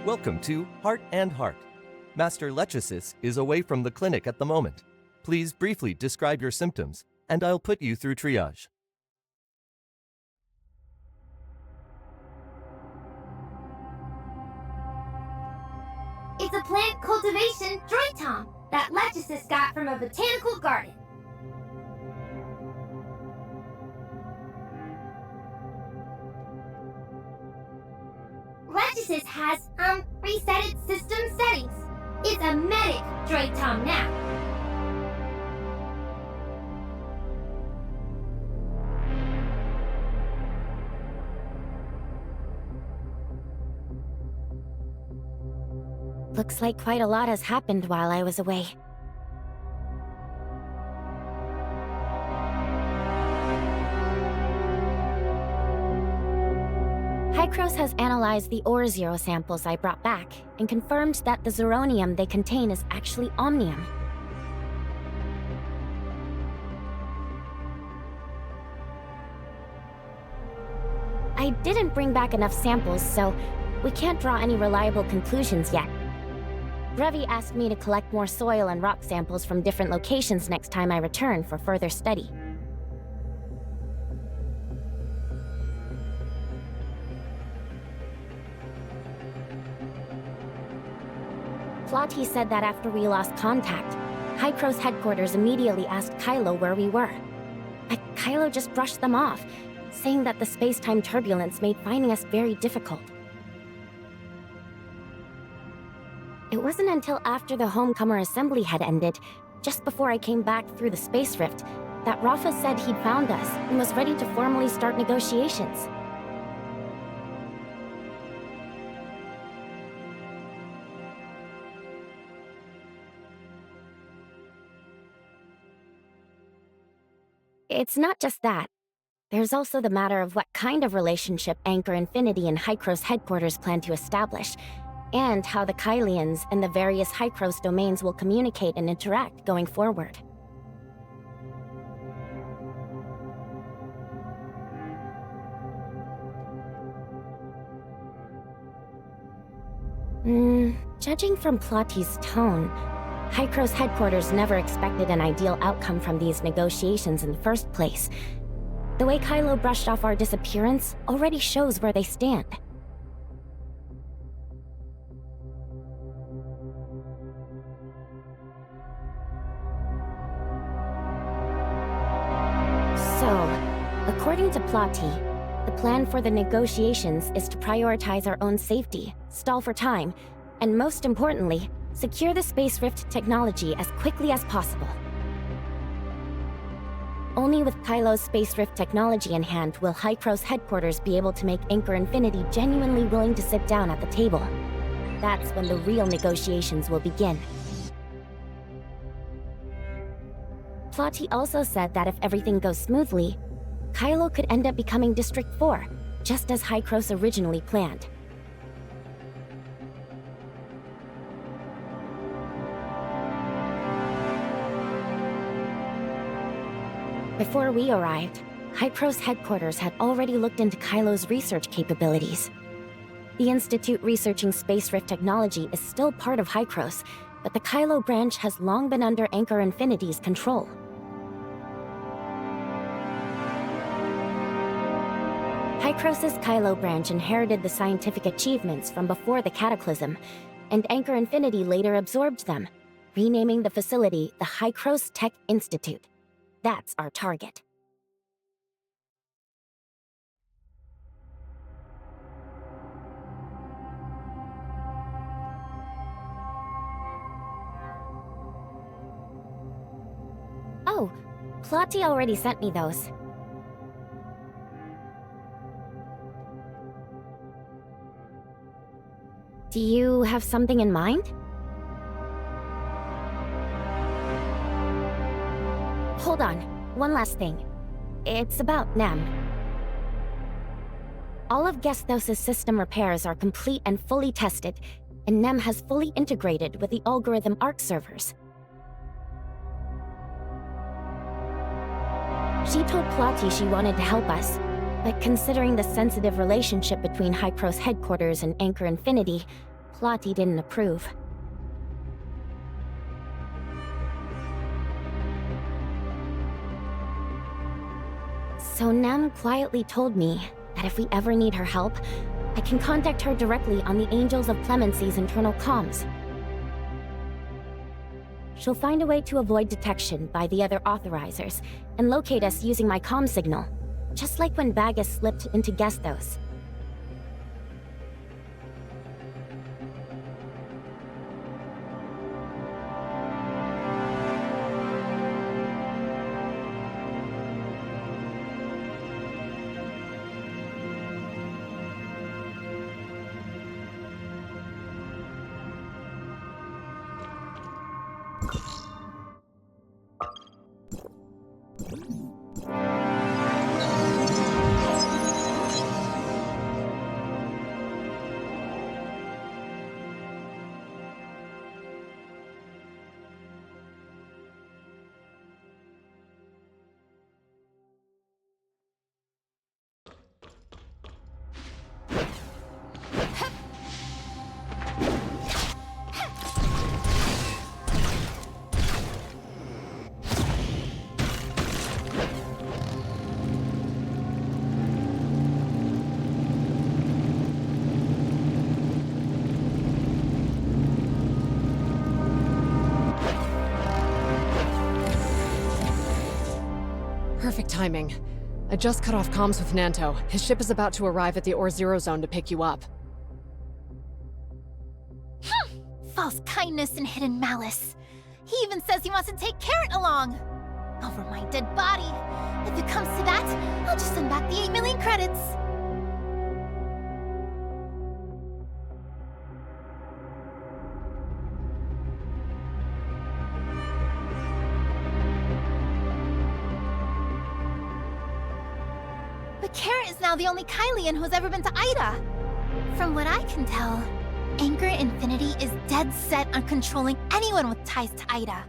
Welcome to Heart and Heart. Master Lechesis is away from the clinic at the moment. Please briefly describe your symptoms, and I'll put you through triage. It's a plant cultivation BRIGHTON that Lechesis got from a botanical garden. Lechesis has, reset its system settings. It's a medic BRIGHTON now. Looks like quite a lot has happened while I was away. Hykros has analyzed the ore zero samples I brought back and confirmed that the zeronium they contain is actually omnium. I didn't bring back enough samples, so we can't draw any reliable conclusions yet. Brevi asked me to collect more soil and rock samples from different locations next time I return for further study. Plotty said that after we lost contact, Hykros headquarters immediately asked Kailo where we were. But Kailo just brushed them off, saying that the space-time turbulence made finding us very difficult. It wasn't until after the Homecomer assembly had ended, just before I came back through the space rift, that Rafa said he'd found us and was ready to formally start negotiations. It's not just that. There's also the matter of what kind of relationship Anchor Infinity and Hykros headquarters plan to establish, and how the Kailians and the various Hykros domains will communicate and interact going forward. Judging from Plotty's tone, Hykros headquarters never expected an ideal outcome from these negotiations in the first place. The way Kailo brushed off our disappearance already shows where they stand. So, according to Plotty, the plan for the negotiations is to prioritize our own safety, stall for time, and most importantly, secure the Space Rift technology as quickly as possible. Only with Kailo's Space Rift technology in hand will Hykros headquarters be able to make Anchor Infinity genuinely willing to sit down at the table. That's when the real negotiations will begin. Plotty also said that if everything goes smoothly, Kailo could end up becoming District 4, just as Hykros originally planned. Before we arrived, Hykros headquarters had already looked into Kailo's research capabilities. The Institute researching Space Rift technology is still part of Hykros, but the Kailo branch has long been under Anchor Infinity's control. Hykros's Kailo branch inherited the scientific achievements from before the Cataclysm, and Anchor Infinity later absorbed them, renaming the facility the Hykros Tech Institute. That's our target. Oh, Plotty already sent me those. Do you have something in mind? Hold on, one last thing. It's about Nem. All of Gestos' system repairs are complete and fully tested, and Nem has fully integrated with the algorithm ARC servers. She told Plotty she wanted to help us, but considering the sensitive relationship between Hykros headquarters and Anchor Infinity, plot he didn't approve. So Nan quietly told me that if we ever need her help, I can contact her directly on the Angels of Clemency's internal comms. She'll find a way to avoid detection by the other authorizers and locate us using my comm signal, just like when Vagus slipped into Gestos. Perfect timing. I just cut off comms with Nanto. His ship is about to arrive at the Or-Zero zone to pick you up. False kindness and hidden malice. He even says he wants to take Carrot along. Over my dead body. If it comes to that, I'll just send back the 8 million credits. But Carrot is now the only Kailian who's ever been to Ida. From what I can tell, Anchor Infinity is dead set on controlling anyone with ties to Ida.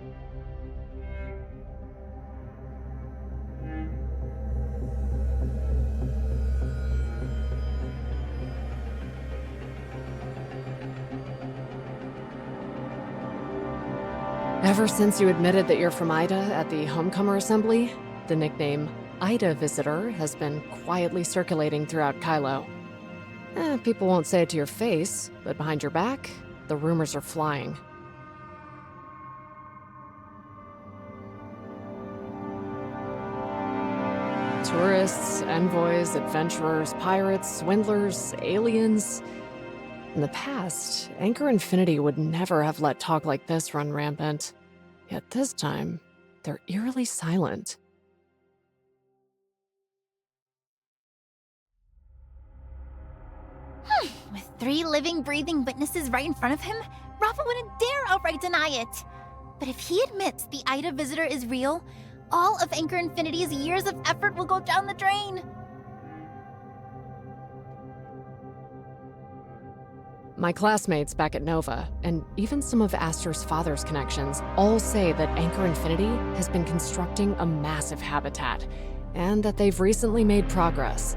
Ever since you admitted that you're from Ida at the Homecomer Assembly, the nickname Ida Visitor has been quietly circulating throughout Kailo. People won't say it to your face, but behind your back, the rumors are flying. Tourists, envoys, adventurers, pirates, swindlers, aliens. In the past, Anchor Infinity would never have let talk like this run rampant. Yet this time, they're eerily silent. With 3 living, breathing witnesses right in front of him, Rafa wouldn't dare outright deny it. But if he admits the Ida Visitor is real, all of Anchor Infinity's years of effort will go down the drain. My classmates back at Nova, and even some of Aster's father's connections, all say that Anchor Infinity has been constructing a massive habitat, and that they've recently made progress.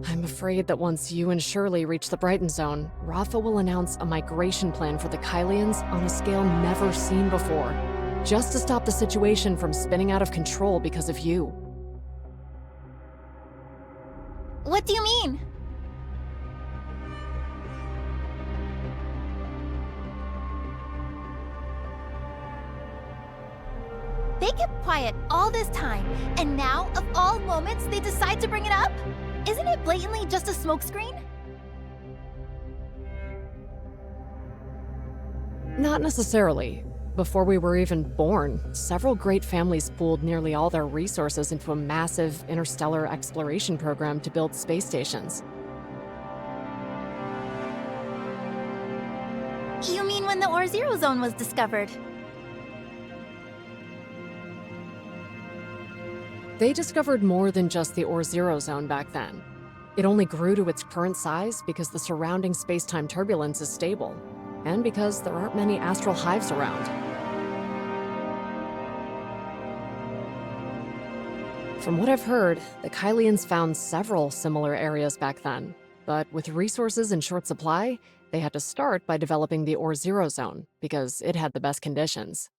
I'm afraid that once you and Shirley reach the BRIGHTON zone, Rafa will announce a migration plan for the Kailians on a scale never seen before, just to stop the situation from spinning out of control because of you. What do you mean? They kept quiet all this time, and now, of all moments, they decide to bring it up? Isn't it blatantly just a smokescreen? Not necessarily. Before we were even born, several great families pooled nearly all their resources into a massive interstellar exploration program to build space stations. You mean when the Or-Zero zone was discovered? They discovered more than just the Or-Zero zone back then. It only grew to its current size because the surrounding space-time turbulence is stable, and because there aren't many astral hives around. From what I've heard, the Kylians found several similar areas back then, but with resources in short supply, they had to start by developing the Ore Zero Zone, because it had the best conditions.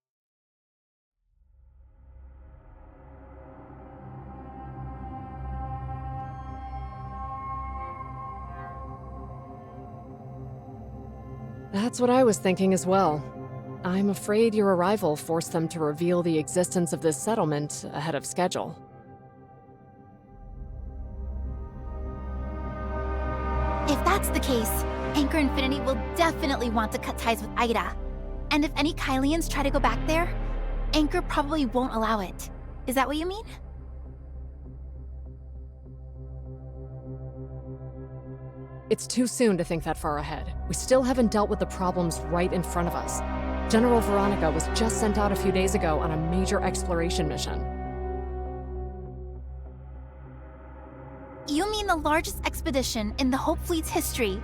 That's what I was thinking as well. I'm afraid your arrival forced them to reveal the existence of this settlement ahead of schedule. If that's the case, Anchor Infinity will definitely want to cut ties with Ida. And if any Kylians try to go back there, Anchor probably won't allow it. Is that what you mean? It's too soon to think that far ahead. We still haven't dealt with the problems right in front of us. General Veronica was just sent out a few days ago on a major exploration mission. You mean the largest expedition in the Hope Fleet's history?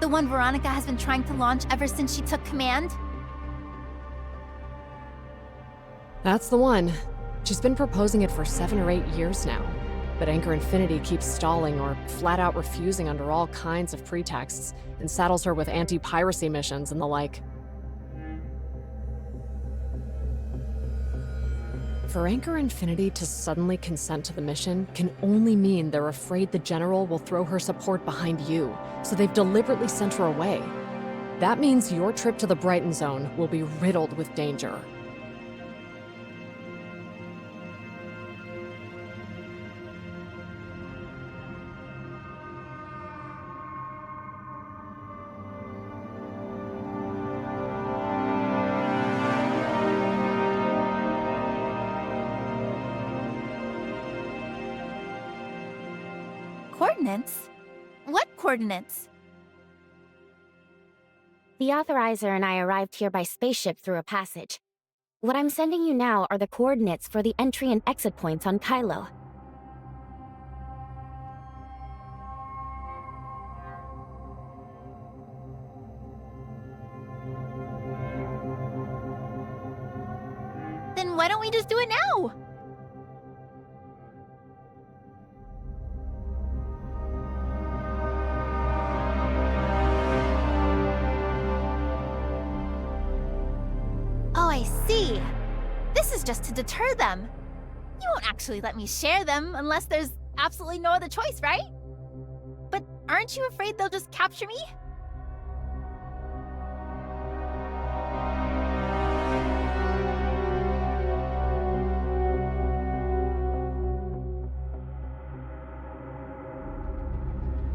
The one Veronica has been trying to launch ever since she took command? That's the one. She's been proposing it for 7 or 8 years now. But Anchor Infinity keeps stalling or flat out refusing under all kinds of pretexts and saddles her with anti-piracy missions and the like. For Anchor Infinity to suddenly consent to the mission can only mean they're afraid the General will throw her support behind you, so they've deliberately sent her away. That means your trip to the Brighton Zone will be riddled with danger. Coordinates? What coordinates? The authorizer and I arrived here by spaceship through a passage. What I'm sending you now are the coordinates for the entry and exit points on Kailo. Then why don't we just do it now? Oh, I see. This is just to deter them. You won't actually let me share them unless there's absolutely no other choice, right? But aren't you afraid they'll just capture me?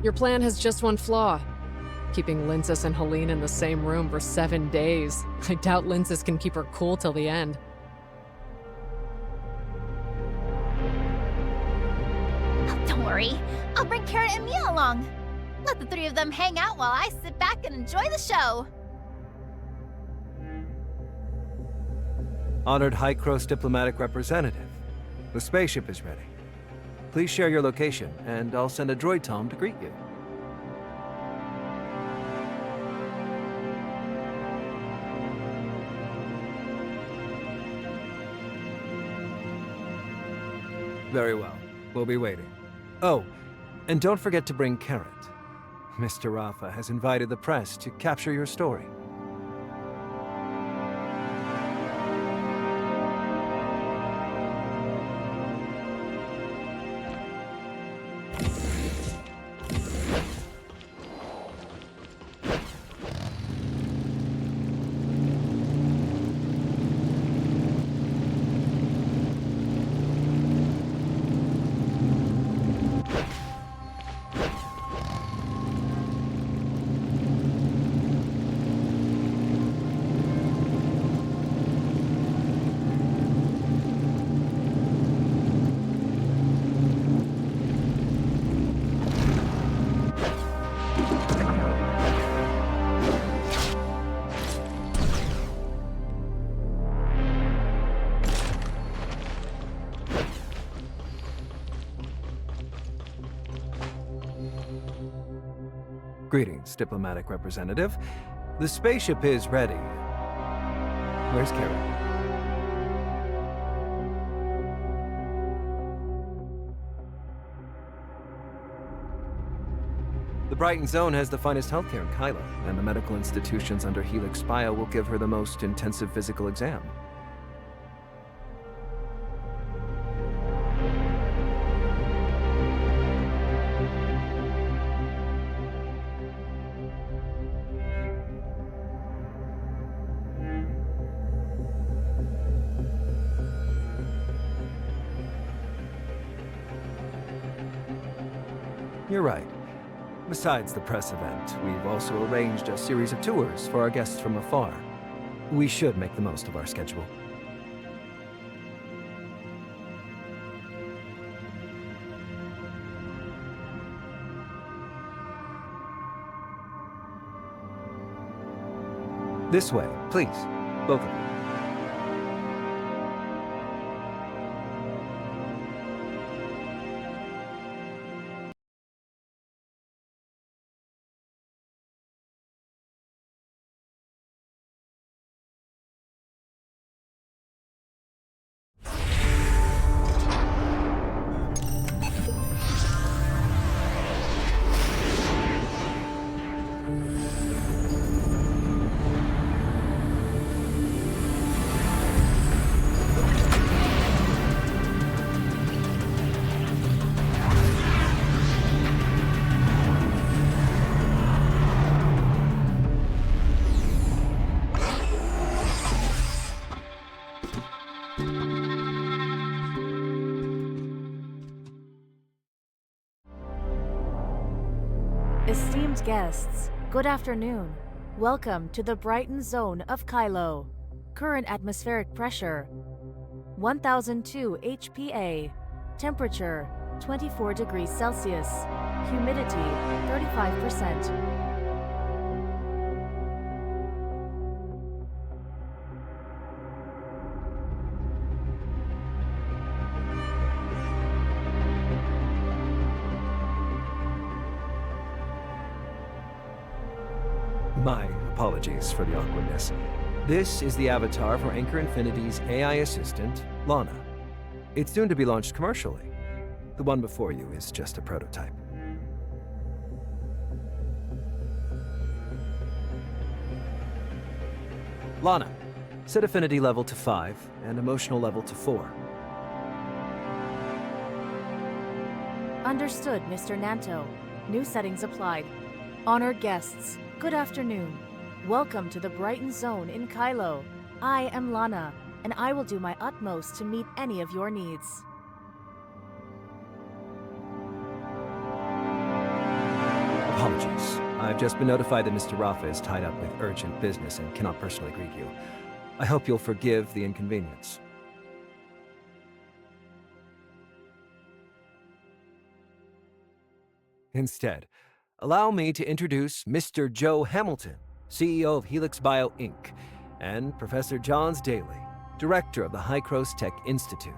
Your plan has just one flaw. Keeping Lindsys and Helene in the same room for 7 days. I doubt Lindsys can keep her cool till the end. Oh, don't worry. I'll bring Carrot and Mia along. Let the 3 of them hang out while I sit back and enjoy the show. Honored Hykros diplomatic representative. The spaceship is ready. Please share your location, and I'll send a droid Tom to greet you. Very well. We'll be waiting. Oh, and don't forget to bring Carrot. Mr. Rafa has invited the press to capture your story. Greetings, diplomatic representative. The spaceship is ready. Where's Carrot? The Brighton Zone has the finest healthcare in Kailo, and the medical institutions under Helix Bio will give her the most intensive physical exam. You're right. Besides the press event, we've also arranged a series of tours for our guests from afar. We should make the most of our schedule. This way, please. Both of you. Esteemed guests, good afternoon. Welcome to the Brighton Zone of Kailo. Current atmospheric pressure 1002 HPA. Temperature 24 degrees Celsius. Humidity 35%. My apologies for the awkwardness. This is the avatar for Anchor Infinity's AI assistant, Lana. It's soon to be launched commercially. The one before you is just a prototype. Lana, set affinity level to 5 and emotional level to 4. Understood, Mr. Nanto. New settings applied. Honored guests, good afternoon. Welcome to the Brighton Zone in Kailo. I am Lana, and I will do my utmost to meet any of your needs. Apologies. I've just been notified that Mr. Rafa is tied up with urgent business and cannot personally greet you. I hope you'll forgive the inconvenience. Instead, allow me to introduce Mr. Joe Hamilton, CEO of Helix Bio, Inc., and Professor Johns Daly, Director of the Hycros Tech Institute.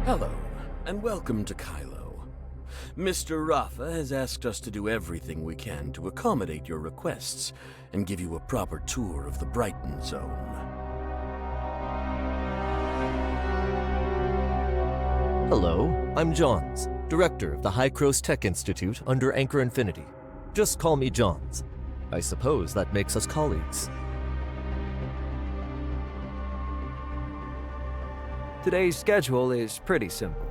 Hello, and welcome to Kailo. Mr. Rafa has asked us to do everything we can to accommodate your requests and give you a proper tour of the Brighton Zone. Hello, I'm Johns, Director of the Hycros Tech Institute under Anchor Infinity. Just call me Johns. I suppose that makes us colleagues. Today's schedule is pretty simple.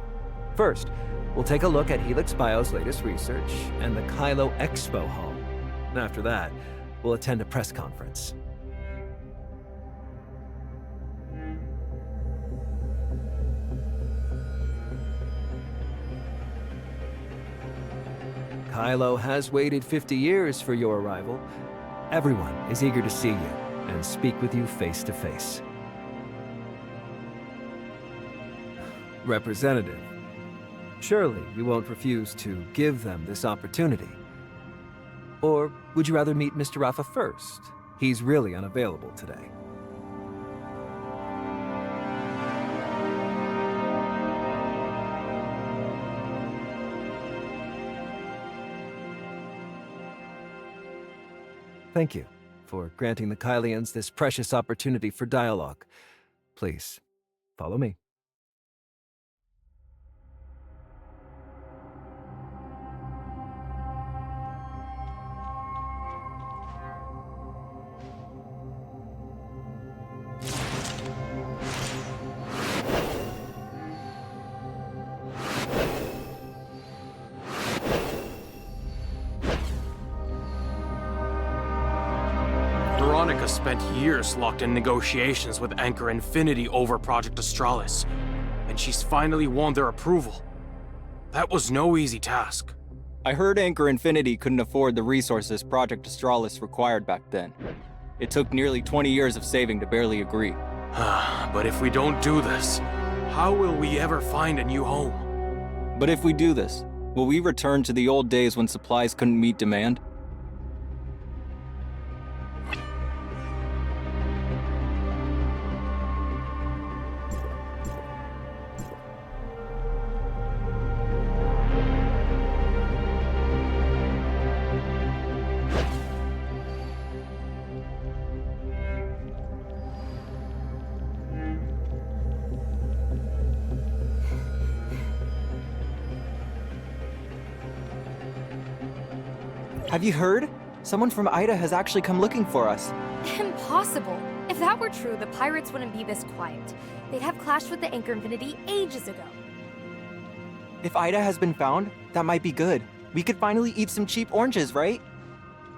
First, we'll take a look at Helix Bio's latest research and the Kailo Expo Hall. And after that, we'll attend a press conference. Kailo has waited 50 years for your arrival. Everyone is eager to see you and speak with you face to face. Representative, surely you won't refuse to give them this opportunity. Or would you rather meet Mr. Rafa first? He's really unavailable today. Thank you for granting the Kylians this precious opportunity for dialogue. Please, follow me. Veronica spent years locked in negotiations with Anchor Infinity over Project Astralis, and she's finally won their approval. That was no easy task. I heard Anchor Infinity couldn't afford the resources Project Astralis required back then. It took nearly 20 years of saving to barely agree. But if we don't do this, how will we ever find a new home? But if we do this, will we return to the old days when supplies couldn't meet demand? Have you heard? Someone from Ida has actually come looking for us. Impossible! If that were true, the pirates wouldn't be this quiet. They'd have clashed with the Anchor Infinity ages ago. If Ida has been found, that might be good. We could finally eat some cheap oranges, right?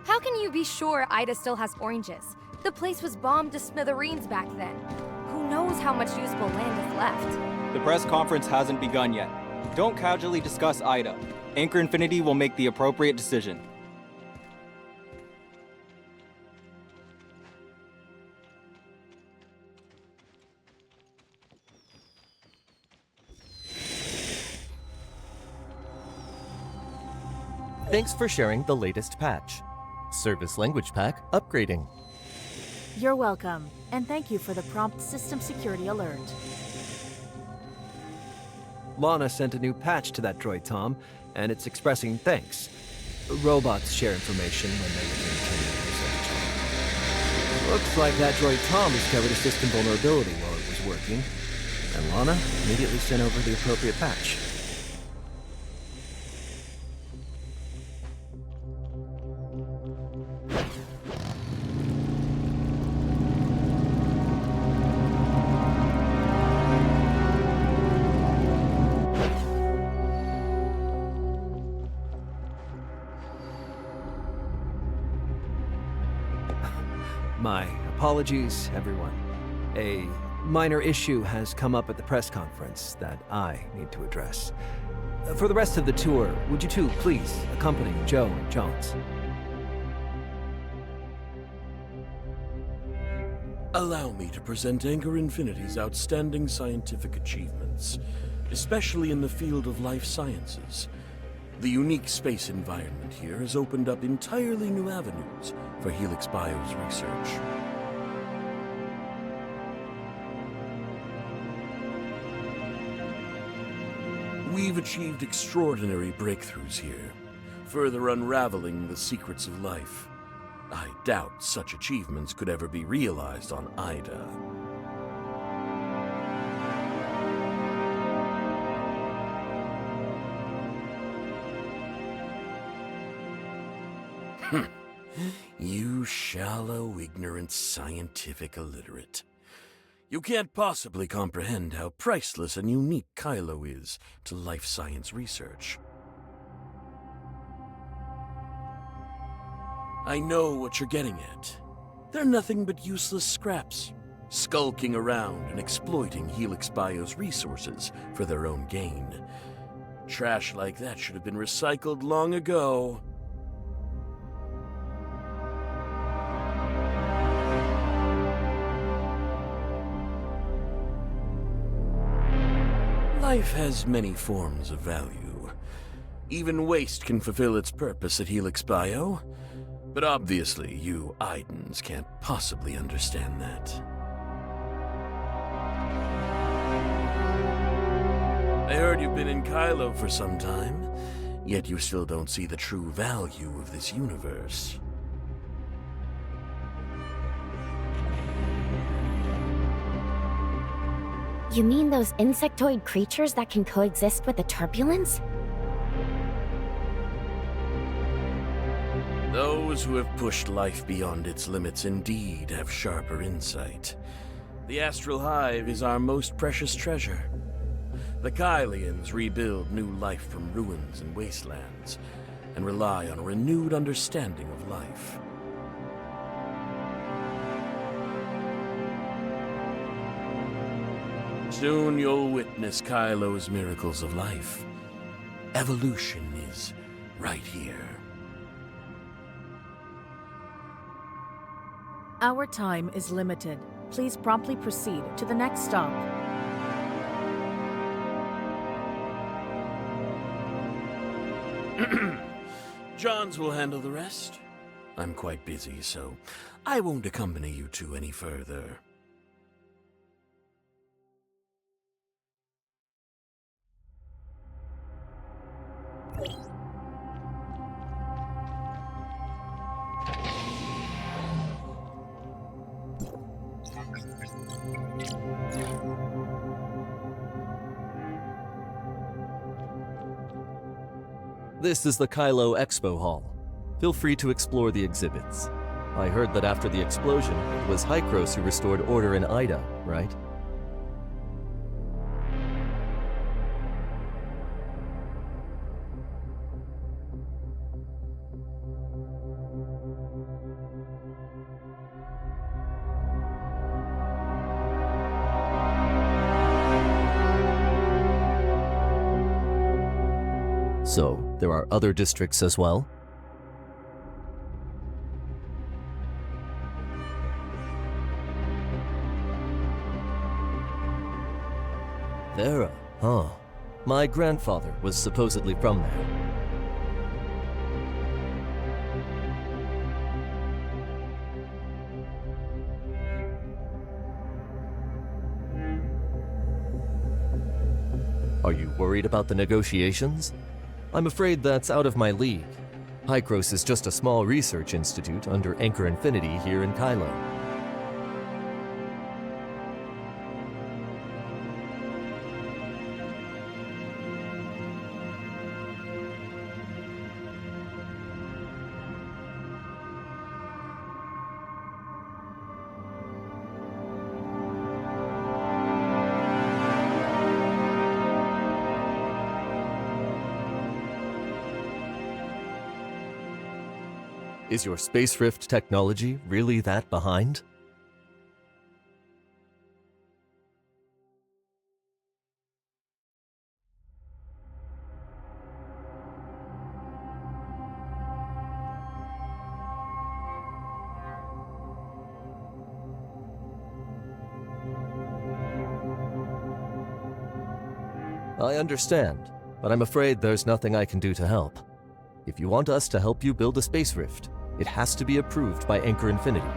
How can you be sure Ida still has oranges? The place was bombed to smithereens back then. Who knows how much usable land is left? The press conference hasn't begun yet. Don't casually discuss Ida. Anchor Infinity will make the appropriate decision. Thanks for sharing the latest patch. Service Language Pack upgrading. You're welcome, and thank you for the prompt system security alert. Lana sent a new patch to that droid, Tom, and it's expressing thanks. Robots share information when they return to Looks like that droid Tom discovered a system vulnerability while it was working, and Lana immediately sent over the appropriate patch. My apologies, everyone. A minor issue has come up at the press conference that I need to address. For the rest of the tour, would you two please accompany Joe and Jones? Allow me to present Anchor Infinity's outstanding scientific achievements, especially in the field of life sciences. The unique space environment here has opened up entirely new avenues for Helix Bio's research. We've achieved extraordinary breakthroughs here, further unraveling the secrets of life. I doubt such achievements could ever be realized on Ida. You shallow, ignorant, scientific illiterate. You can't possibly comprehend how priceless and unique Kailo is to life science research. I know what you're getting at. They're nothing but useless scraps, skulking around and exploiting Helix Bio's resources for their own gain. Trash like that should have been recycled long ago. Life has many forms of value. Even waste can fulfill its purpose at Helix Bio. But obviously, you Idans can't possibly understand that. I heard you've been in Kailo for some time, yet you still don't see the true value of this universe. You mean those insectoid creatures that can coexist with the turbulence? Those who have pushed life beyond its limits indeed have sharper insight. The Astral Hive is our most precious treasure. The Kailians rebuild new life from ruins and wastelands, and rely on a renewed understanding of life. Soon you'll witness Kailo's miracles of life. Evolution is right here. Our time is limited. Please promptly proceed to the next stop. Johns will handle the rest. I'm quite busy, so I won't accompany you two any further. This is the Kailo Expo Hall. Feel free to explore the exhibits. I heard that after the explosion, it was Hykros who restored order in Ida, right? So, there are other districts as well? Thera, huh? My grandfather was supposedly from there. Are you worried about the negotiations? I'm afraid that's out of my league. Hykros is just a small research institute under Anchor Infinity here in Kailo. Is your space rift technology really that behind? I understand, but I'm afraid there's nothing I can do to help. If you want us to help you build a space rift, it has to be approved by Anchor Infinity.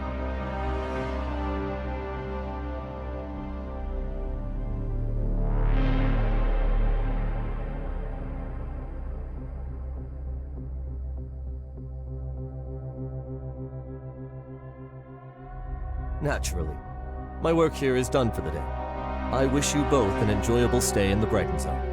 Naturally. My work here is done for the day. I wish you both an enjoyable stay in the Brighton Zone.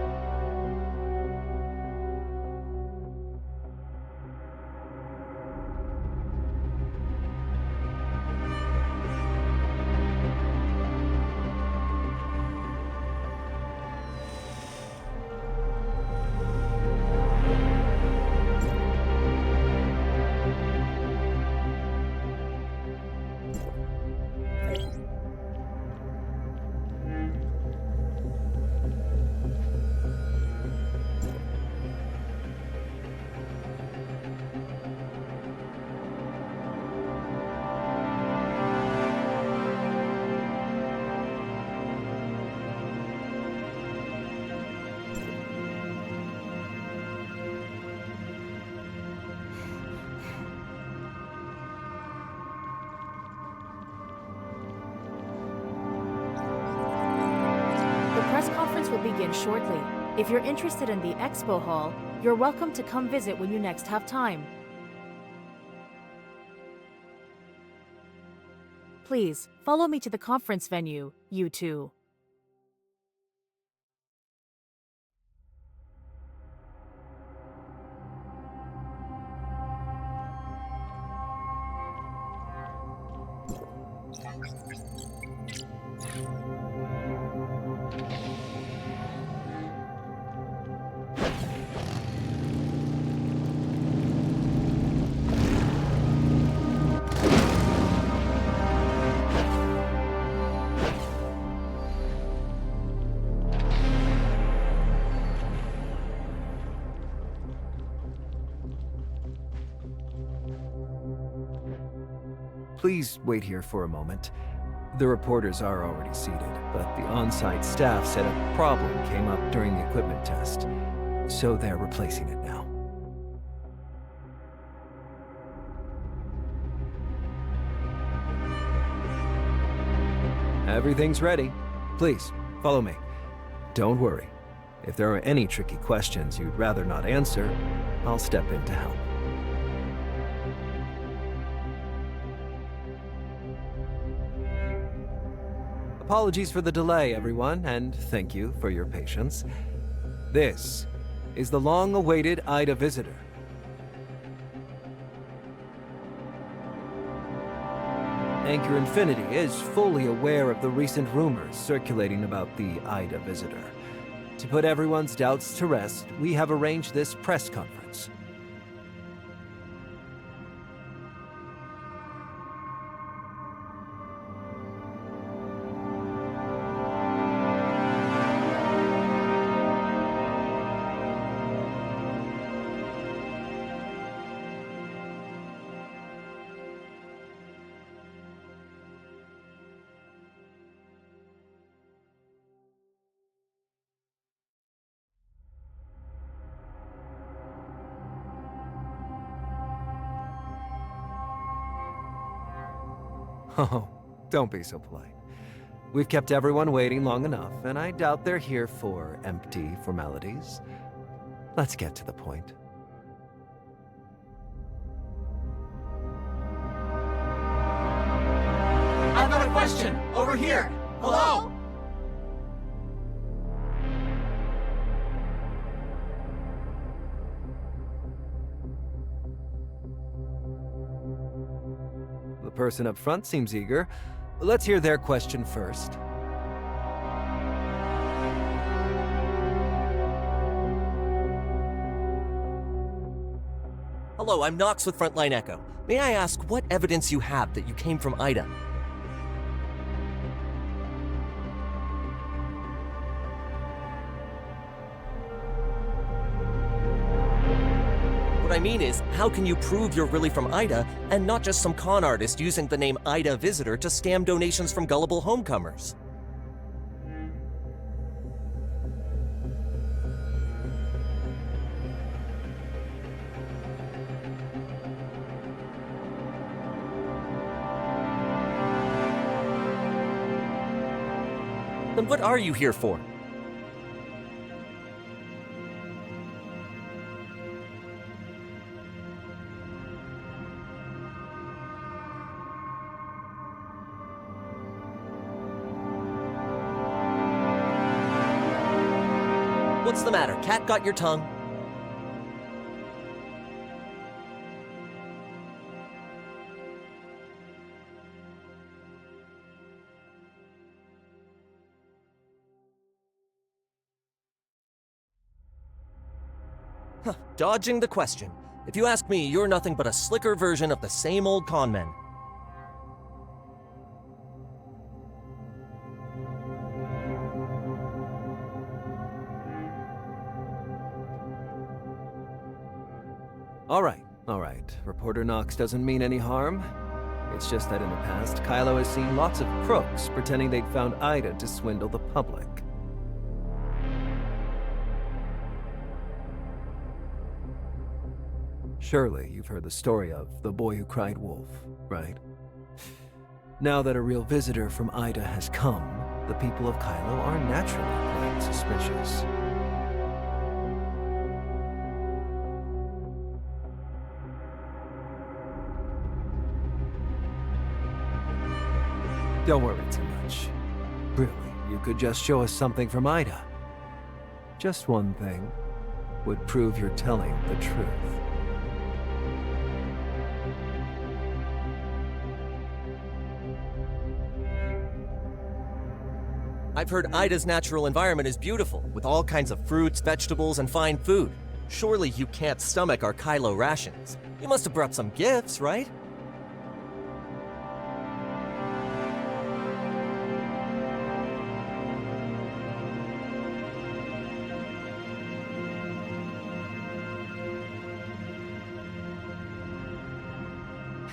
Will begin shortly. If you're interested in the expo hall, you're welcome to come visit when you next have time. Please, follow me to the conference venue, you two. Please wait here for a moment. The reporters are already seated, but the on-site staff said a problem came up during the equipment test, so they're replacing it now. Everything's ready. Please, follow me. Don't worry. If there are any tricky questions you'd rather not answer, I'll step in to help. Apologies for the delay, everyone, and thank you for your patience. This is the long-awaited IDA visitor. Anchor Infinity is fully aware of the recent rumors circulating about the IDA visitor. To put everyone's doubts to rest, we have arranged this press conference. Oh, don't be so polite. We've kept everyone waiting long enough, and I doubt they're here for empty formalities. Let's get to the point. I've got a question! Over here! Hello? The person up front seems eager. Let's hear their question first. Hello, I'm Knox with Frontline Echo. May I ask what evidence you have that you came from IDA? What I mean is, how can you prove you're really from IDA and not just some con artist using the name IDA Visitor to scam donations from gullible homecomers? Then what are you here for? What's the matter? Cat got your tongue? Huh, dodging the question. If you ask me, you're nothing but a slicker version of the same old con men. All right. Reporter Knox doesn't mean any harm. It's just that in the past, Kailo has seen lots of crooks pretending they'd found IDA to swindle the public. Surely you've heard the story of the boy who cried wolf, right? Now that a real visitor from IDA has come, the people of Kailo are naturally quite suspicious. Don't worry too much. Really, you could just show us something from IDA. Just one thing would prove you're telling the truth. I've heard IDA's natural environment is beautiful, with all kinds of fruits, vegetables, and fine food. Surely you can't stomach our Kailo rations. You must have brought some gifts, right?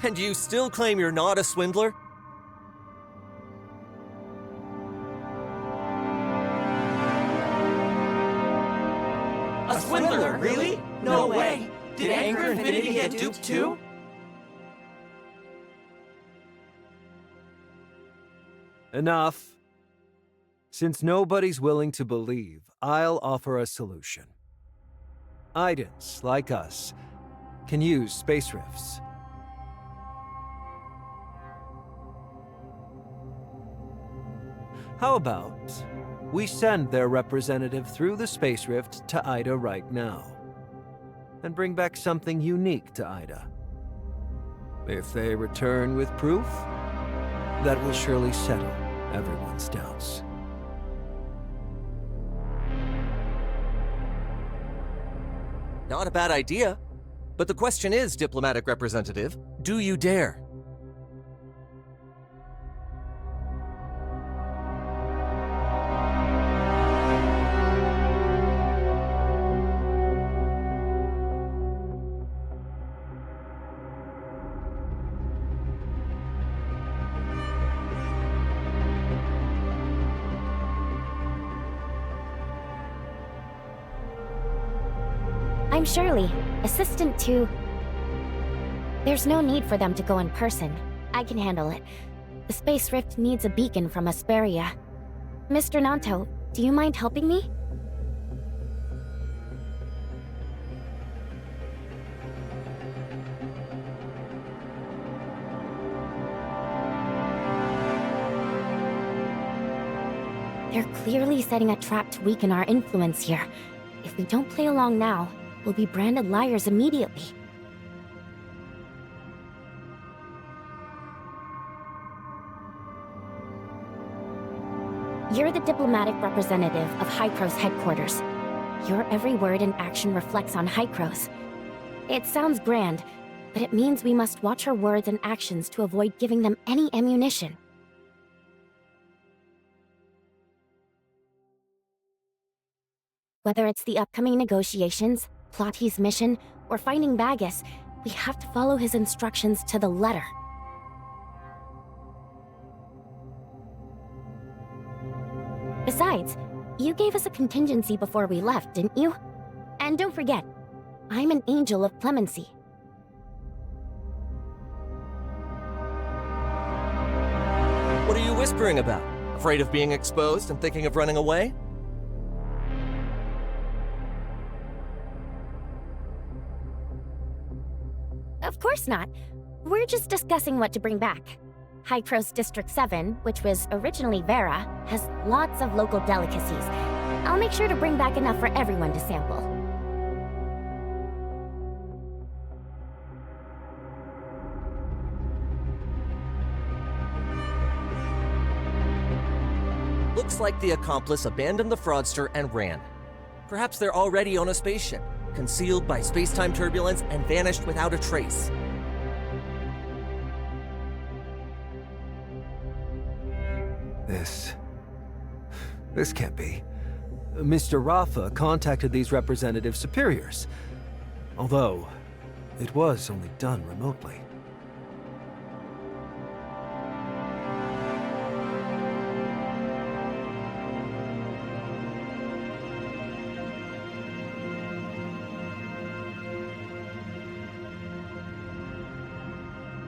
And you still claim you're not a swindler? A swindler, really? No way! Did Anchor Infinity get duped too? Enough. Since nobody's willing to believe, I'll offer a solution. Idans, like us, can use space rifts. How about we send their representative through the space rift to Ida right now, and bring back something unique to Ida? If they return with proof, that will surely settle everyone's doubts. Not a bad idea. But the question is, diplomatic representative, do you dare? I'm Shirley, assistant to... There's no need for them to go in person. I can handle it. The space rift needs a beacon from Asperia. Mr. Nanto, do you mind helping me? They're clearly setting a trap to weaken our influence here. If we don't play along now, we'll be branded liars immediately. You're the diplomatic representative of Hycro's headquarters. Your every word and action reflects on Hycro's. It sounds grand, but it means we must watch our words and actions to avoid giving them any ammunition. Whether it's the upcoming negotiations, Plotty's mission, or finding Bagus, we have to follow his instructions to the letter. Besides, you gave us a contingency before we left, didn't you? And don't forget, I'm an angel of clemency. What are you whispering about? Afraid of being exposed and thinking of running away? Of course not. We're just discussing what to bring back. Hycro's District 7, which was originally Vera, has lots of local delicacies. I'll make sure to bring back enough for everyone to sample. Looks like the accomplice abandoned the fraudster and ran. Perhaps they're already on a spaceship, concealed by space-time turbulence and vanished without a trace. This can't be. Mr. Rafa contacted these representative superiors, although it was only done remotely.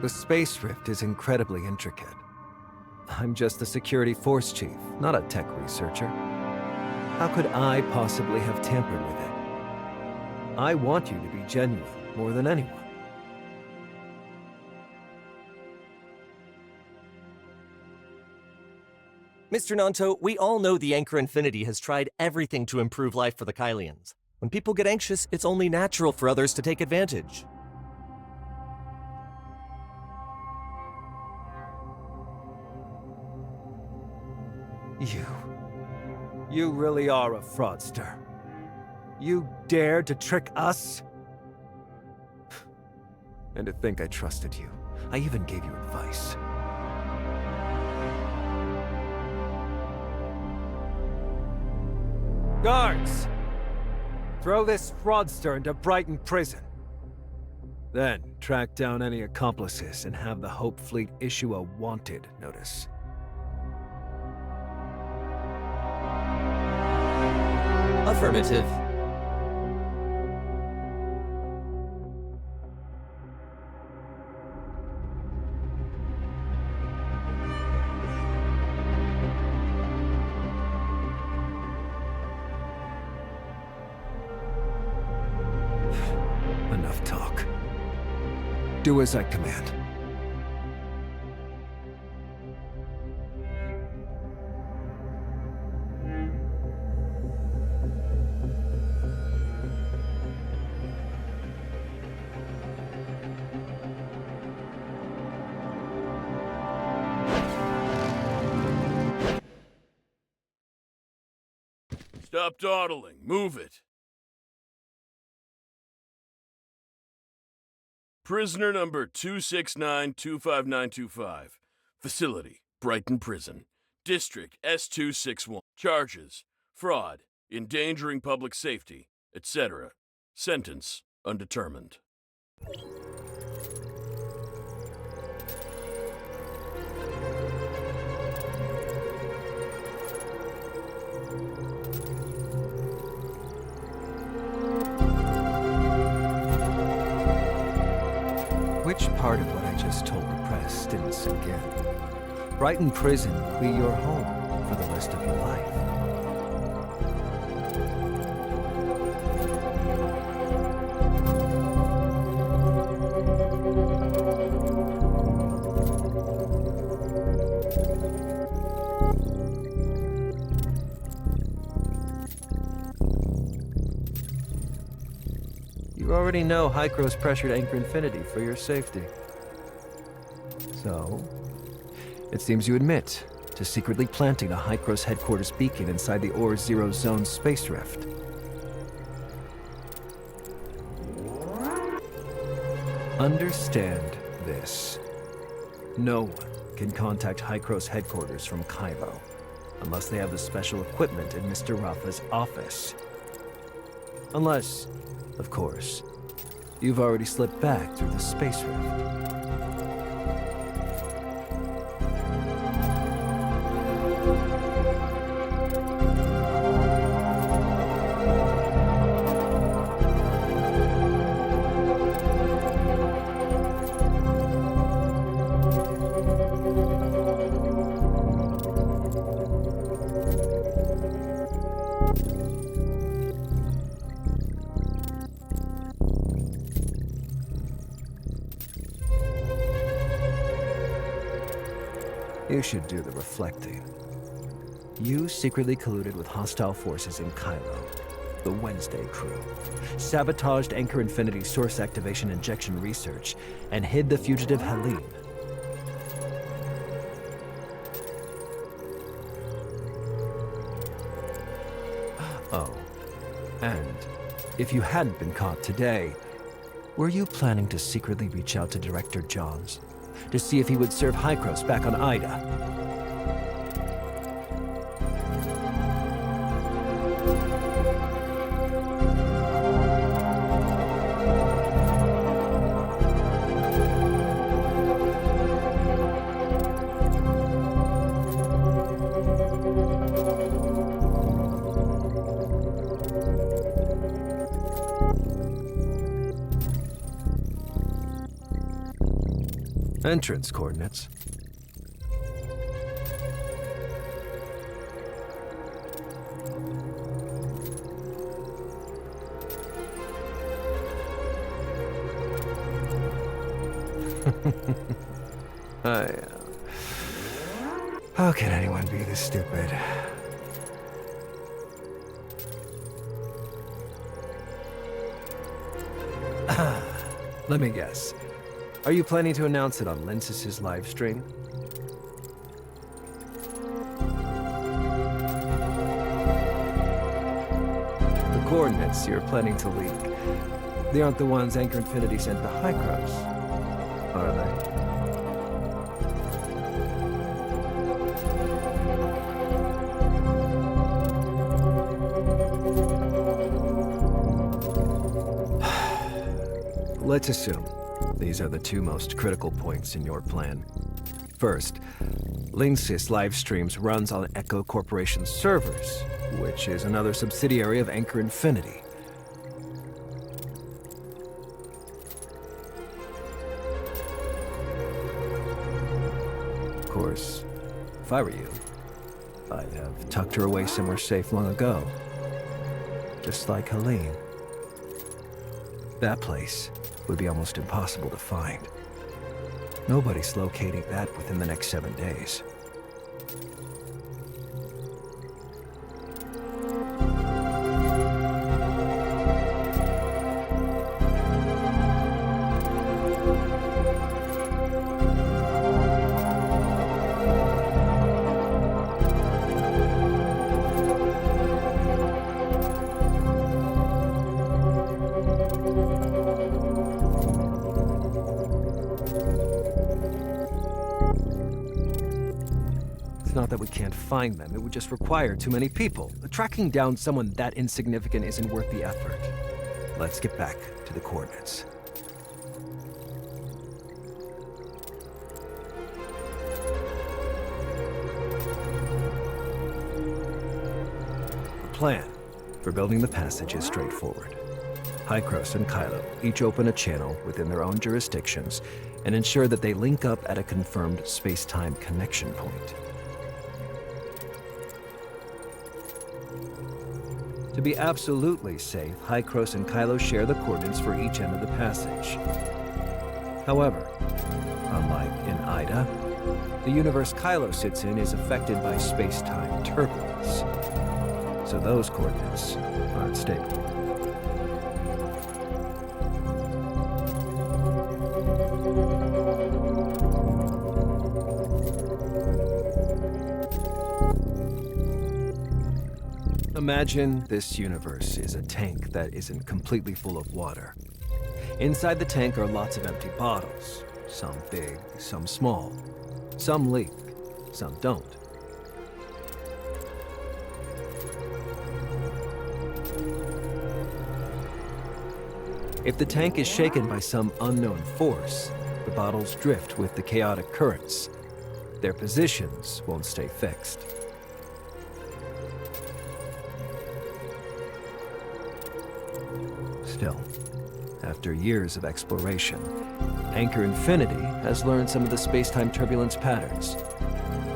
The space rift is incredibly intricate. I'm just the security force chief, not a tech researcher. How could I possibly have tampered with it? I want you to be genuine more than anyone. Mr. Nanto, we all know the Anchor Infinity has tried everything to improve life for the Kailians. When people get anxious, it's only natural for others to take advantage. You really are a fraudster. You dared to trick us? And to think I trusted you. I even gave you advice. Guards! Throw this fraudster into Brighton prison. Then, track down any accomplices and have the Hope Fleet issue a wanted notice. Affirmative. Enough talk. Do as I command. Stop dawdling. Move it. Prisoner number 269-25925. Facility, Brighton Prison. District S261. Charges, fraud, endangering public safety, etc. Sentence, undetermined. Which part of what I just told the press didn't sink in? Brighton Prison will be your home for the rest of your life. You already know Hykros pressured Anchor Infinity for your safety. So, it seems you admit to secretly planting a Hykros headquarters beacon inside the Ore Zero Zone space rift. Understand this. No one can contact Hykros headquarters from Kailo unless they have the special equipment in Mr. Rafa's office. Unless, of course, you've already slipped back through the space rift. You should do the reflecting. You secretly colluded with hostile forces in Kailo, the Wednesday crew, sabotaged Anchor Infinity source activation injection research, and hid the fugitive Helene. Oh, and if you hadn't been caught today, were you planning to secretly reach out to Director Johns to see if he would serve Hykros back on Ida? Entrance coordinates. How can anyone be this stupid? Let me guess. Are you planning to announce it on Lensis' live stream? The coordinates you're planning to leak, they aren't the ones Anchor Infinity sent to Hykros, are they? Let's assume. These are the two most critical points in your plan. First, Linksys Livestreams runs on Echo Corporation's servers, which is another subsidiary of Anchor Infinity. Of course, if I were you, I'd have tucked her away somewhere safe long ago. Just like Helene. That place would be almost impossible to find. Nobody's locating that within the next 7 days. Not that we can't find them, it would just require too many people. Tracking down someone that insignificant isn't worth the effort. Let's get back to the coordinates. The plan for building the passage is straightforward. Hykros and Kailo each open a channel within their own jurisdictions and ensure that they link up at a confirmed space-time connection point. To be absolutely safe, Hykros and Kailo share the coordinates for each end of the passage. However, unlike in Ida, the universe Kailo sits in is affected by space-time turbulence. So those coordinates aren't stable. Imagine this universe is a tank that isn't completely full of water. Inside the tank are lots of empty bottles, some big, some small. Some leak, some don't. If the tank is shaken by some unknown force, the bottles drift with the chaotic currents. Their positions won't stay fixed. Still, after years of exploration, Anchor Infinity has learned some of the space-time turbulence patterns,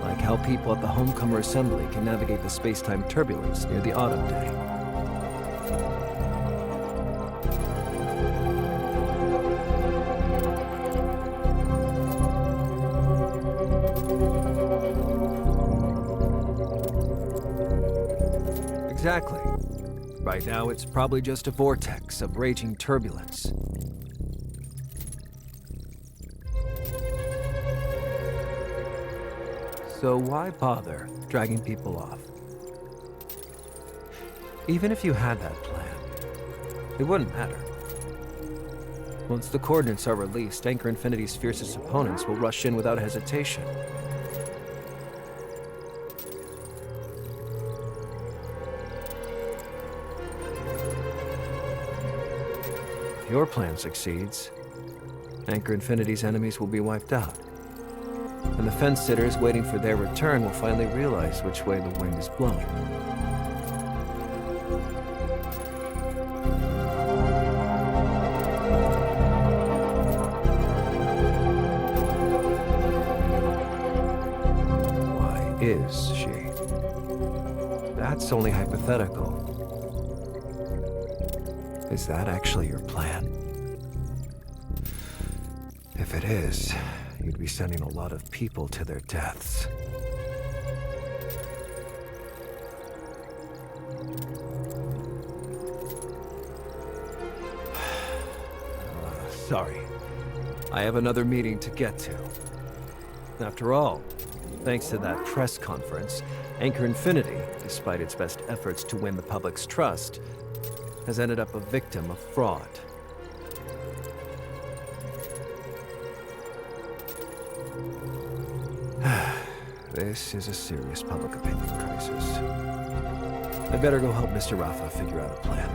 like how people at the Homecomer Assembly can navigate the space-time turbulence near the autumn day. Exactly. Right now, it's probably just a vortex of raging turbulence. So why bother dragging people off? Even if you had that plan, it wouldn't matter. Once the coordinates are released, Anchor Infinity's fiercest opponents will rush in without hesitation. If your plan succeeds, Anchor Infinity's enemies will be wiped out. And the fence-sitters waiting for their return will finally realize which way the wind is blowing. Why is she? That's only hypothetical. Is that actually your plan? If it is, you'd be sending a lot of people to their deaths. Sorry. I have another meeting to get to. After all, thanks to that press conference, Anchor Infinity, despite its best efforts to win the public's trust, has ended up a victim of fraud. This is a serious public opinion crisis. I'd better go help Mr. Rafa figure out a plan.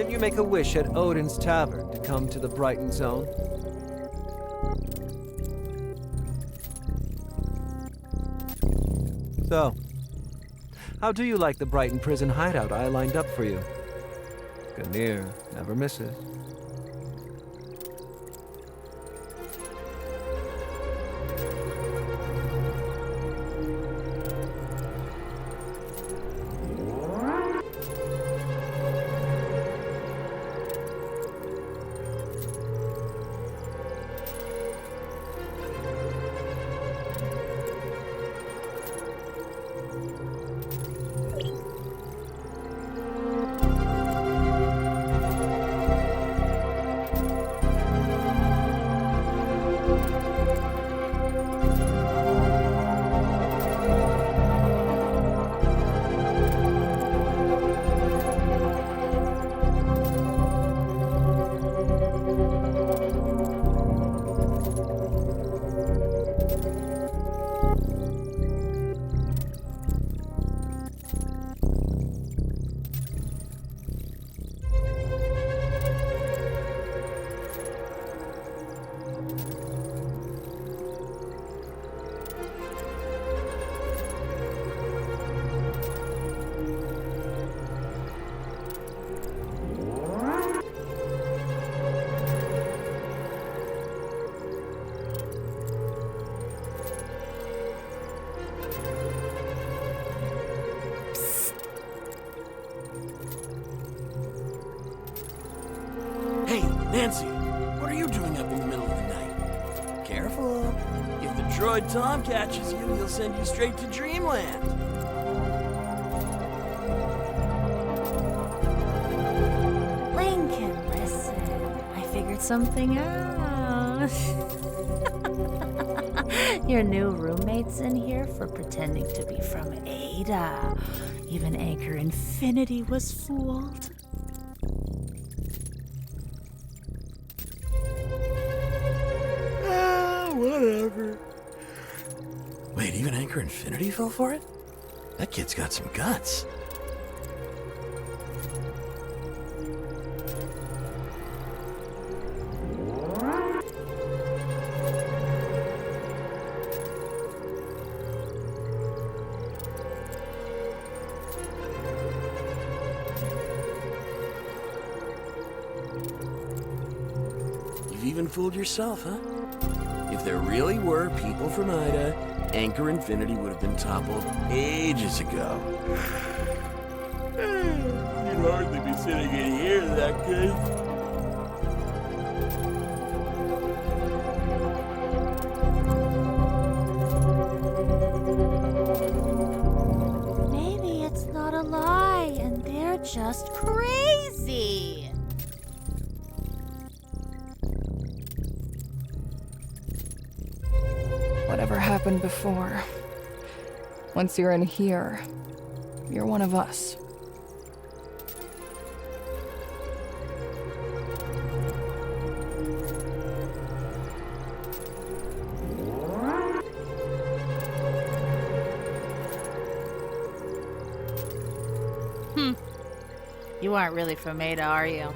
Didn't you make a wish at Odin's Tavern to come to the Brighton Zone? So, how do you like the Brighton prison hideout I lined up for you? Ganir never misses. Hey, Nancy, what are you doing up in the middle of the night? Careful. If the droid Tom catches you, he'll send you straight to Dreamland. Lincoln, listen. I figured something out. Your new roommate's in here for pretending to be from Ada. Even Anchor Infinity was fooled. Whatever. Wait, even Anchor Infinity fell for it? That kid's got some guts. You've even fooled yourself, huh? If there really were people from Ida, Anchor Infinity would have been toppled ages ago. You'd hardly be sitting in here in that case. Maybe it's not a lie and they're just crazy. Whatever happened before, once you're in here, you're one of us. You aren't really from Ada, are you?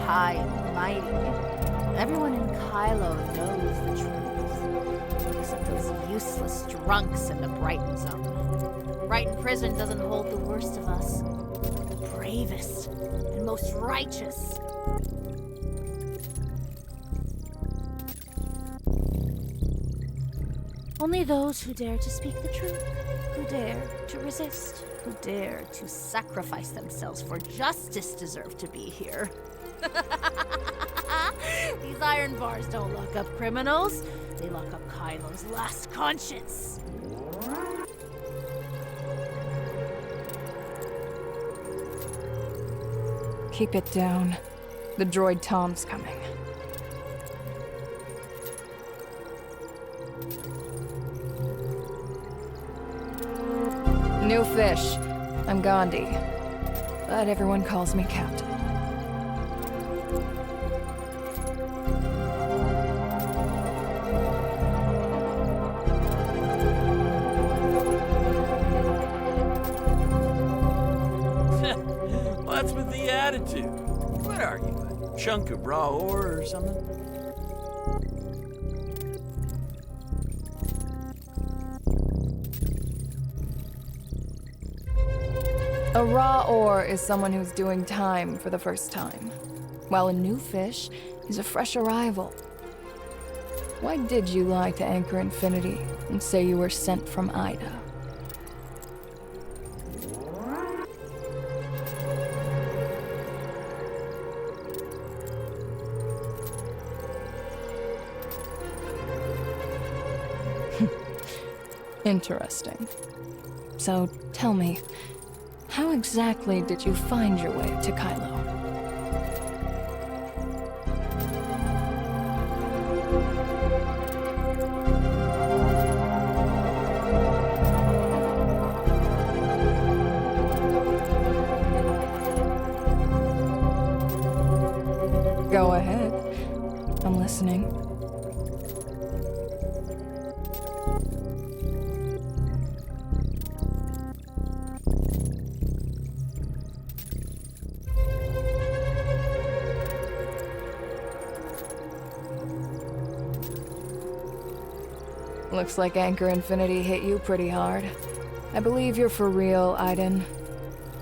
High and mighty. Everyone in Kailo knows the truth. Except those useless drunks in the Brighton Zone. Brighton Prison doesn't hold the worst of us. The bravest and most righteous. Only those who dare to speak the truth, who dare to resist, who dare to sacrifice themselves for justice deserve to be here. These iron bars don't lock up criminals. They lock up Kailo's last conscience. Keep it down. The droid Tom's coming. New fish. I'm Gandhi. but everyone calls me Captain. What's with the attitude? What are you, a chunk of raw ore or something? A raw ore is someone who's doing time for the first time, while a new fish is a fresh arrival. Why did you lie to Anchor Infinity and say you were sent from Ida? Interesting. So, tell me, how exactly did you find your way to Kailo? Go ahead. I'm listening. Looks like Anchor Infinity hit you pretty hard. I believe you're for real, Aiden.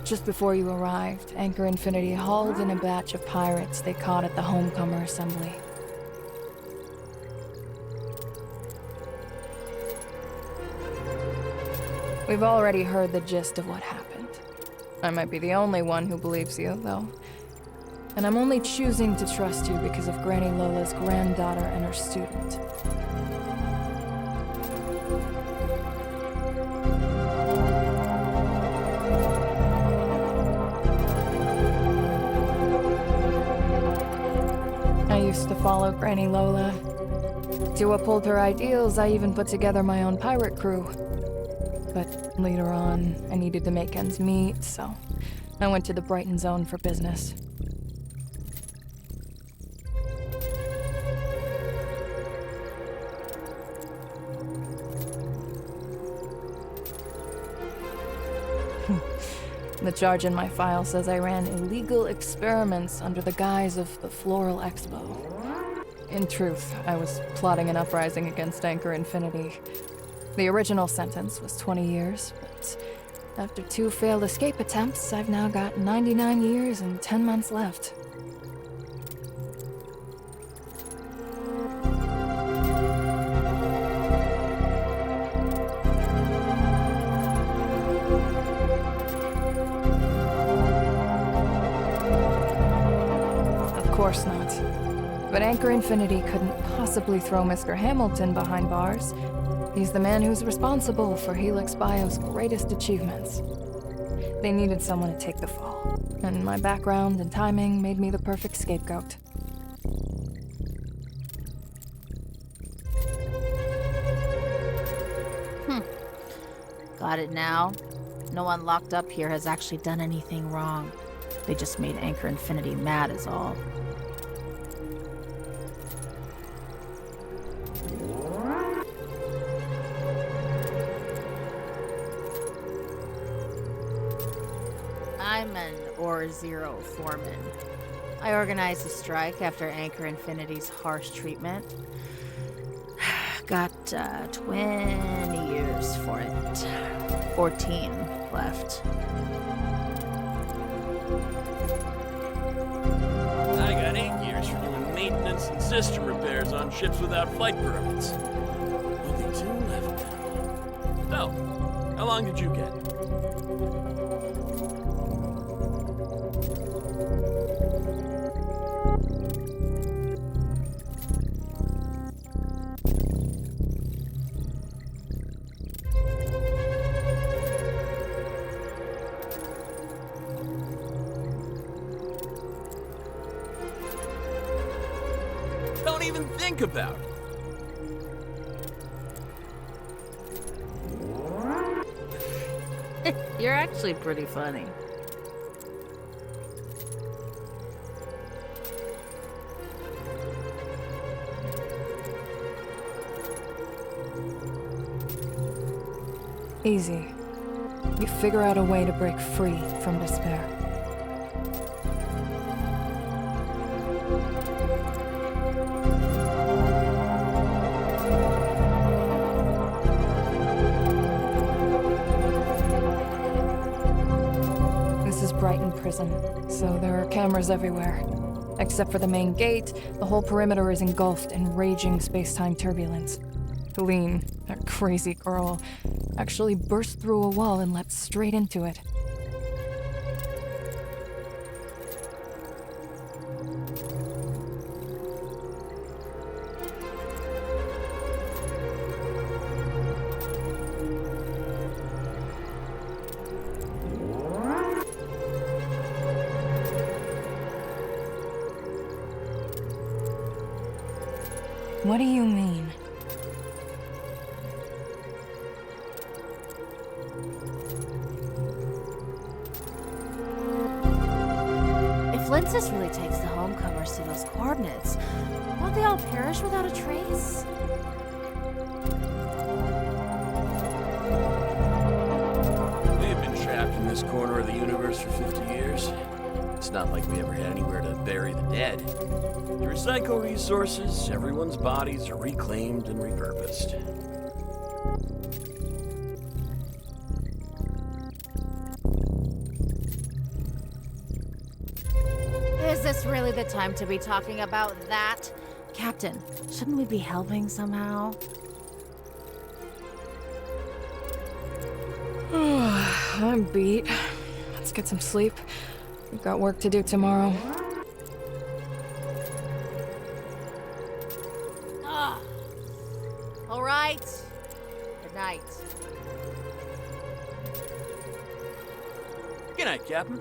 Just before you arrived, Anchor Infinity hauled in a batch of pirates they caught at the Homecomer Assembly. We've already heard the gist of what happened. I might be the only one who believes you, though. And I'm only choosing to trust you because of Granny Lola's granddaughter and her student. I used to follow Granny Lola. To uphold her ideals, I even put together my own pirate crew. But later on, I needed to make ends meet, so I went to the Brighton Zone for business. The charge in my file says I ran illegal experiments under the guise of the Floral Expo. In truth, I was plotting an uprising against Anchor Infinity. The original sentence was 20 years, but after 2 failed escape attempts, I've now got 99 years and 10 months left. Of course not. But Anchor Infinity couldn't possibly throw Mr. Hamilton behind bars. He's the man who's responsible for Helix Bio's greatest achievements. They needed someone to take the fall, and my background and timing made me the perfect scapegoat. Got it now? No one locked up here has actually done anything wrong. They just made Anchor Infinity mad is all. I'm an Ore Zero foreman. I organized a strike after Anchor Infinity's harsh treatment. Got 20 years for it. 14 left. I got 8 years for doing maintenance and system repairs on ships without flight permits. Only 2 left now. So, how long did you get? Don't even think about it. You're actually pretty funny. Easy. You figure out a way to break free from despair. This is Brighton Prison, so there are cameras everywhere. Except for the main gate, the whole perimeter is engulfed in raging space-time turbulence. Helene, that crazy girl, actually burst through a wall and leapt straight into it. What do you mean? If Lindsys really takes the homecomers to those coordinates, won't they all perish without a trace? We've been trapped in this corner of the universe for 50 years. It's not like we ever had anywhere to bury the dead. To recycle resources, everyone's bodies are reclaimed and repurposed. Is this really the time to be talking about that? Captain, shouldn't we be helping somehow? I'm beat. Let's get some sleep. We've got work to do tomorrow. All right. Good night. Good night, Captain.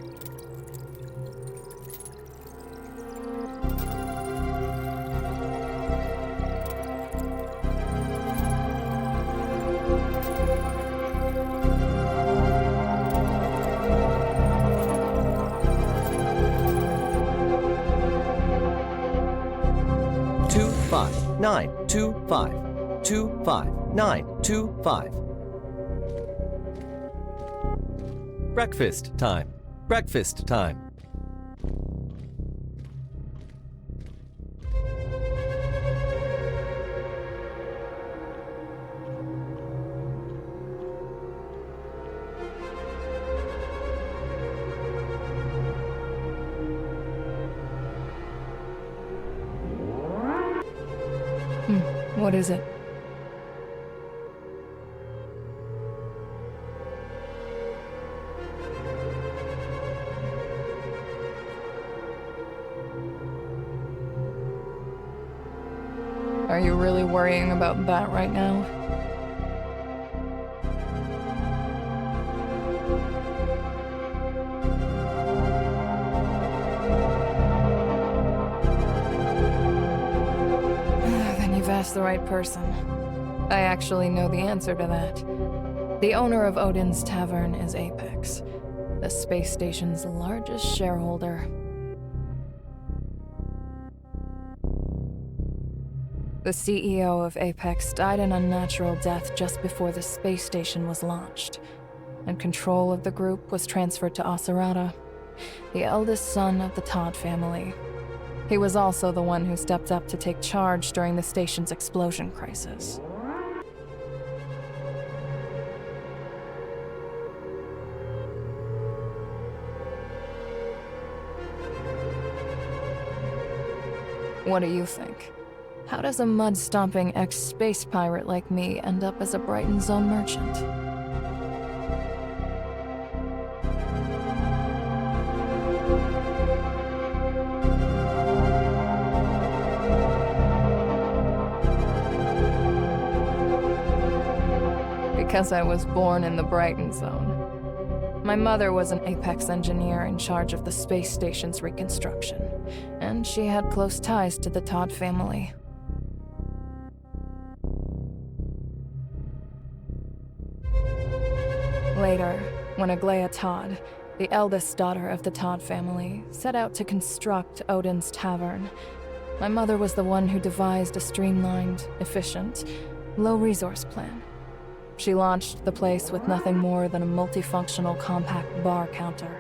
Two, 5, 9, 2, 5, 2, 5, 9, 2, 5. Breakfast time. Breakfast time. What is it? Are you really worrying about that right now? Then you've asked the right person. I actually know the answer to that. The owner of Odin's Tavern is Apex, the space station's largest shareholder. The CEO of Apex died an unnatural death just before the space station was launched, and control of the group was transferred to Asurata, the eldest son of the Todd family. He was also the one who stepped up to take charge during the station's explosion crisis. What do you think? How does a mud-stomping ex-space pirate like me end up as a Brighton Zone merchant? Because I was born in the Brighton Zone. My mother was an Apex engineer in charge of the space station's reconstruction, and she had close ties to the Todd family. Later, when Aglaia Todd, the eldest daughter of the Todd family, set out to construct Odin's Tavern, my mother was the one who devised a streamlined, efficient, low-resource plan. She launched the place with nothing more than a multifunctional compact bar counter.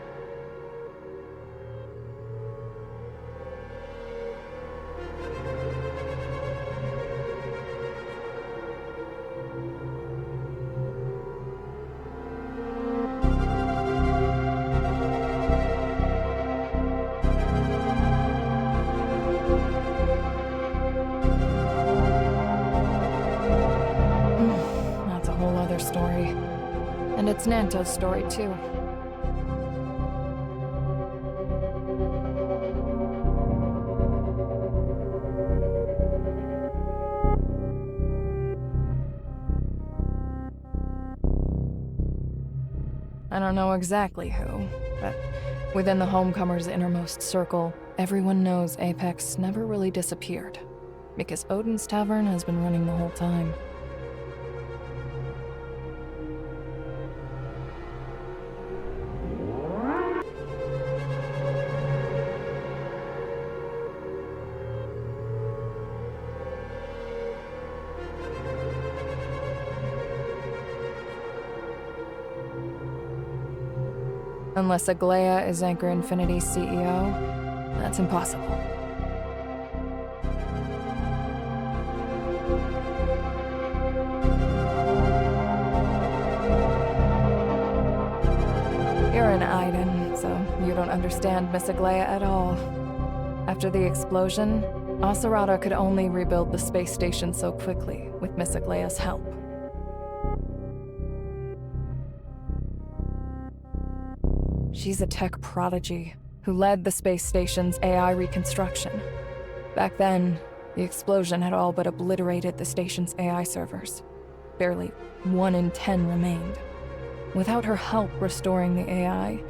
That's a whole other story. And it's Nanto's story, too. I don't know exactly who, but within the Homecomers' innermost circle, everyone knows Apex never really disappeared, because Odin's Tavern has been running the whole time. Unless Aglaya is Anchor Infinity's CEO, that's impossible. You're an Aiden, so you don't understand Miss Aglaya at all. After the explosion, Acerata could only rebuild the space station so quickly with Miss Aglaya's help. She's a tech prodigy who led the space station's AI reconstruction. Back then, the explosion had all but obliterated the station's AI servers. Barely 1 in 10 remained. Without her help restoring the AI,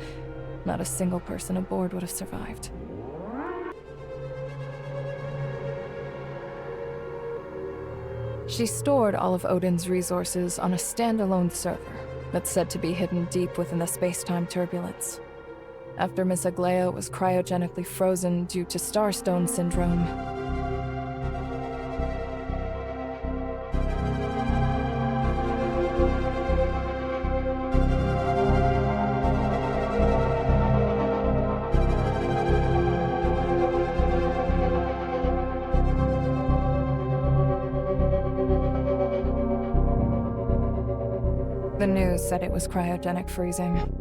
not a single person aboard would have survived. She stored all of Odin's resources on a standalone server that's said to be hidden deep within the space-time turbulence. After Miss Aglaya was cryogenically frozen due to Starstone syndrome, the news said it was cryogenic freezing.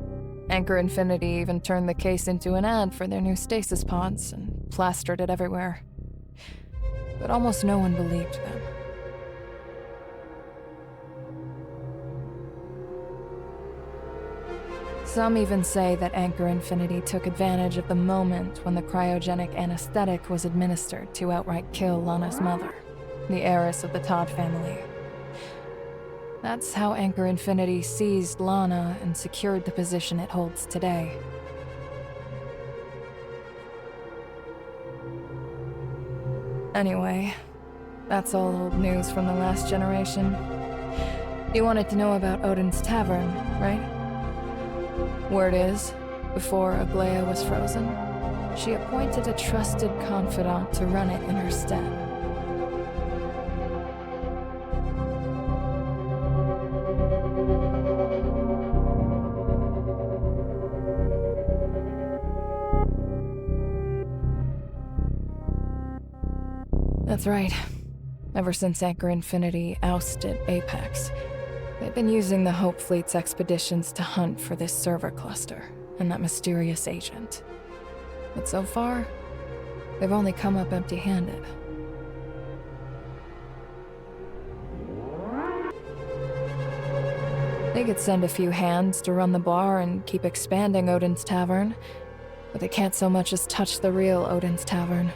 Anchor Infinity even turned the case into an ad for their new stasis pods and plastered it everywhere. But almost no one believed them. Some even say that Anchor Infinity took advantage of the moment when the cryogenic anesthetic was administered to outright kill Lana's mother, the heiress of the Todd family. That's how Anchor Infinity seized Lana and secured the position it holds today. Anyway, that's all old news from the last generation. You wanted to know about Odin's Tavern, right? Word is, before Aglaya was frozen, she appointed a trusted confidant to run it in her stead. That's right. Ever since Anchor Infinity ousted Apex, they've been using the Hope Fleet's expeditions to hunt for this server cluster and that mysterious agent. But so far, they've only come up empty-handed. They could send a few hands to run the bar and keep expanding Odin's Tavern, but they can't so much as touch the real Odin's Tavern.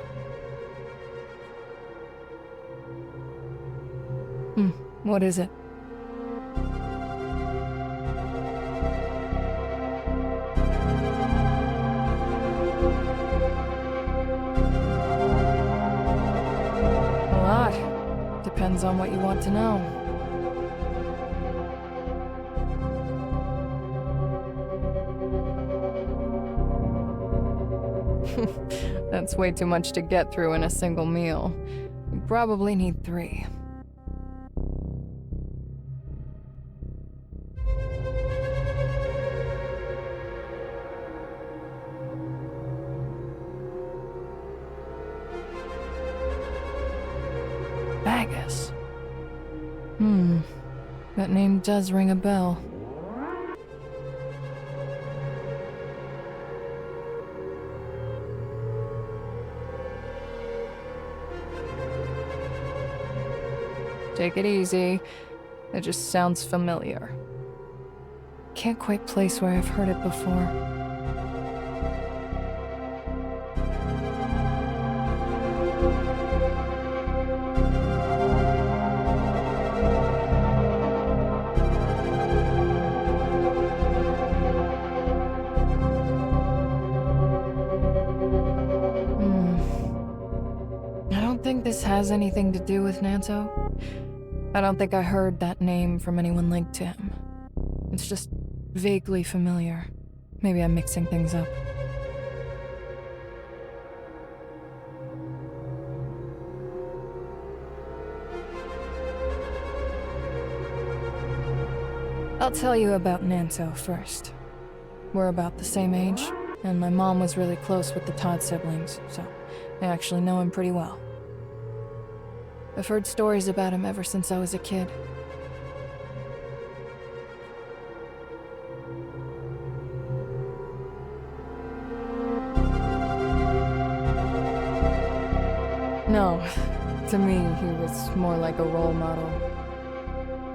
What is it? A lot. Depends on what you want to know. That's way too much to get through in a single meal. You probably need 3. Bagus. That name does ring a bell. Take it easy. It just sounds familiar. Can't quite place where I've heard it before. I don't think this has anything to do with Nanto. I don't think I heard that name from anyone linked to him. It's just vaguely familiar. Maybe I'm mixing things up. I'll tell you about Nanto first. We're about the same age, and my mom was really close with the Todd siblings, so I actually know him pretty well. I've heard stories about him ever since I was a kid. No, to me, he was more like a role model.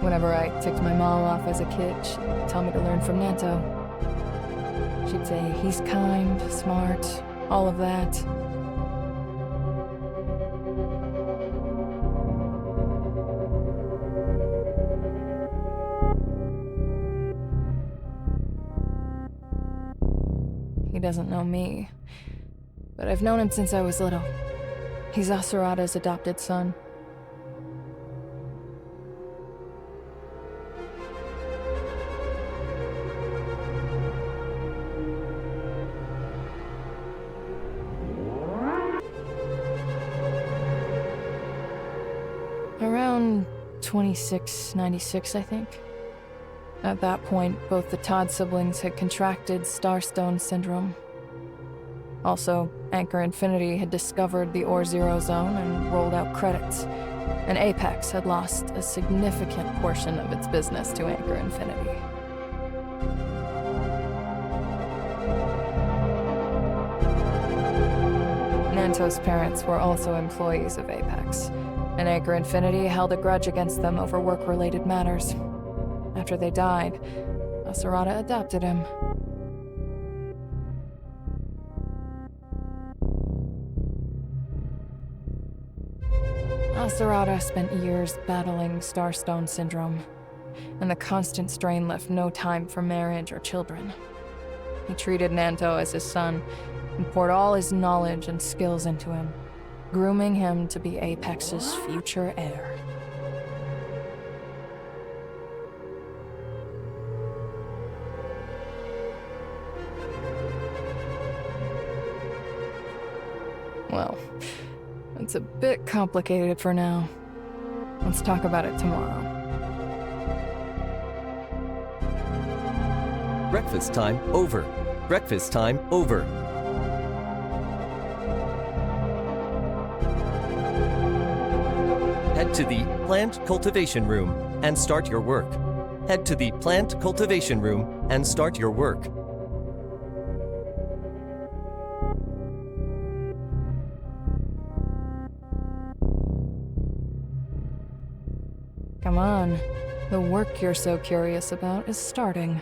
Whenever I ticked my mom off as a kid, she'd tell me to learn from Nanto. She'd say he's kind, smart, all of that. He doesn't know me, but I've known him since I was little. He's Asurata's adopted son. Around 2696, I think. At that point, both the Todd siblings had contracted Starstone Syndrome. Also, Anchor Infinity had discovered the Ore Zero Zone and rolled out credits, and Apex had lost a significant portion of its business to Anchor Infinity. Nanto's parents were also employees of Apex, and Anchor Infinity held a grudge against them over work-related matters. After they died, Asurata adopted him. Asurata spent years battling Starstone Syndrome, and the constant strain left no time for marriage or children. He treated Nanto as his son and poured all his knowledge and skills into him, grooming him to be Apex's future heir. Well, it's a bit complicated for now. Let's talk about it tomorrow. Breakfast time over. Breakfast time over. Head to the plant cultivation room and start your work. Head to the plant cultivation room and start your work. Come on, the work you're so curious about is starting.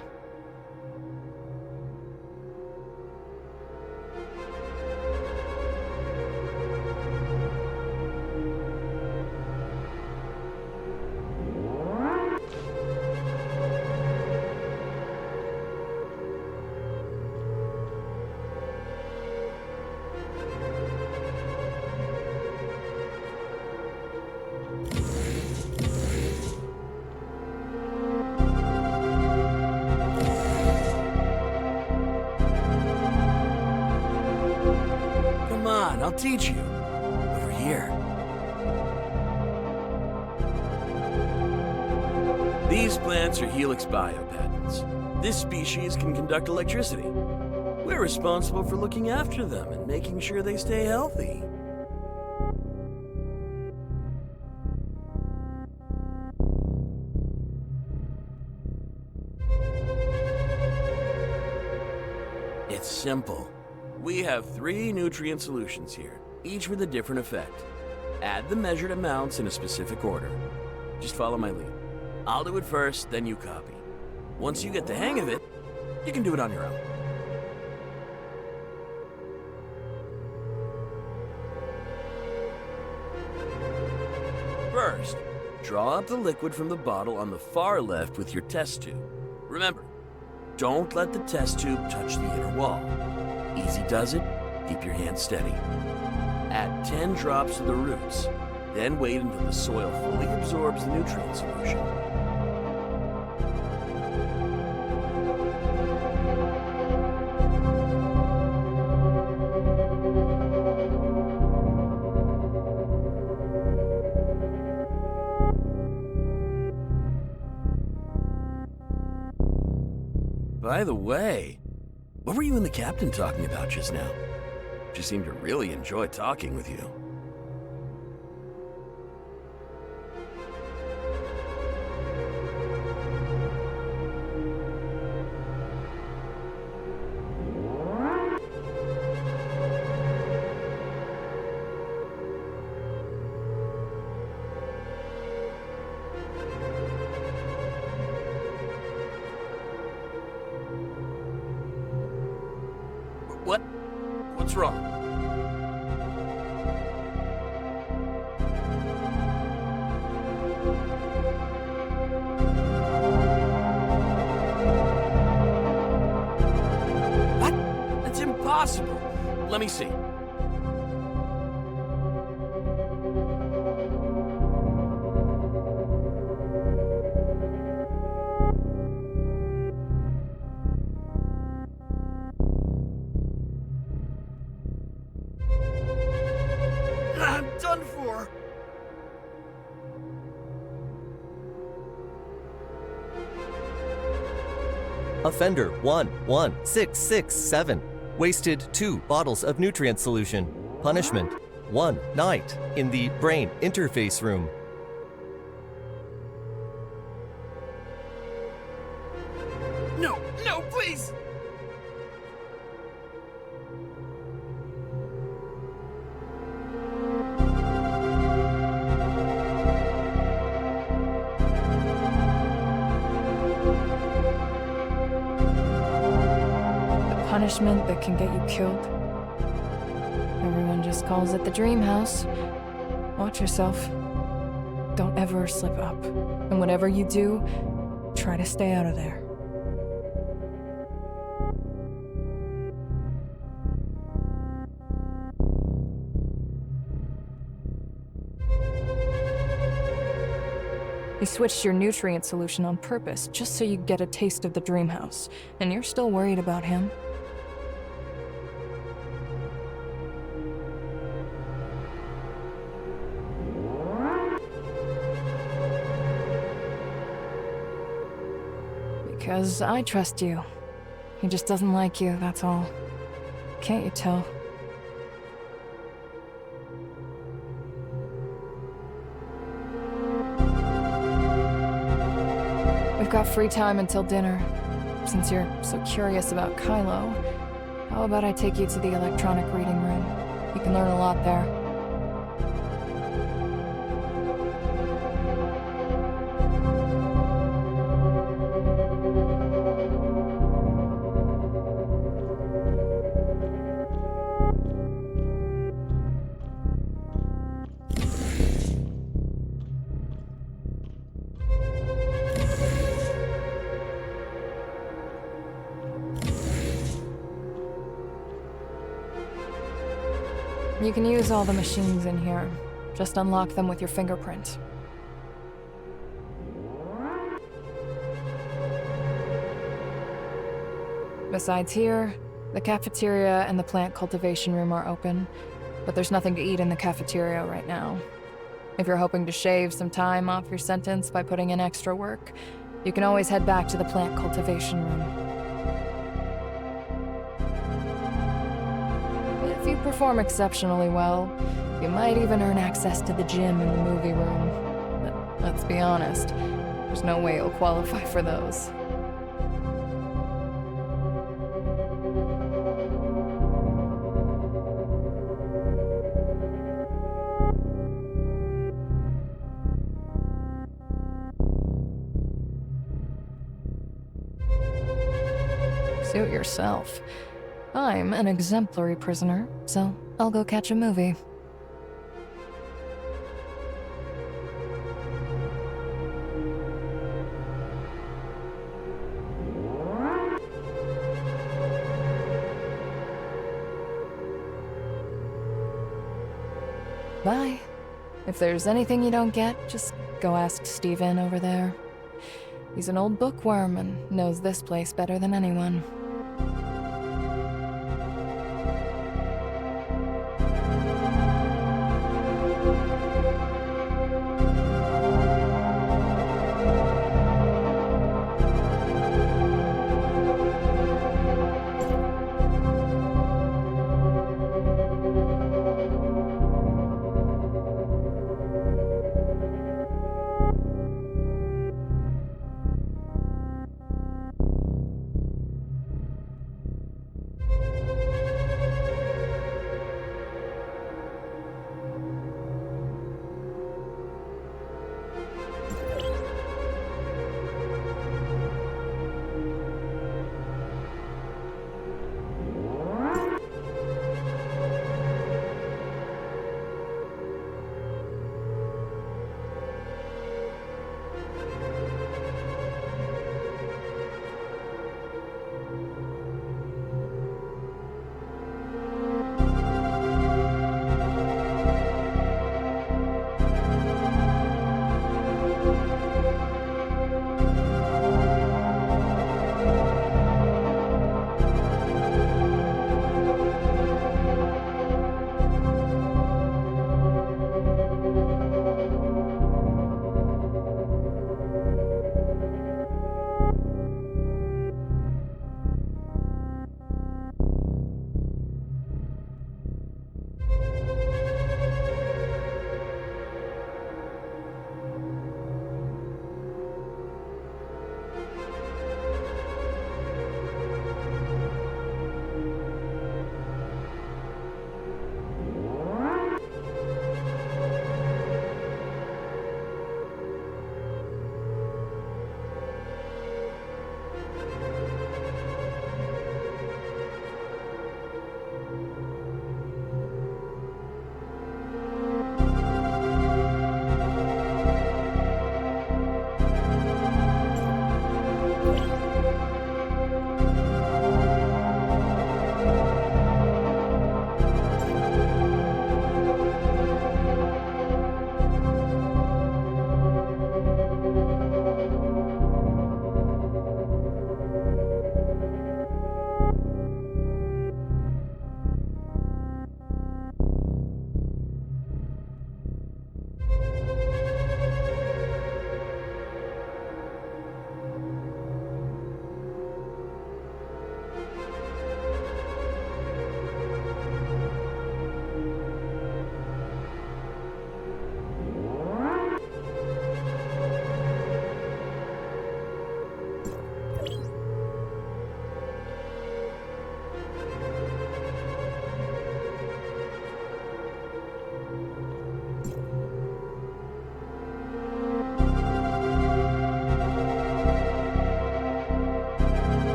I'll teach you. Over here. These plants are Helix biopatents. This species can conduct electricity. We're responsible for looking after them and making sure they stay healthy. simple. We have 3 nutrient solutions here, each with a different effect. Add the measured amounts in a specific order. Just follow my lead. I'll do it first, then you copy. Once you get the hang of it, you can do it on your own. First, draw up the liquid from the bottle on the far left with your test tube. Remember, don't let the test tube touch the inner wall. Easy does it, keep your hand steady. Add 10 drops to the roots, then wait until the soil fully absorbs the nutrient solution. By the way, what were you and the captain talking about just now? She seemed to really enjoy talking with you. What's wrong? What? That's impossible. Let me see. I'm done for. Offender 11667 wasted 2 bottles of nutrient solution. Punishment: 1 night in the brain interface room. No, please! Punishment that can get you killed. Everyone just calls it the dream house. Watch yourself. Don't ever slip up. And whatever you do, try to stay out of there. You switched your nutrient solution on purpose, just so you get a taste of the dream house. And you're still worried about him? Because I trust you. He just doesn't like you, that's all. Can't you tell? We've got free time until dinner. Since you're so curious about Kailo, how about I take you to the electronic reading room? You can learn a lot there. You can use all the machines in here. Just unlock them with your fingerprint. Besides here, the cafeteria and the plant cultivation room are open, but there's nothing to eat in the cafeteria right now. If you're hoping to shave some time off your sentence by putting in extra work, you can always head back to the plant cultivation room. If you perform exceptionally well, you might even earn access to the gym and the movie room. But let's be honest, there's no way you'll qualify for those. Suit yourself. I'm an exemplary prisoner, so I'll go catch a movie. Bye. If there's anything you don't get, just go ask Steven over there. He's an old bookworm and knows this place better than anyone.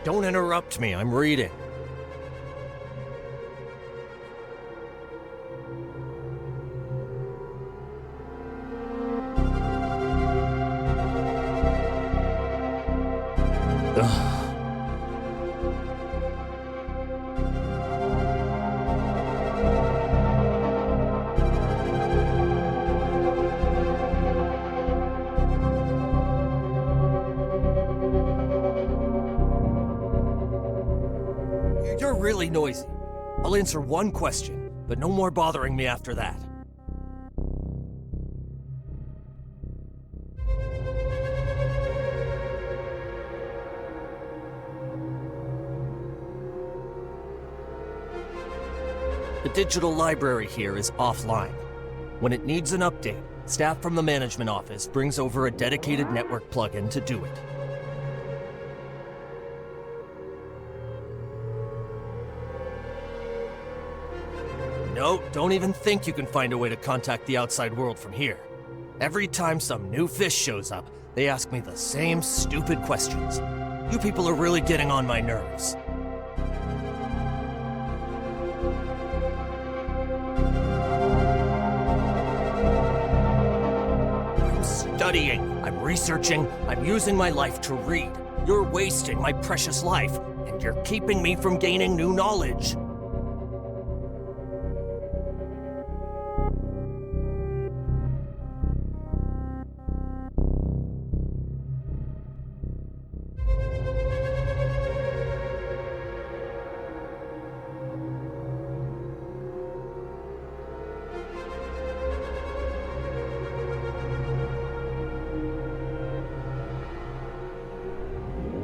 Don't interrupt me, I'm reading. really noisy. I'll answer one question, but no more bothering me after that. The digital library here is offline. When it needs an update, staff from the management office brings over a dedicated network plugin to do it. No, don't even think you can find a way to contact the outside world from here. Every time some new fish shows up, they ask me the same stupid questions. You people are really getting on my nerves. I'm studying, I'm researching, I'm using my life to read. You're wasting my precious life, and you're keeping me from gaining new knowledge.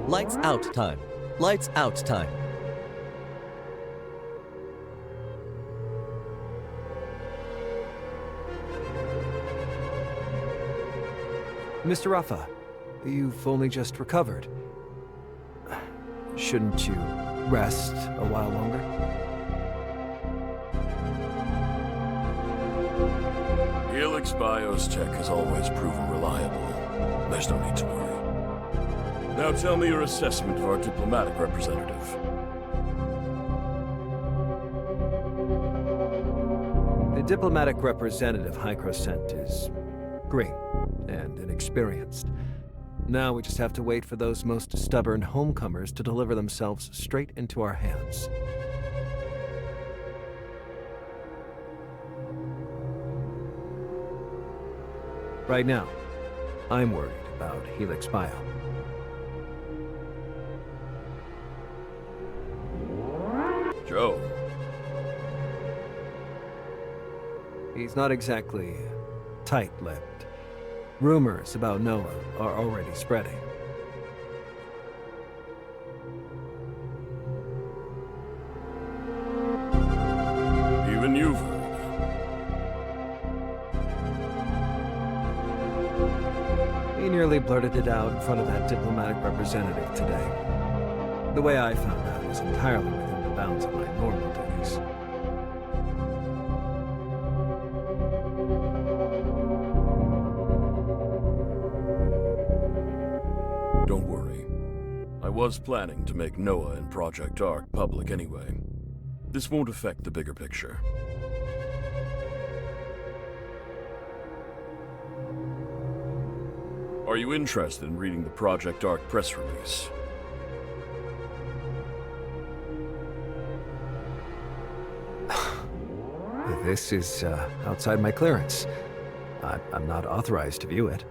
Lights out time. Lights out time. Mr. Raffa, you've only just recovered. Shouldn't you rest a while longer? Helix Bio's tech has always proven reliable. There's no need to worry. Now tell me your assessment of our diplomatic representative. The diplomatic representative Hykros sent is green and inexperienced. Now we just have to wait for those most stubborn homecomers to deliver themselves straight into our hands. Right now, I'm worried about Helix Bio. Joe. He's not exactly tight-lipped. Rumors about Noah are already spreading. Even you've heard. He nearly blurted it out in front of that diplomatic representative today. The way I found out is entirely within the bounds of my normal duties. Don't worry. I was planning to make Noah and Project Ark public anyway. This won't affect the bigger picture. Are you interested in reading the Project Ark press release? This is outside my clearance. I'm not authorized to view it.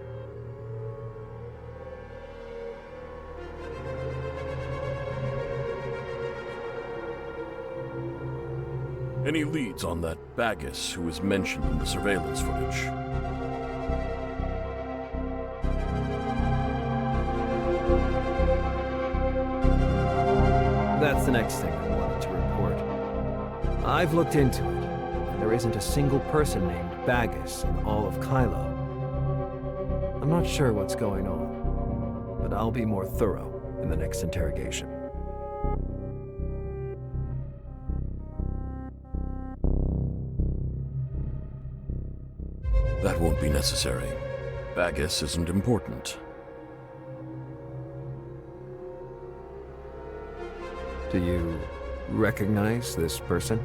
Any leads on that Bagus who was mentioned in the surveillance footage? That's the next thing I wanted to report. I've looked into it, and there isn't a single person named Bagus in all of Kailo. I'm not sure what's going on, but I'll be more thorough in the next interrogation. That won't be necessary. Bagus isn't important. Do you recognize this person?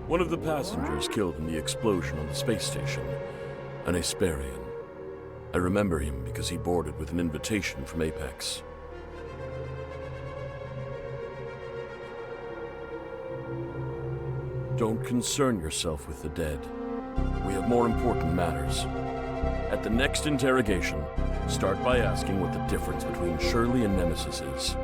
One of the passengers killed in the explosion on the space station. An Asperian. I remember him because he boarded with an invitation from Apex. Don't concern yourself with the dead. We have more important matters. At the next interrogation, start by asking what the difference between Shirley and Nemesis is.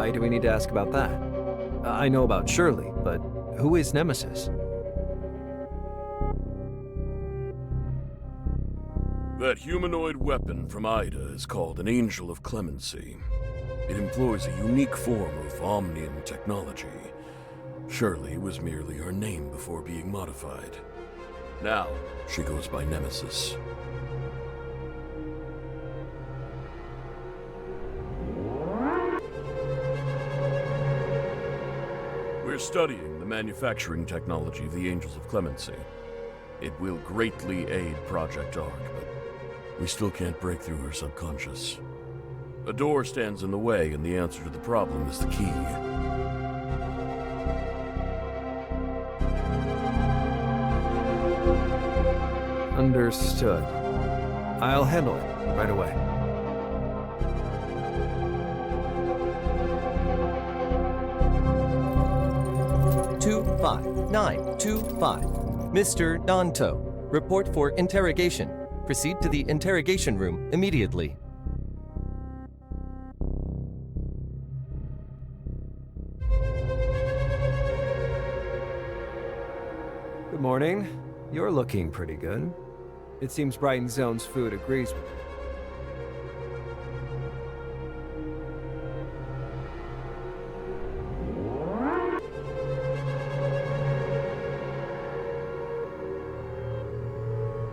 Why do we need to ask about that? I know about Shirley, but who is Nemesis? That humanoid weapon from Ida is called an Angel of Clemency. It employs a unique form of Omnium technology. Shirley was merely her name before being modified. Now, she goes by Nemesis. We're studying the manufacturing technology of the Angels of Clemency. It will greatly aid Project Ark, but we still can't break through her subconscious. A door stands in the way, and the answer to the problem is the key. Understood. I'll handle it right away. Two 5925. Mr. Nanto, report for interrogation. Proceed to the interrogation room immediately. Good morning. You're looking pretty good. It seems Brighton Zone's food agrees with you.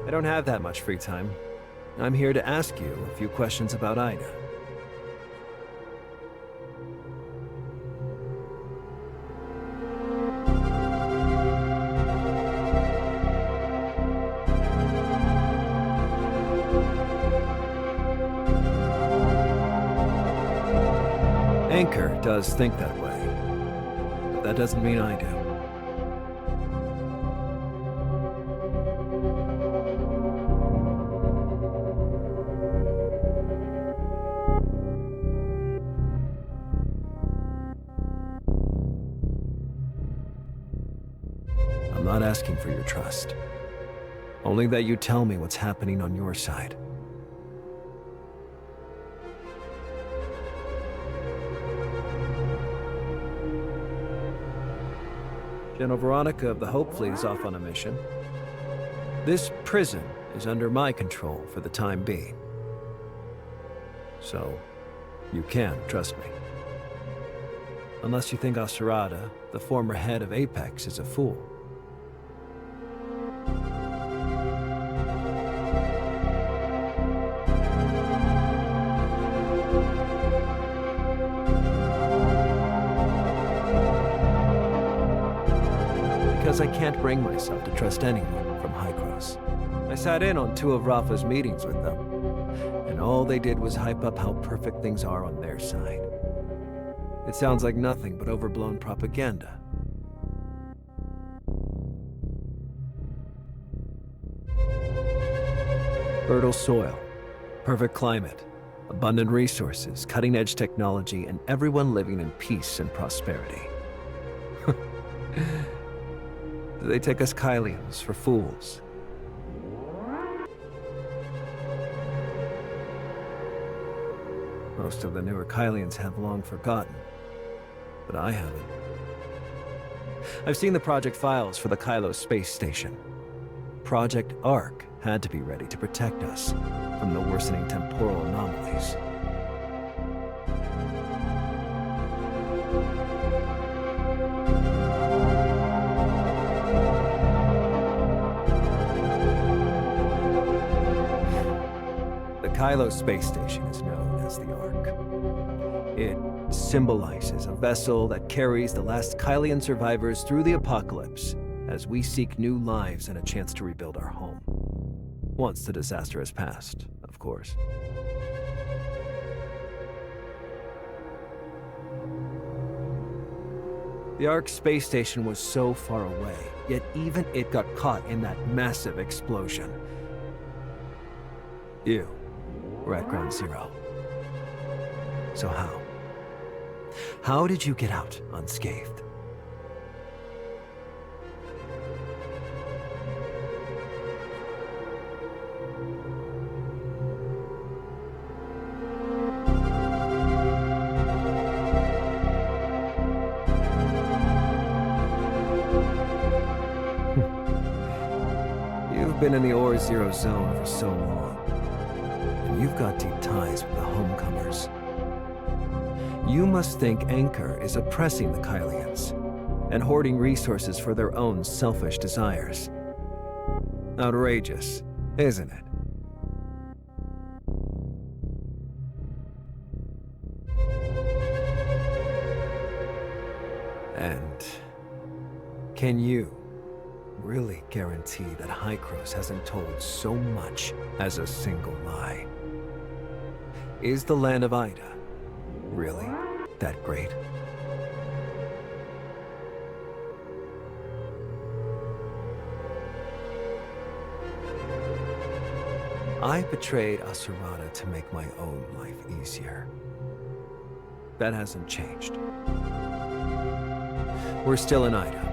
I don't have that much free time. I'm here to ask you a few questions about Ida. Anchor does think that way, but that doesn't mean I do. I'm not asking for your trust. Only that you tell me what's happening on your side. General Veronica of the Hope Fleet is off on a mission. This prison is under my control for the time being. So, you can trust me. Unless you think Asarada, the former head of Apex, is a fool. Because I can't bring myself to trust anyone from High Cross. I sat in on 2 of Rafa's meetings with them, and all they did was hype up how perfect things are on their side. It sounds like nothing but overblown propaganda. Fertile soil, perfect climate, abundant resources, cutting-edge technology, and everyone living in peace and prosperity. Do they take us Kailians for fools? Most of the newer Kailians have long forgotten, but I haven't. I've seen the project files for the Kailo space station. Project Ark had to be ready to protect us from the worsening temporal anomalies. The Kailo space station is known as the Ark. It symbolizes a vessel that carries the last Kailian survivors through the apocalypse as we seek new lives and a chance to rebuild our home. Once the disaster has passed, of course. The Ark space station was so far away, yet even it got caught in that massive explosion. You were at Ground Zero. So how? How did you get out unscathed? been in the Ore Zero Zone for so long, and you've got deep ties with the homecomers. You must think Anchor is oppressing the Kailians and hoarding resources for their own selfish desires. Outrageous, isn't it? And can you really guarantee that Hykros hasn't told so much as a single lie? Is the land of Ida really that great? I betrayed Asurana to make my own life easier. That hasn't changed. We're still in Ida,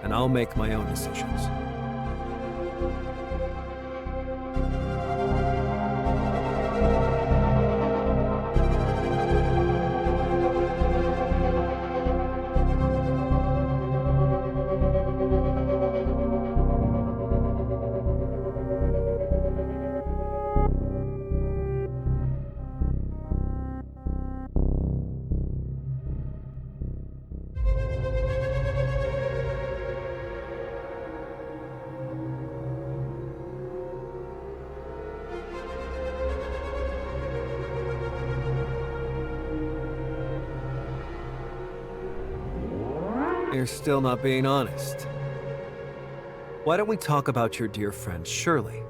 and I'll make my own decisions. You're still not being honest. Why don't we talk about your dear friend Shirley?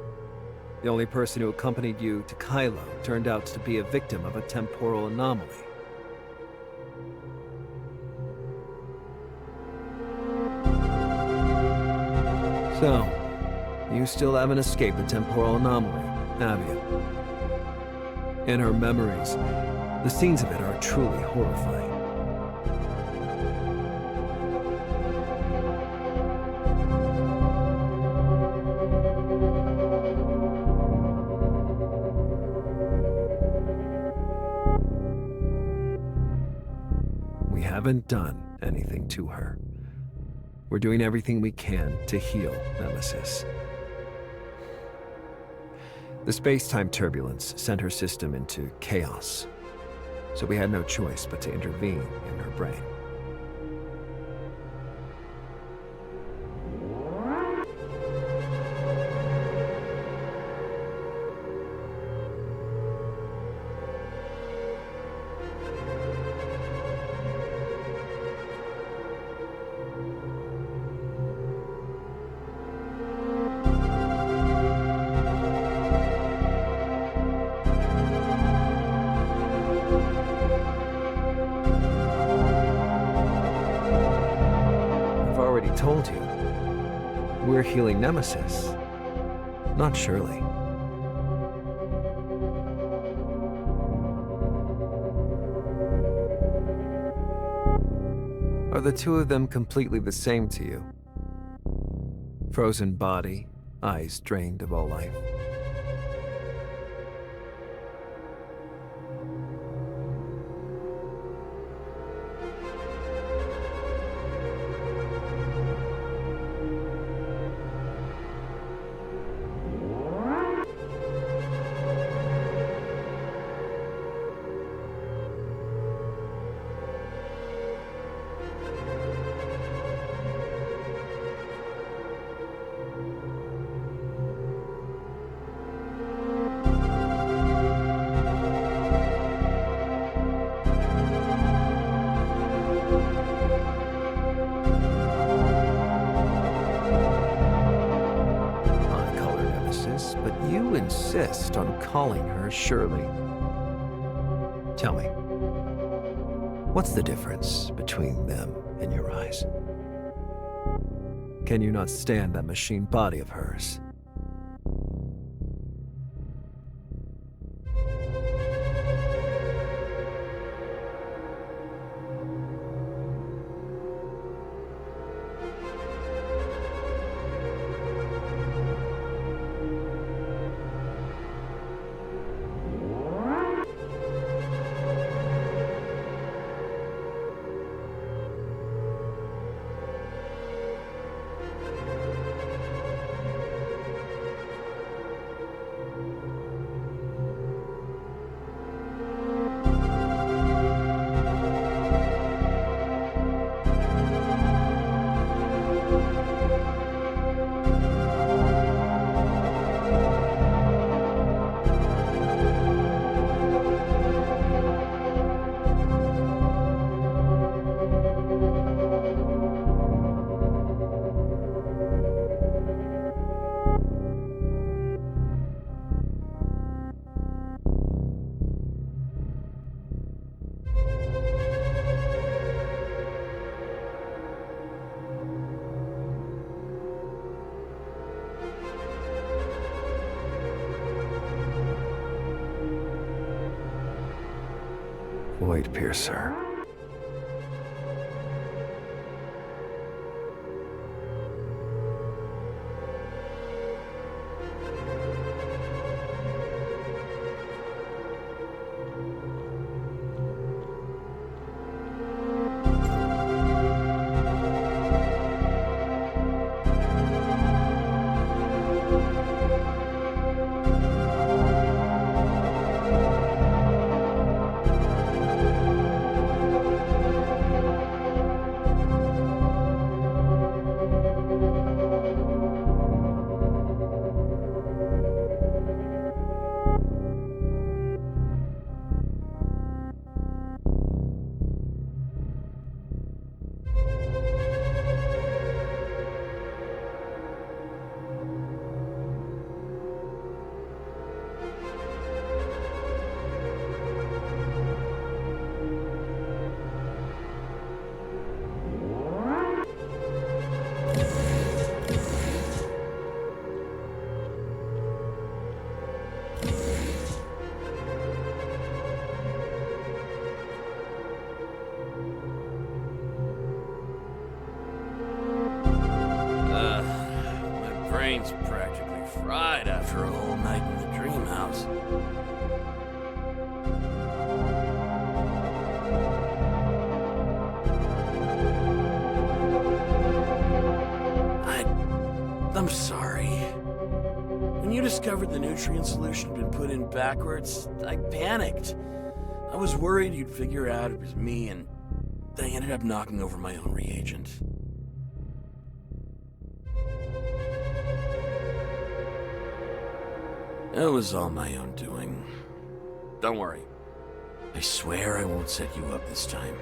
The only person who accompanied you to Kailo turned out to be a victim of a temporal anomaly. So, you still haven't escaped the temporal anomaly, have you? In her memories, the scenes of it are truly horrifying. We haven't done anything to her. We're doing everything we can to heal Nemesis. The space-time turbulence sent her system into chaos, so we had no choice but to intervene in her brain. Told you. We're healing Nemesis, not Shirley. Are the two of them completely the same to you? Frozen body, eyes drained of all life. But you insist on calling her Shirley. Tell me, what's the difference between them in your eyes? Can you not stand that machine body of hers? Void Piercer. Brain's practically fried after a whole night in the dream house. I'm sorry. When you discovered the nutrient solution had been put in backwards, I panicked. I was worried you'd figure out it was me, and I ended up knocking over my own reagent. It was all my own doing. Don't worry. I swear I won't set you up this time.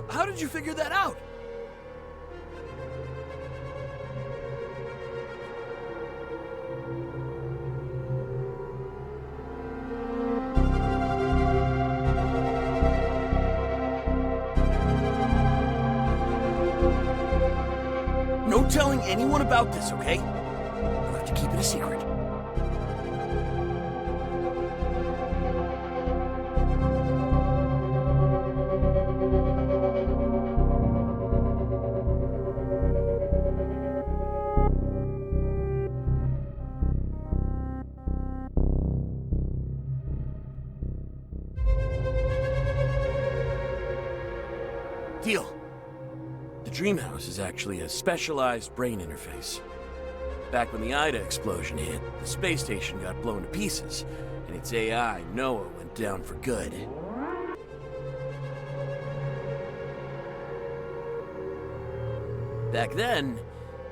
How did you figure that out? No telling anyone about this, okay? You'll have to keep it a secret. Deal. The Dream House is actually a specialized brain interface. Back when the Ida explosion hit, the space station got blown to pieces, and its AI, Noah, went down for good. Back then,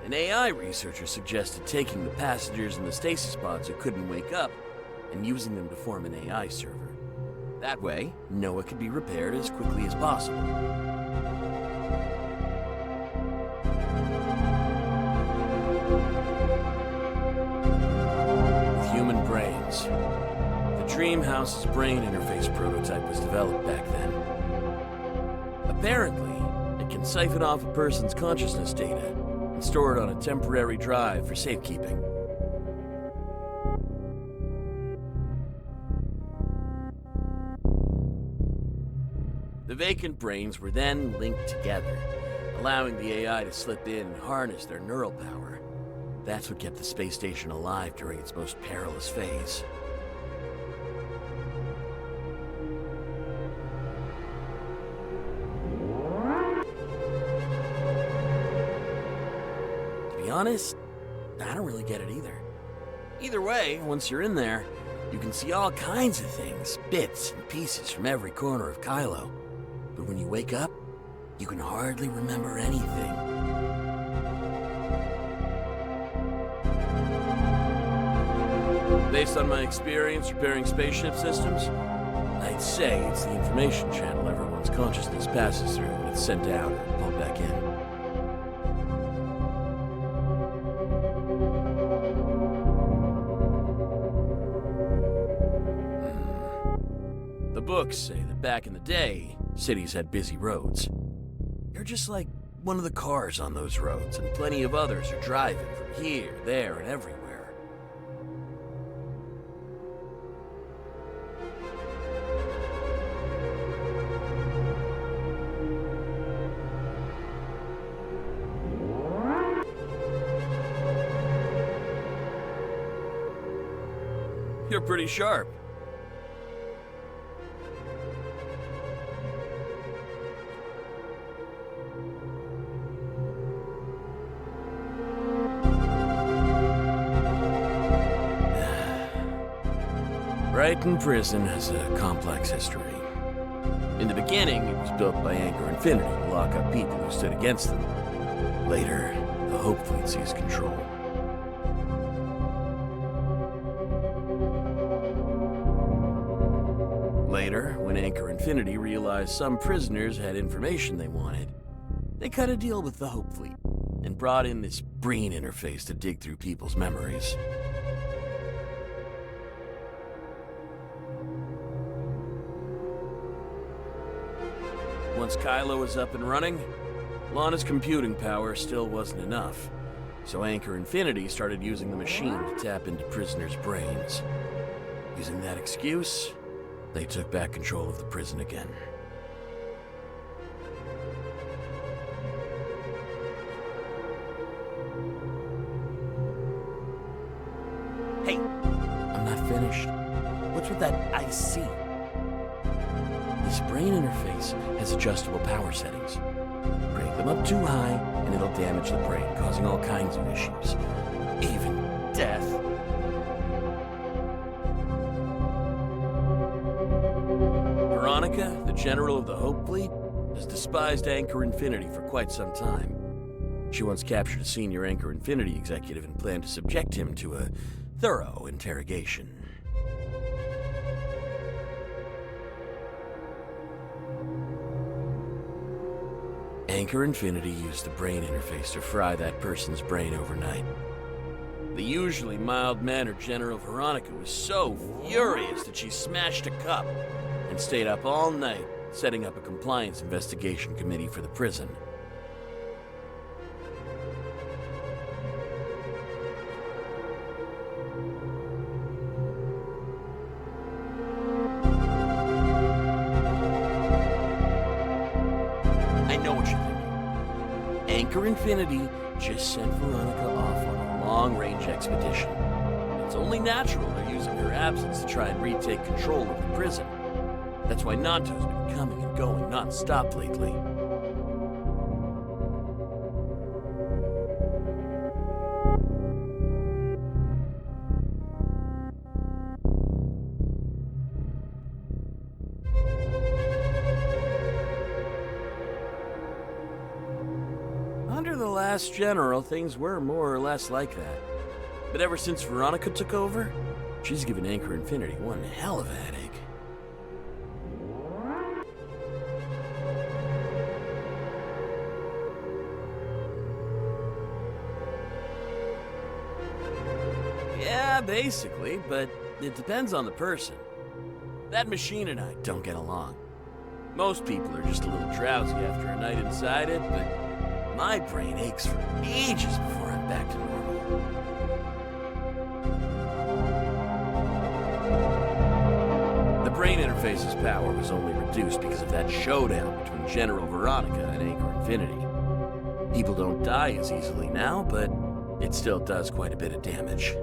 an AI researcher suggested taking the passengers in the stasis pods who couldn't wake up and using them to form an AI server. That way, Noah could be repaired as quickly as possible. Human brains. The Dream House's brain interface prototype was developed back then. Apparently, it can siphon off a person's consciousness data and store it on a temporary drive for safekeeping. The vacant brains were then linked together, allowing the AI to slip in and harness their neural power. That's what kept the space station alive during its most perilous phase. To be honest, I don't really get it either. Either way, once you're in there, you can see all kinds of things, bits and pieces from every corner of Kailo. But when you wake up, you can hardly remember anything. Based on my experience repairing spaceship systems, I'd say it's the information channel everyone's consciousness passes through when it's sent out or pulled back in. The books say that back in the day, cities had busy roads. They're just like one of the cars on those roads, and plenty of others are driving from here, there, and everywhere. You're pretty sharp. Brighton Prison has a complex history. In the beginning, it was built by Anchor Infinity to lock up people who stood against them. Later, the Hope Fleet seized control. Later, when Anchor Infinity realized some prisoners had information they wanted, they cut a deal with the Hope Fleet and brought in this brain interface to dig through people's memories. Once Kailo was up and running, Lana's computing power still wasn't enough, so Anchor Infinity started using the machine to tap into prisoners' brains. Using that excuse, they took back control of the prison again. Hey, I'm not finished. What's with that IC? This brain interface has adjustable power settings. Crank them up too high, and it'll damage the brain, causing all kinds of issues. Even death. Veronica, the general of the Hope Fleet, has despised Anchor Infinity for quite some time. She once captured a senior Anchor Infinity executive and planned to subject him to a thorough interrogation. Anchor Infinity used the brain interface to fry that person's brain overnight. The usually mild-mannered General Veronica was so furious that she smashed a cup and stayed up all night setting up a compliance investigation committee for the prison. I know what you're thinking. Anchor Infinity just sent Veronica off on a long-range expedition. It's only natural they're using her absence to try and retake control of the prison. That's why Nanto's been coming and going non-stop lately. Under the last general, things were more or less like that. But ever since Veronica took over, she's given Anchor Infinity one hell of a headache. Yeah, basically, but it depends on the person. That machine and I don't get along. Most people are just a little drowsy after a night inside it, but my brain aches for ages before I'm back to normal. The brain interface's power was only reduced because of that showdown between General Veronica and Anchor Infinity. People don't die as easily now, but it still does quite a bit of damage.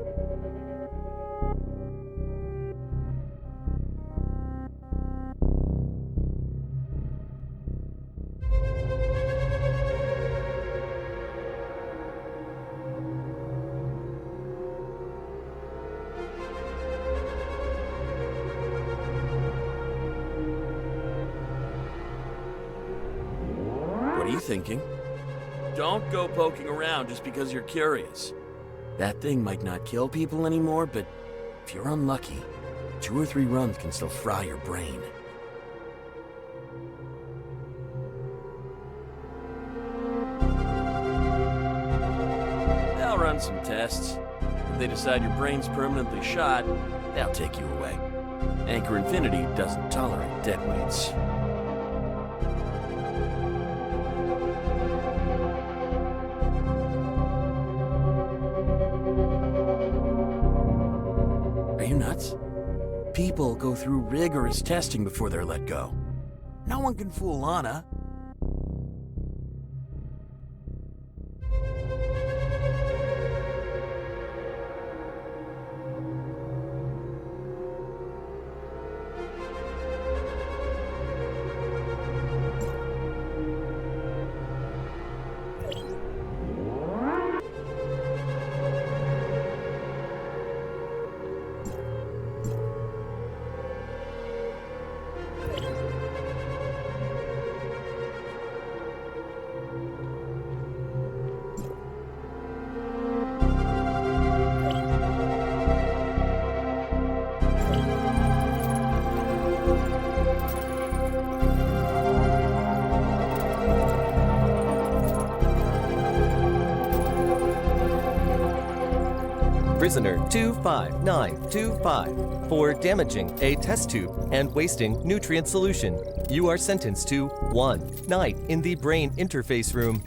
What are you thinking? Don't go poking around just because you're curious. That thing might not kill people anymore, but if you're unlucky, 2 or 3 runs can still fry your brain. They'll run some tests. If they decide your brain's permanently shot, they'll take you away. Anchor Infinity doesn't tolerate deadweights. people go through rigorous testing before they're let go. No one can fool Lana. Prisoner 25925 for damaging a test tube and wasting nutrient solution. You are sentenced to 1 night in the brain interface room.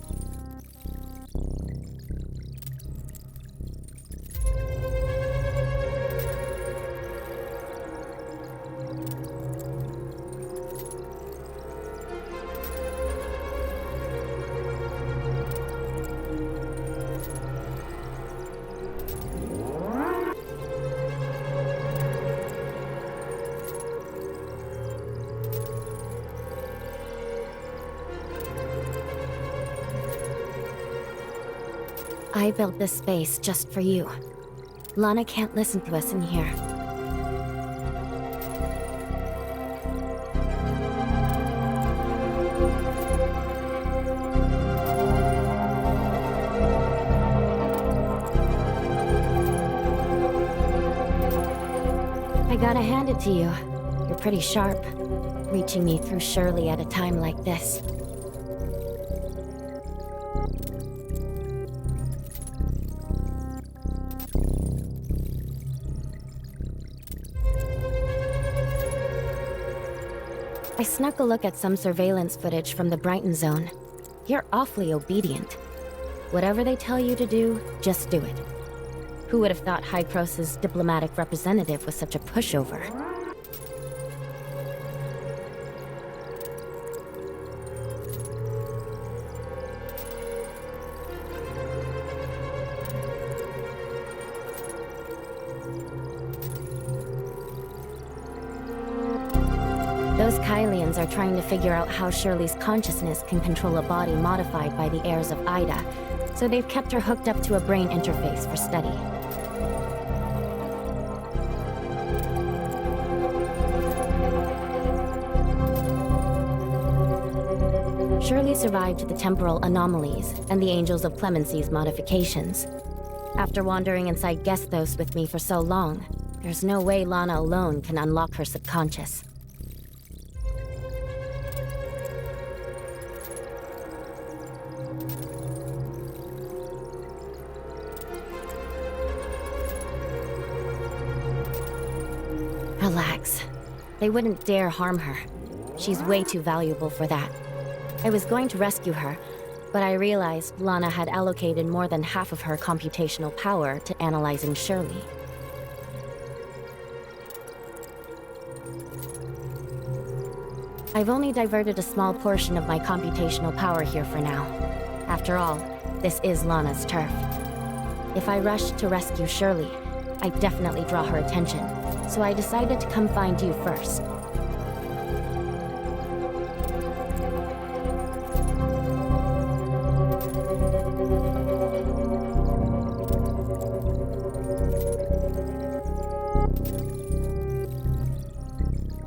I built this space just for you. Lana can't listen to us in here. I gotta hand it to you. You're pretty sharp, reaching me through Shirley at a time like this. I snuck a look at some surveillance footage from the Brighton zone. You're awfully obedient. Whatever they tell you to do, just do it. Who would have thought Hykros' diplomatic representative was such a pushover? Those Kailians are trying to figure out how Shirley's consciousness can control a body modified by the heirs of Ida, so they've kept her hooked up to a brain interface for study. Shirley survived the temporal anomalies and the Angels of Clemency's modifications. After wandering inside Gesthos with me for so long, there's no way Lana alone can unlock her subconscious. Relax. They wouldn't dare harm her. She's way too valuable for that. I was going to rescue her, but I realized Lana had allocated more than half of her computational power to analyzing Shirley. I've only diverted a small portion of my computational power here for now. After all, this is Lana's turf. If I rushed to rescue Shirley, I'd definitely draw her attention, so I decided to come find you first.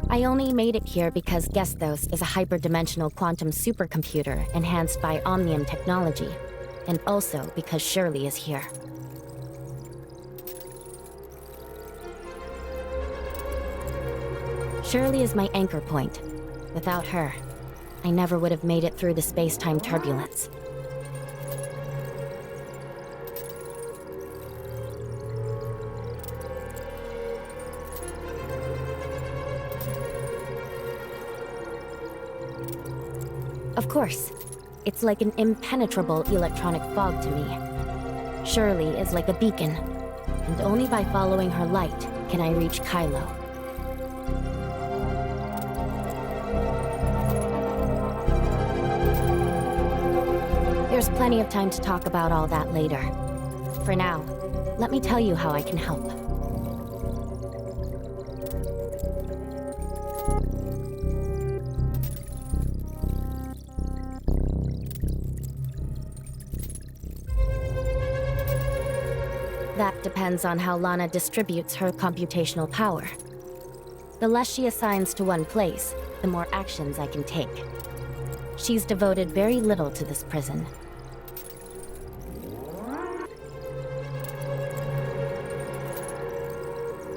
I only made it here because Gesthos is a hyperdimensional quantum supercomputer enhanced by Omnium technology, and also because Shirley is here. Shirley is my anchor point. Without her, I never would have made it through the space-time turbulence. Of course, it's like an impenetrable electronic fog to me. Shirley is like a beacon, and only by following her light can I reach Kailo. There's plenty of time to talk about all that later. For now, let me tell you how I can help. That depends on how Lana distributes her computational power. The less she assigns to one place, the more actions I can take. She's devoted very little to this prison.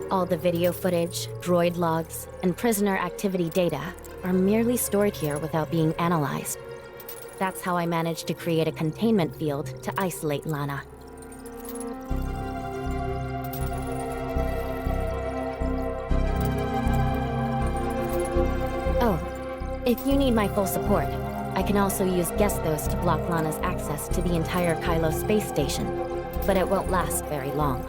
All the video footage, droid logs, and prisoner activity data are merely stored here without being analyzed. That's how I managed to create a containment field to isolate Lana. Oh, if you need my full support, I can also use Gestos to block Lana's access to the entire Kailo space station, but it won't last very long.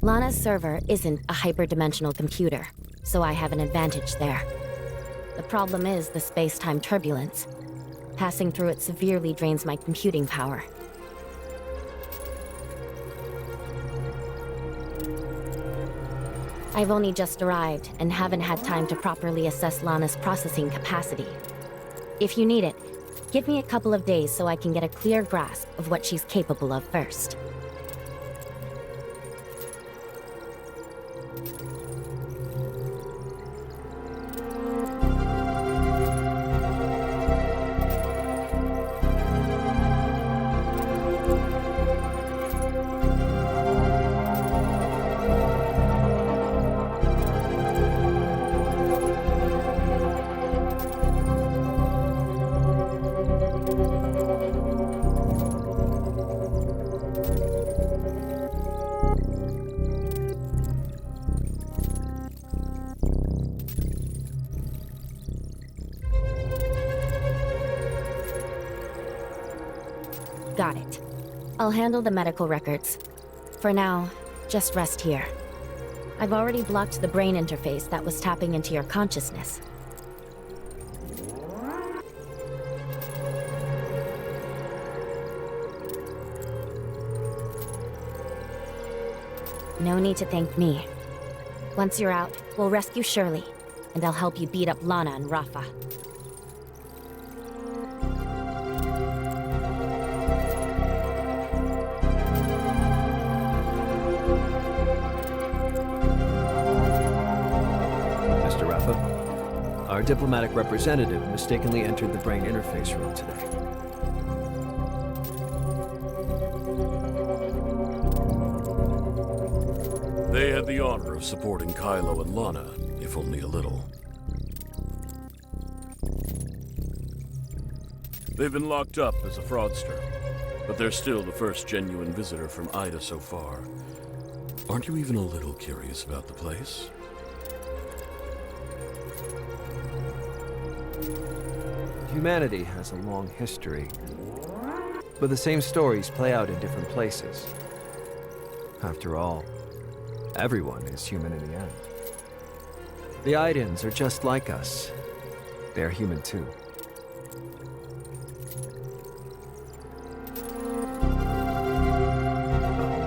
Lana's server isn't a hyperdimensional computer, so I have an advantage there. The problem is the space-time turbulence. Passing through it severely drains my computing power. I've only just arrived and haven't had time to properly assess Lana's processing capacity. If you need it, give me a couple of days so I can get a clear grasp of what she's capable of first. Got it. I'll handle the medical records. For now, just rest here. I've already blocked the brain interface that was tapping into your consciousness. No need to thank me. Once you're out, we'll rescue Shirley, and I'll help you beat up Lana and Rafa. Our diplomatic representative mistakenly entered the brain interface room today. They had the honor of supporting Kailo and Lana, if only a little. They've been locked up as a fraudster, but they're still the first genuine visitor from Ida so far. Aren't you even a little curious about the place? Humanity has a long history, but the same stories play out in different places. After all, everyone is human in the end. The Idans are just like us. They're human too. The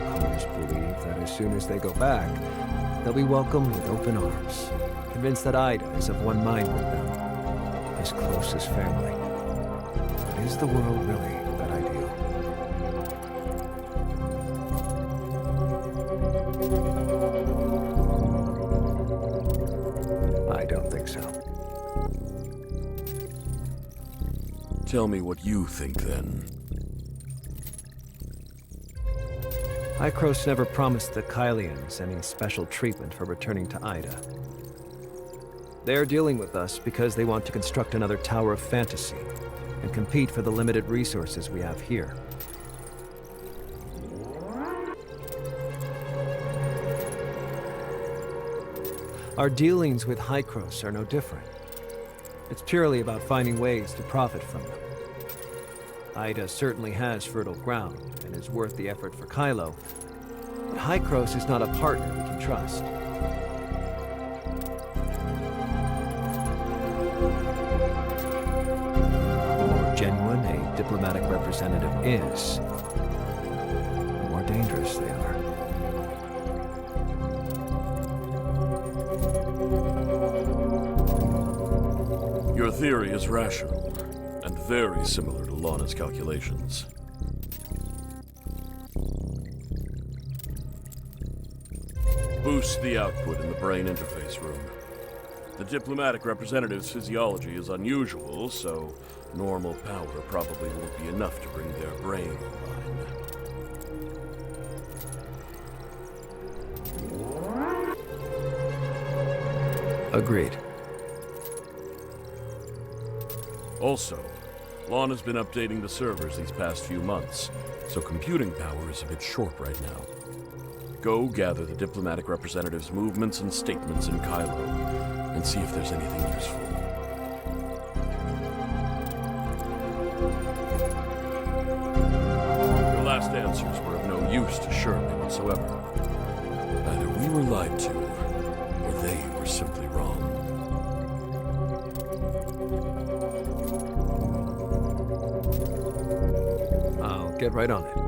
homecomers believe that as soon as they go back, they'll be welcomed with open arms, convinced that Ida is of one mind with them. His closest family. But is the world really that ideal? I don't think so. Tell me what you think, then. Hykros never promised the Kailians any special treatment for returning to Ida. They're dealing with us because they want to construct another Tower of Fantasy and compete for the limited resources we have here. Our dealings with Hykros are no different. It's purely about finding ways to profit from them. Ida certainly has fertile ground and is worth the effort for Kailo, But Hykros is not a partner we can trust. The more genuine a diplomatic representative is, the more dangerous they are. Your theory is rational, and very similar to Lana's calculations. Boost the output in the brain interface room. The diplomatic representative's physiology is unusual, so normal power probably won't be enough to bring their brain online. Agreed. Also, Lana's been updating the servers these past few months, so computing power is a bit short right now. Go gather the diplomatic representative's movements and statements in Kailo, and see if there's anything useful. Your last answers were of no use to Shirley whatsoever. Either we were lied to, or they were simply wrong. I'll get right on it.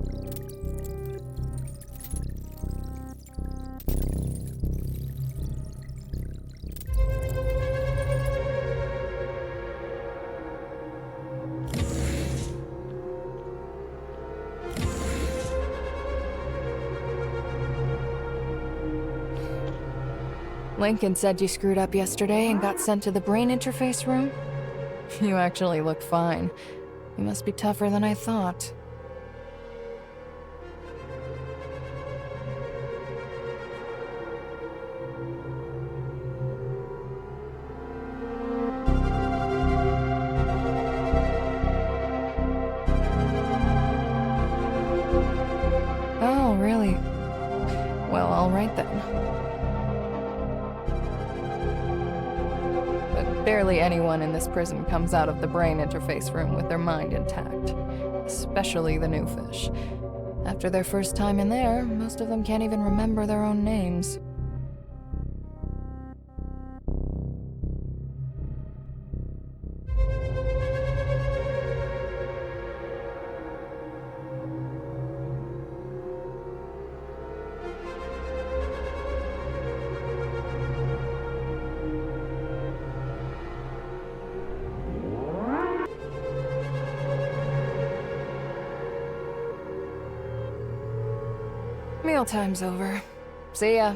Lincoln said you screwed up yesterday and got sent to the brain interface room? You actually look fine. You must be tougher than I thought. Oh, really? Well, all right then. But barely anyone in this prison comes out of the brain interface room with their mind intact. Especially the new fish. After their first time in there, most of them can't even remember their own names. Mealtime's over. See ya.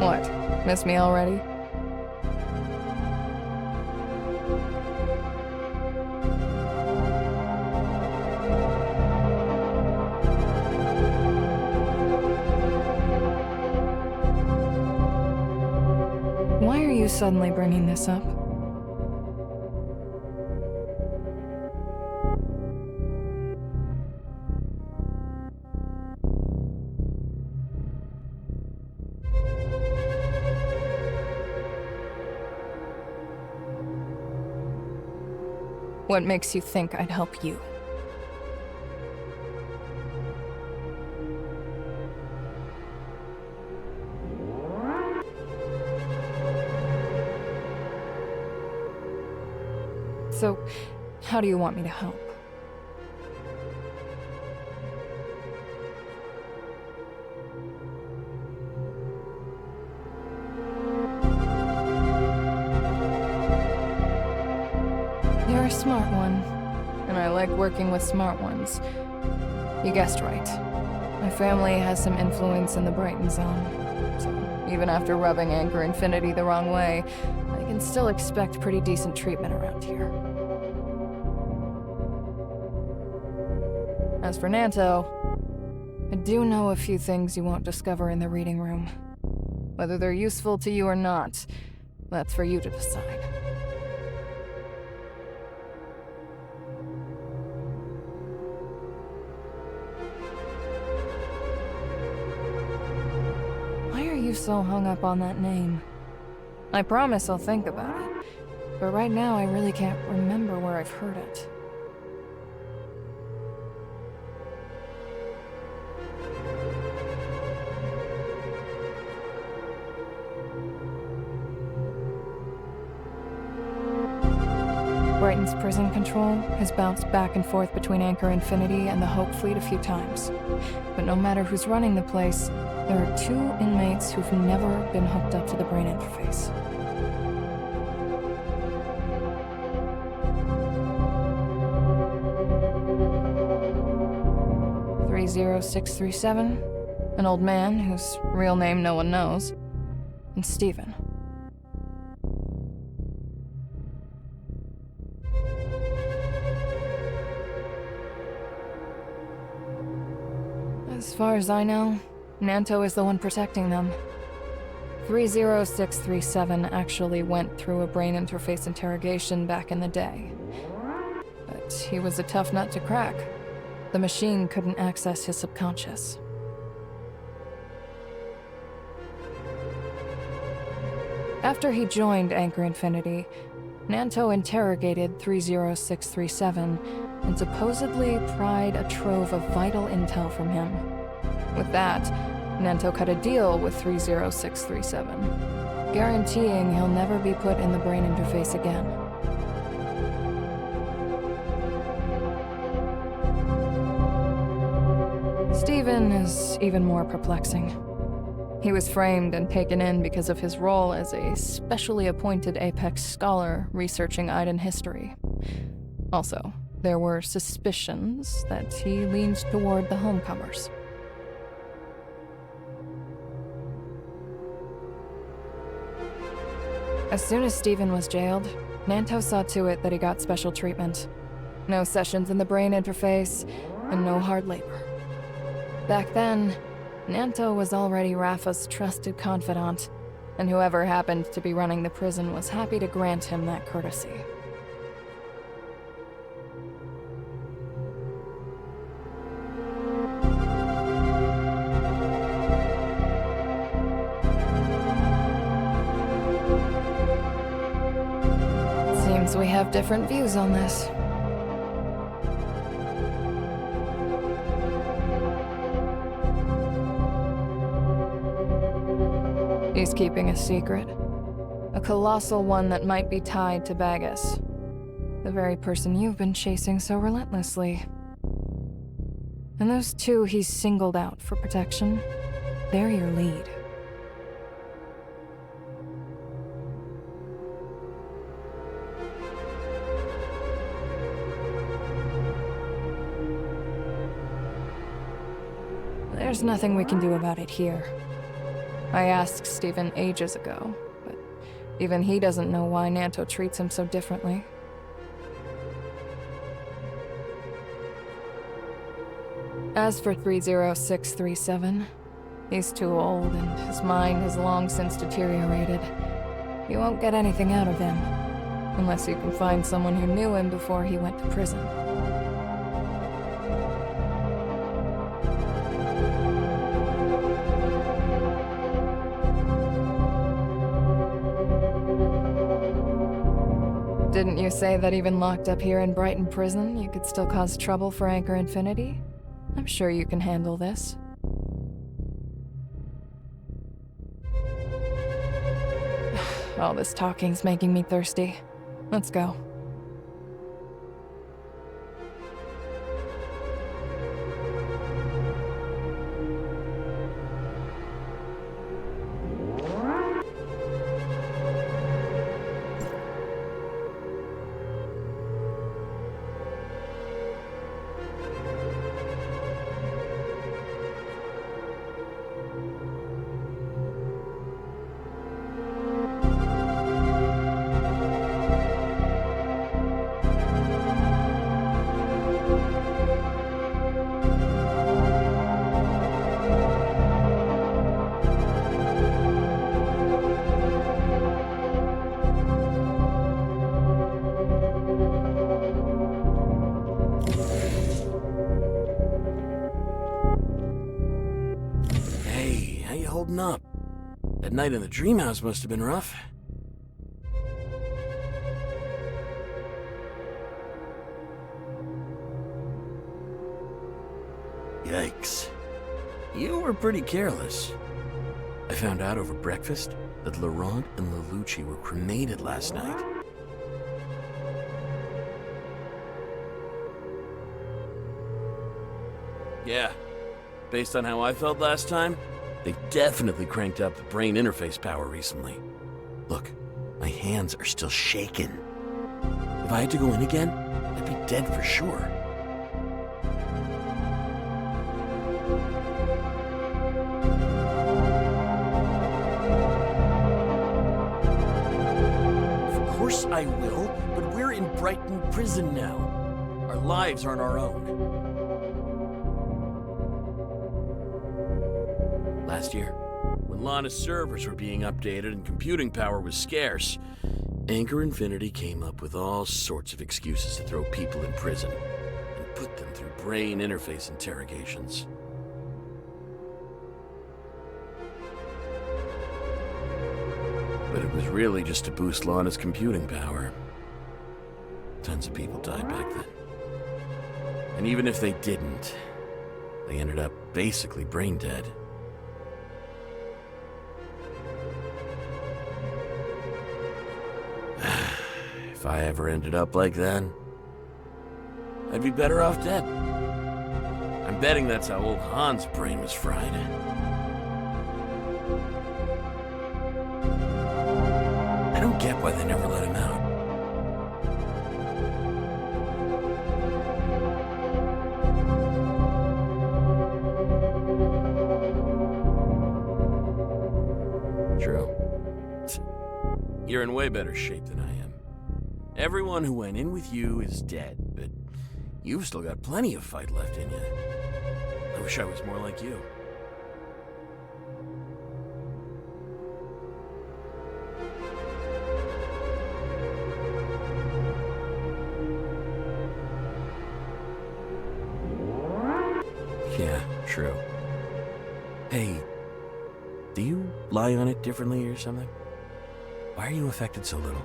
What? Miss me already? Why are you suddenly bringing this up? What makes you think I'd help you? So, how do you want me to help? You're a smart one, and I like working with smart ones. You guessed right. My family has some influence in the Brighton Zone, so even after rubbing Anchor Infinity the wrong way, I can still expect pretty decent treatment around here. As for Nanto, I do know a few things you won't discover in the reading room. Whether they're useful to you or not, that's for you to decide. Why are you so hung up on that name? I promise I'll think about it. but right now I really can't remember where I've heard it. Brighton's prison control has bounced back and forth between Anchor Infinity and the Hope Fleet a few times. But no matter who's running the place, there are 2 inmates who've never been hooked up to the brain interface. "30637, an old man whose real name no one knows, and Steven. As far as I know, Nanto is the one protecting them. 30637 actually went through a brain interface interrogation back in the day. But he was a tough nut to crack. The machine couldn't access his subconscious. After he joined Anchor Infinity, Nanto interrogated 30637 and supposedly pried a trove of vital intel from him. With that, Nanto cut a deal with 30637, guaranteeing he'll never be put in the brain interface again. Steven is even more perplexing. He was framed and taken in because of his role as a specially appointed Apex scholar researching Aidan history. Also, there were suspicions that he leaned toward the homecomers. As soon as Steven was jailed, Nanto saw to it that he got special treatment. No sessions in the brain interface, and no hard labor. Back then, Nanto was already Rafa's trusted confidant, and whoever happened to be running the prison was happy to grant him that courtesy. Seems we have different views on this. He's keeping a secret. A colossal one that might be tied to Bagus. The very person you've been chasing so relentlessly. And those 2 he's singled out for protection, they're your lead. There's nothing we can do about it here. I asked Steven ages ago, but even he doesn't know why Nanto treats him so differently. As for 30637, he's too old and his mind has long since deteriorated. You won't get anything out of him, unless you can find someone who knew him before he went to prison. Didn't you say that even locked up here in Brighton Prison, you could still cause trouble for Anchor Infinity? I'm sure you can handle this. All this talking's making me thirsty. Let's go. Holding up. That night in the dream house must have been rough. Yikes. You were pretty careless. I found out over breakfast that Laurent and Lelouch were cremated last night. Yeah, based on how I felt last time, they definitely cranked up the brain interface power recently. Look, my hands are still shaking. If I had to go in again, I'd be dead for sure. Of course I will, but we're in Brighton prison now. Our lives aren't our own. Last year, when Lana's servers were being updated and computing power was scarce, Anchor Infinity came up with all sorts of excuses to throw people in prison and put them through brain interface interrogations. But it was really just to boost Lana's computing power. Tons of people died back then. And even if they didn't, they ended up basically brain dead. If I ever ended up like that, I'd be better off dead. I'm betting that's how old Han's brain was fried. I don't get why they never let him out. True. You're in way better shape than I am. Everyone who went in with you is dead, but you've still got plenty of fight left in you. I wish I was more like you. Yeah, true. Hey, do you lie on it differently or something? Why are you affected so little?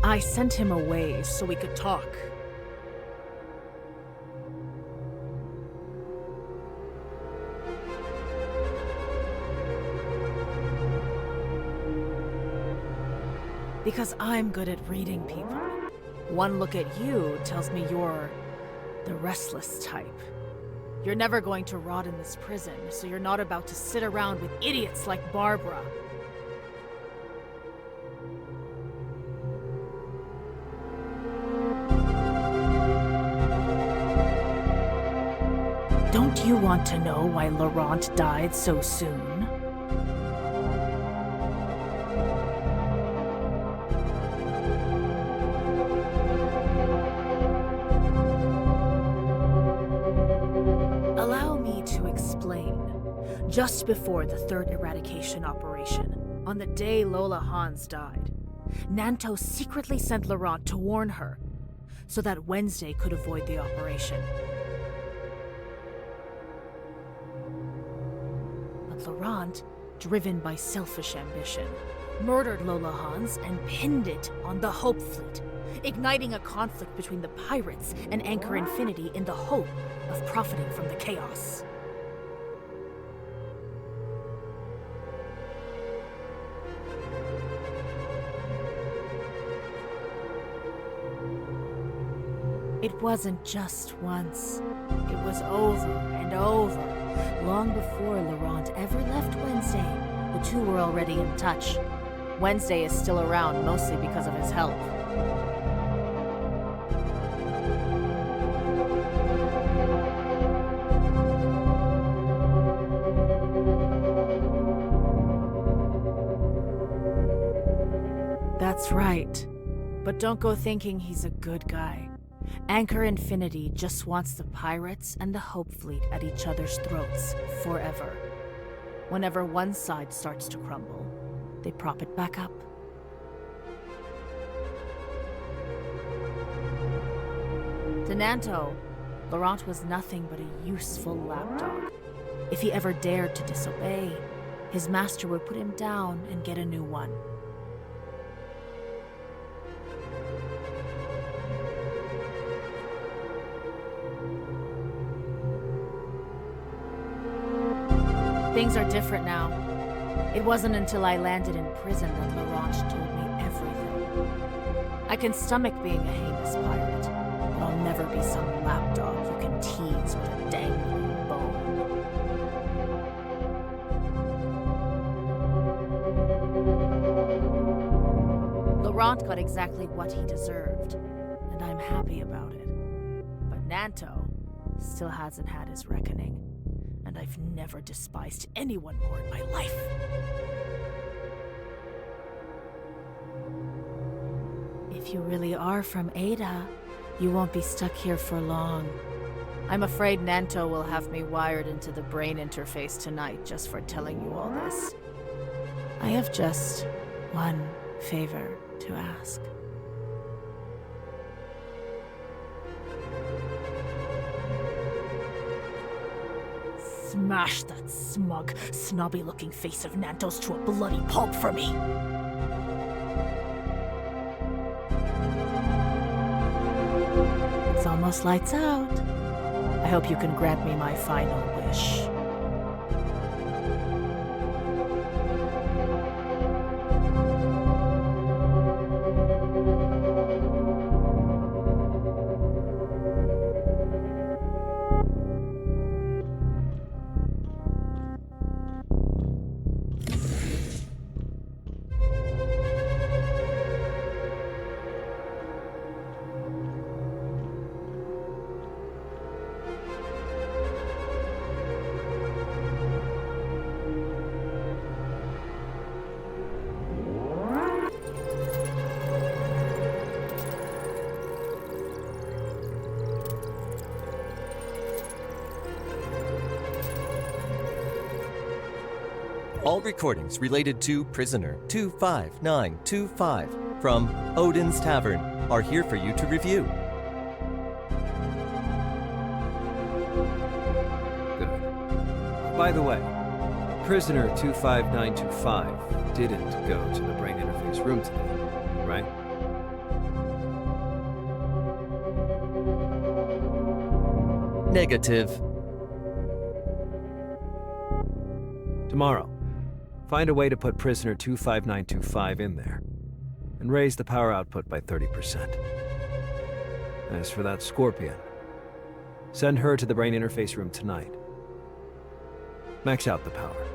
I sent him away so we could talk. Because I'm good at reading people. One look at you tells me you're the restless type. You're never going to rot in this prison, so you're not about to sit around with idiots like Barbara. Don't you want to know why Laurent died so soon? Allow me to explain. Just before the third eradication operation, on the day Lola Hans died, Nanto secretly sent Laurent to warn her, so that Wednesday could avoid the operation. Laurent, driven by selfish ambition, murdered Lola Hans and pinned it on the Hope Fleet, igniting a conflict between the pirates and Anchor Infinity in the hope of profiting from the chaos. It wasn't just once. It was over and over. Long before Laurent ever left Wednesday, the two were already in touch. Wednesday is still around mostly because of his help. That's right. But don't go thinking he's a good guy. Anchor Infinity just wants the pirates and the Hope Fleet at each other's throats forever. Whenever one side starts to crumble, they prop it back up. To Nanto, Laurent was nothing but a useful lapdog. If he ever dared to disobey, his master would put him down and get a new one. Things are different now. It wasn't until I landed in prison that Laurent told me everything. I can stomach being a heinous pirate, but I'll never be some lapdog you can tease with a dangling bone. Laurent got exactly what he deserved, and I'm happy about it. But Nanto still hasn't had his reckoning. And I've never despised anyone more in my life. If you really are from Ada, you won't be stuck here for long. I'm afraid Nanto will have me wired into the brain interface tonight just for telling you all this. I have just one favor to ask. Smash that smug, snobby-looking face of Nanto's to a bloody pulp for me! It's almost lights out. I hope you can grant me my final wish. All recordings related to Prisoner 25925 from Odin's Tavern are here for you to review. Good. By the way, Prisoner 25925 didn't go to the brain interface room today, right? Negative. Tomorrow, find a way to put Prisoner 25925 in there, and raise the power output by 30%. As for that Scorpion, send her to the brain interface room tonight. Max out the power.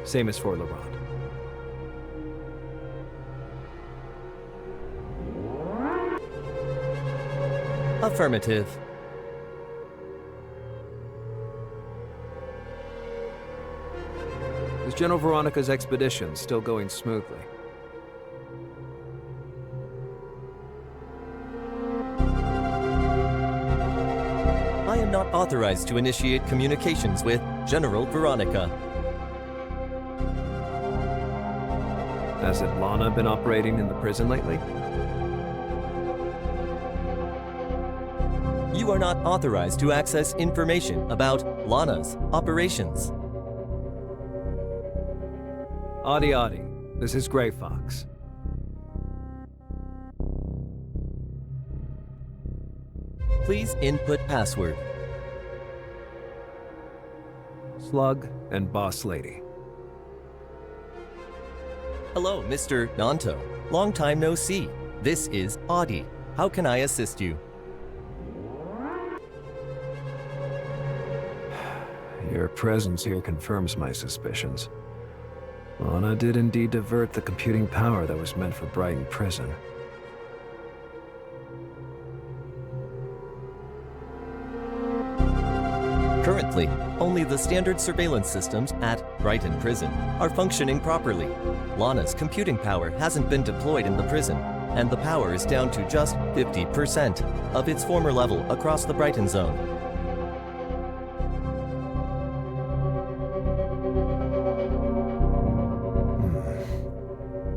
Same as for Laurent. Affirmative. Is General Veronica's expedition still going smoothly? I am not authorized to initiate communications with General Veronica. Hasn't Lana been operating in the prison lately? You are not authorized to access information about Lana's operations. Adi, this is Grey Fox. Please input password. Slug and Boss Lady. Hello, Mr. Nanto. Long time no see. This is Adi. How can I assist you? Your presence here confirms my suspicions. Lana did indeed divert the computing power that was meant for Brighton Prison. Currently, only the standard surveillance systems at BRIGHTON prison are functioning properly. Lana's computing power hasn't been deployed in the prison, and the power is down to just 50% of its former level across the BRIGHTON zone.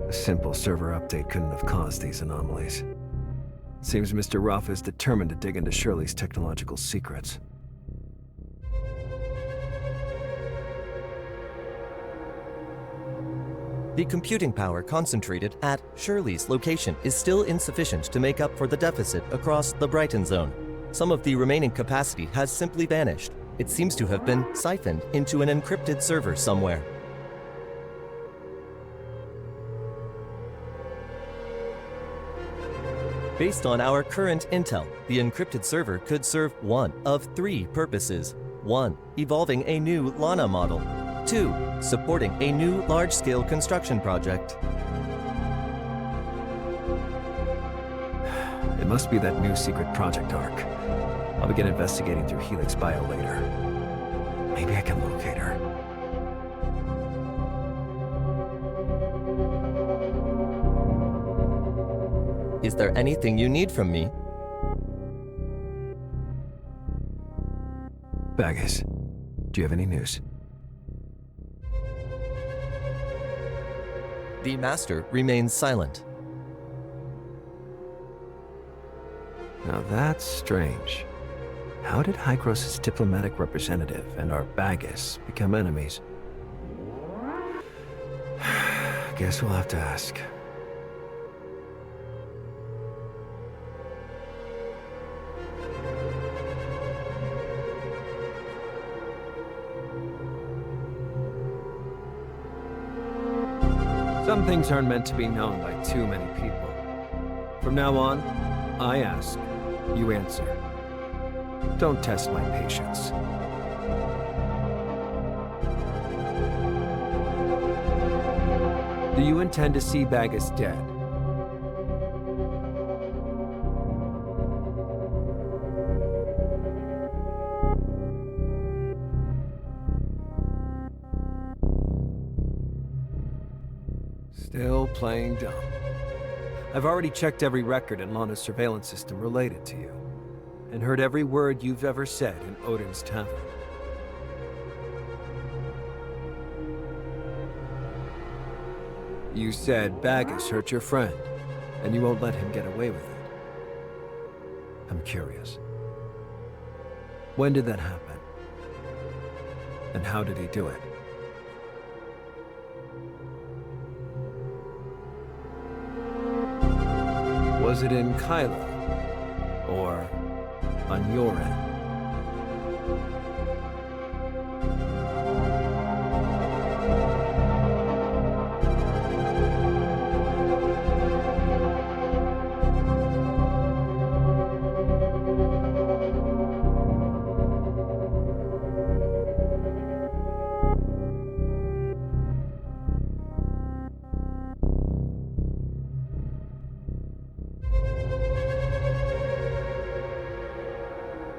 A simple server update couldn't have caused these anomalies. Seems Mr. Ruff is determined to dig into Shirley's technological secrets. The computing power concentrated at Shirley's location is still insufficient to make up for the deficit across the BRIGHTON zone. Some of the remaining capacity has simply vanished. It seems to have been siphoned into an encrypted server somewhere. Based on our current intel, the encrypted server could serve one of three purposes. 1. Evolving a new Lana model. 2. Supporting a new large-scale construction project. It must be that new secret project arc. I'll begin investigating through Helix Bio later. Maybe I can locate her. Is there anything you need from me? Bagus, do you have any news? The Master remains silent. Now that's strange. How did Hykros' diplomatic representative and our Bagus become enemies? Guess we'll have to ask. Some things aren't meant to be known by too many people. From now on, I ask, you answer. Don't test my patience. Do you intend to see Bagus dead? Still playing dumb. I've already checked every record in Lana's surveillance system related to you, and heard every word you've ever said in Odin's Tavern. You said Bagus hurt your friend, and you won't let him get away with it. I'm curious. When did that happen? And how did he do it? Was it in Kailo? Or on your end?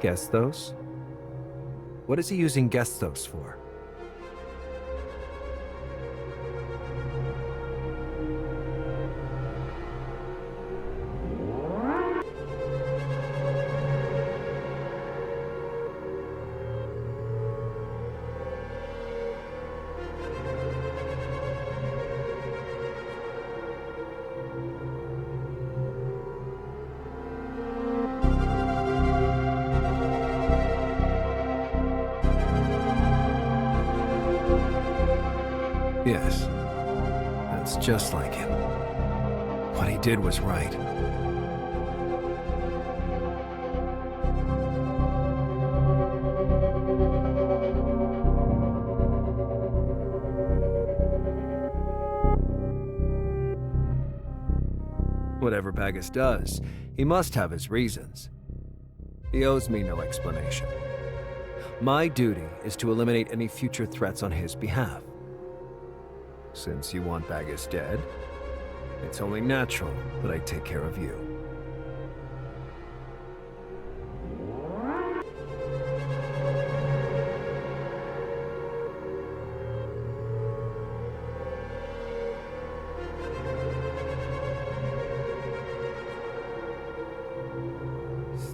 Gestos? What is he using Gestos for? Yes, that's just like him. What he did was right. Whatever Bagus does, he must have his reasons. He owes me no explanation. My duty is to eliminate any future threats on his behalf. Since you want Bagus dead, it's only natural that I take care of you.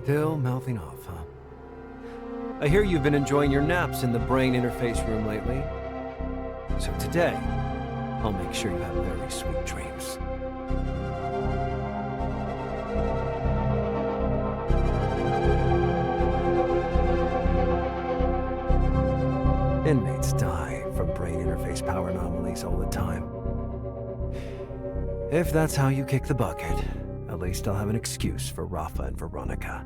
Still mouthing off, huh? I hear you've been enjoying your naps in the brain interface room lately. So today, I'll make sure you have very sweet dreams. Inmates die from brain interface power anomalies all the time. If that's how you kick the bucket, at least I'll have an excuse for Rafa and Veronica.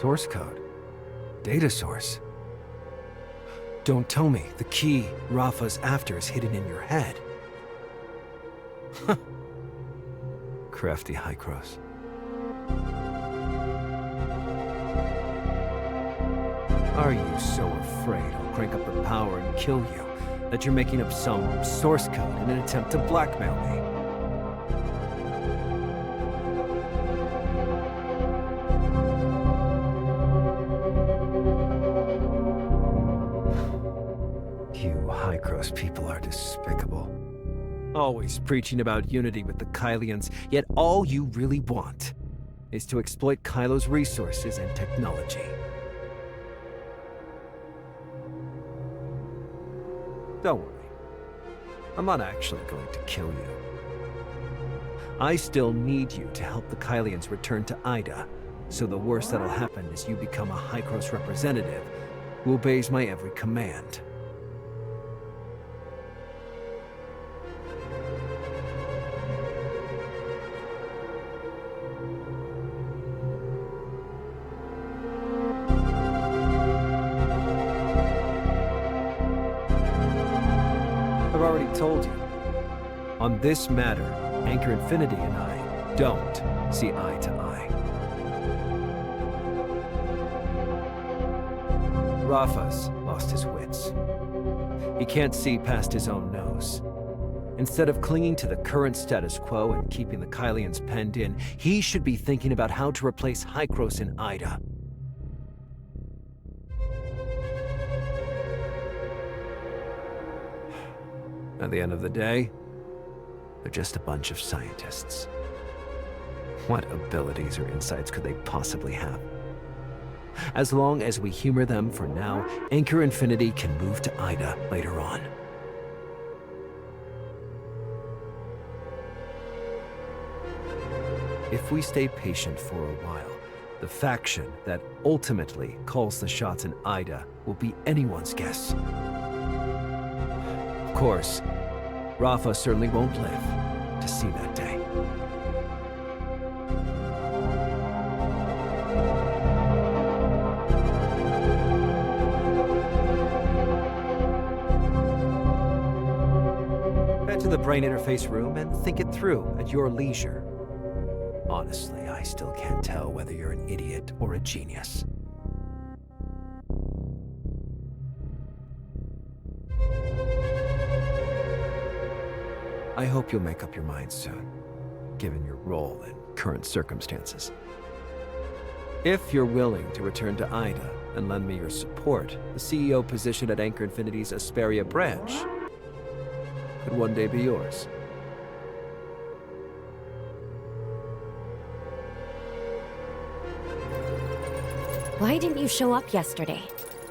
Source code. Data source. Don't tell me the key Rafa's after is hidden in your head. Crafty Hycros. Are you so afraid I'll crank up the power and kill you that you're making up some source code in an attempt to blackmail me? Hycros people are despicable. Always preaching about unity with the Kailians, yet all you really want is to exploit Kailo's resources and technology. Don't worry. I'm not actually going to kill you. I still need you to help the Kailians return to Ida, so the worst that'll happen is you become a Hycros representative who obeys my every command. I've already told you. On this matter, Anchor Infinity and I don't see eye to eye. Rafa's lost his wits. He can't see past his own nose. Instead of clinging to the current status quo and keeping the Kailians penned in, he should be thinking about how to replace Hycros in Ida. At the end of the day, they're just a bunch of scientists. What abilities or insights could they possibly have? As long as we humor them for now, Anchor Infinity can move to Ida later on. If we stay patient for a while, the faction that ultimately calls the shots in Ida will be anyone's guess. Of course, Rafa certainly won't live to see that day. Head to the brain interface room and think it through at your leisure. Honestly, I still can't tell whether you're an idiot or a genius. I hope you'll make up your mind soon, given your role and current circumstances. If you're willing to return to Ida and lend me your support, the CEO position at Anchor Infinity's Asperia branch could one day be yours. Why didn't you show up yesterday?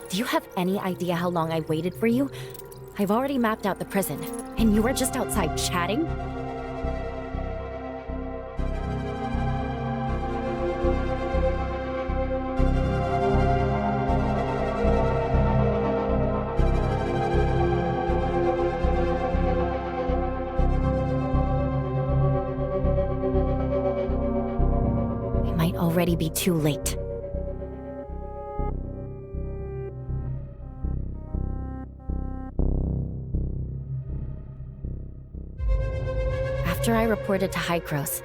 Do you have any idea how long I waited for you? I've already mapped out the prison, and you were just outside chatting? It might already be too late. After I reported to Hycros,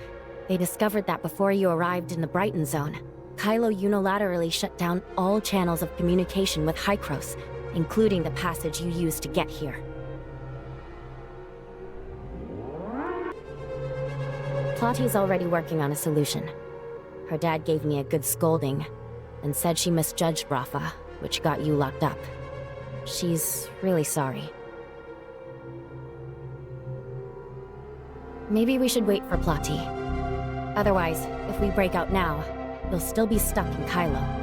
they discovered that before you arrived in the BRIGHTON zone, Kailo unilaterally shut down all channels of communication with Hycros, including the passage you used to get here. Plotty's already working on a solution. Her dad gave me a good scolding, and said she misjudged Rafa, which got you locked up. She's really sorry. Maybe we should wait for Plotty. Otherwise, if we break out now, you'll still be stuck in Kailo.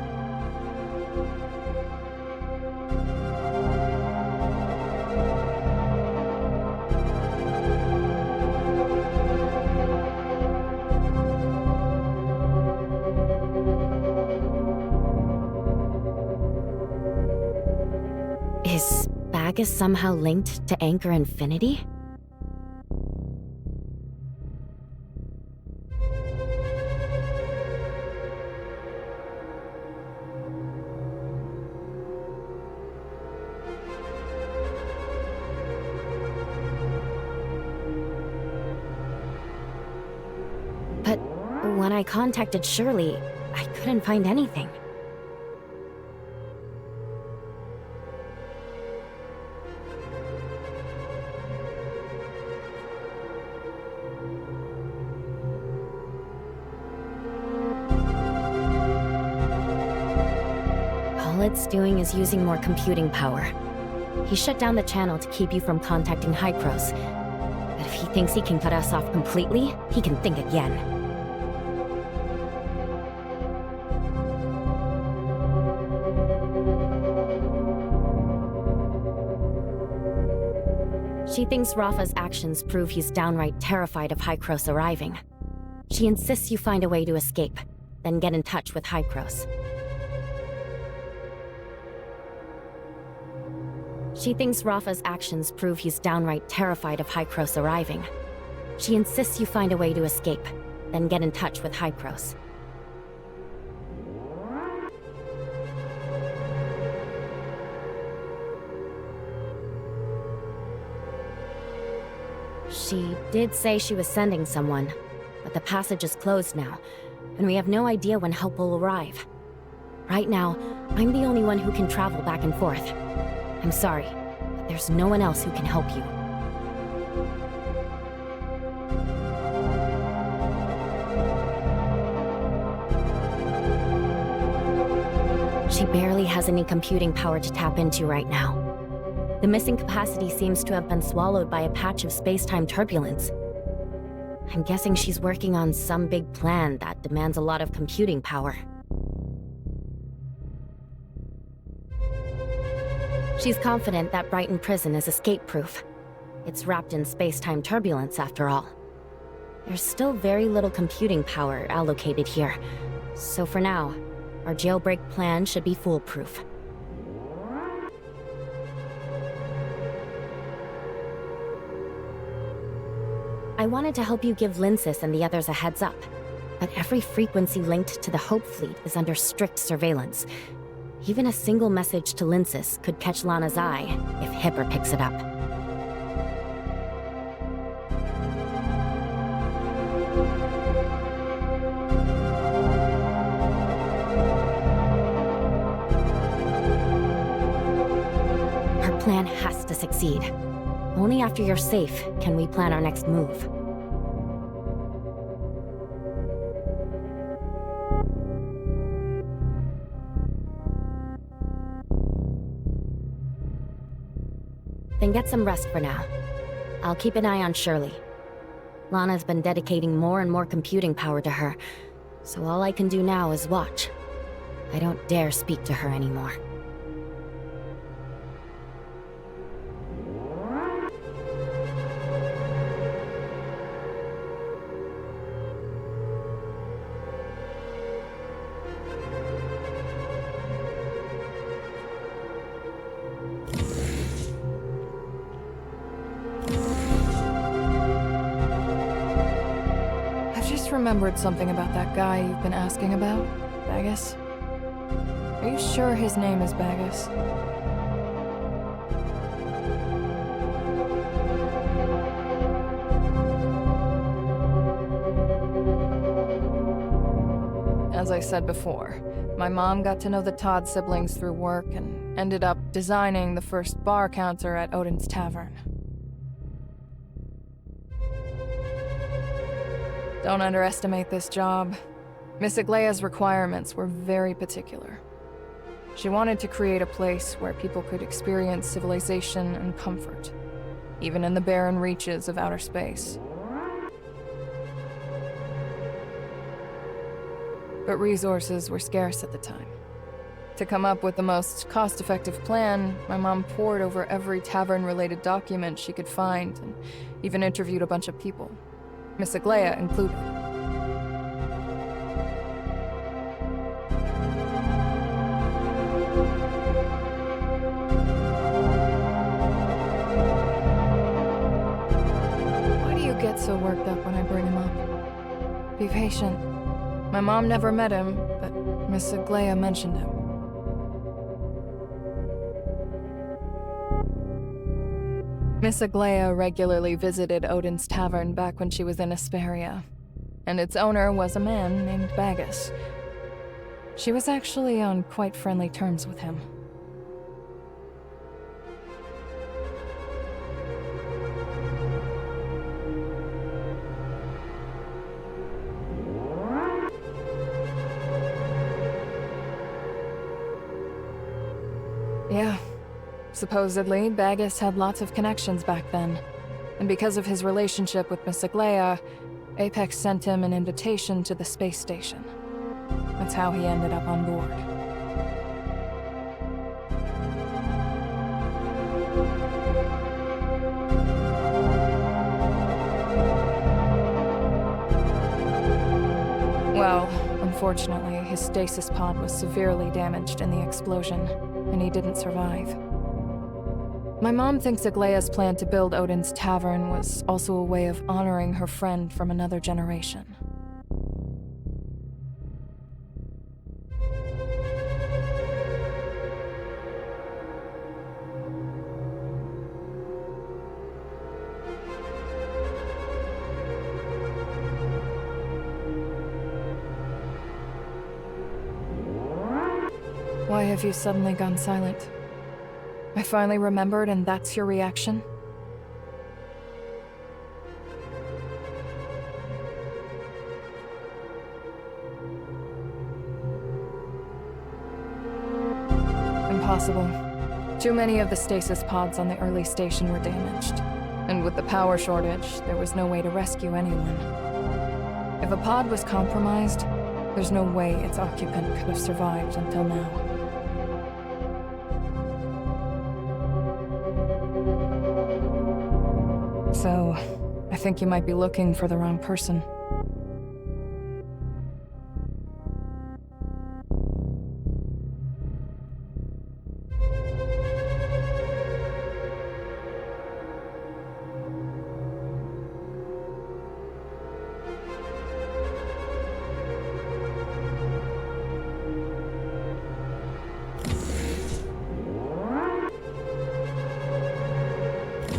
Is Bagus somehow linked to Anchor Infinity? But when I contacted Shirley, I couldn't find anything. All it's doing is using more computing power. He shut down the channel to keep you from contacting Hycros. But if he thinks he can cut us off completely, he can think again. She thinks Rafa's actions prove he's downright terrified of Hycros arriving. She insists you find a way to escape, then get in touch with Hycros. She thinks Rafa's actions prove he's downright terrified of Hycros arriving. She insists you find a way to escape, then get in touch with Hycros. She did say she was sending someone, but the passage is closed now, and we have no idea when help will arrive. Right now, I'm the only one who can travel back and forth. I'm sorry, but there's no one else who can help you. She barely has any computing power to tap into right now. The missing capacity seems to have been swallowed by a patch of space-time turbulence. I'm guessing she's working on some big plan that demands a lot of computing power. She's confident that Brighton Prison is escape-proof. It's wrapped in space-time turbulence, after all. There's still very little computing power allocated here, so for now, our jailbreak plan should be foolproof. I wanted to help you give Linsis and the others a heads up, but every frequency linked to the Hope Fleet is under strict surveillance. Even a single message to Linsis could catch Lana's eye if Hipper picks it up. Our plan has to succeed. Only after you're safe can we plan our next move. Then get some rest for now. I'll keep an eye on Shirley. Lana's been dedicating more and more computing power to her, so all I can do now is watch. I don't dare speak to her anymore. Remembered something about that guy you've been asking about, Bagus. Are you sure his name is Bagus? As I said before, my mom got to know the Todd siblings through work and ended up designing the first bar counter at Odin's Tavern. Don't underestimate this job. Miss Aglaya's requirements were very particular. She wanted to create a place where people could experience civilization and comfort, even in the barren reaches of outer space. But resources were scarce at the time. To come up with the most cost-effective plan, my mom pored over every tavern-related document she could find and even interviewed a bunch of people, Miss Aglaya included. Why do you get so worked up when I bring him up? Be patient. My mom never met him, but Miss Aglaya mentioned him. Miss Aglaya regularly visited Odin's Tavern back when she was in Asperia, and its owner was a man named Bagus. She was actually on quite friendly terms with him. Yeah. Supposedly, Bagus had lots of connections back then, and because of his relationship with Miss Aglaya, Apex sent him an invitation to the space station. That's how he ended up on board. Well, unfortunately, his stasis pod was severely damaged in the explosion, and he didn't survive. My mom thinks Aglaya's plan to build Odin's Tavern was also a way of honoring her friend from another generation. Why have you suddenly gone silent? I finally remembered, and that's your reaction? Impossible. Too many of the stasis pods on the early station were damaged, and with the power shortage, there was no way to rescue anyone. If a pod was compromised, there's no way its occupant could have survived until now. So, I think you might be looking for the wrong person.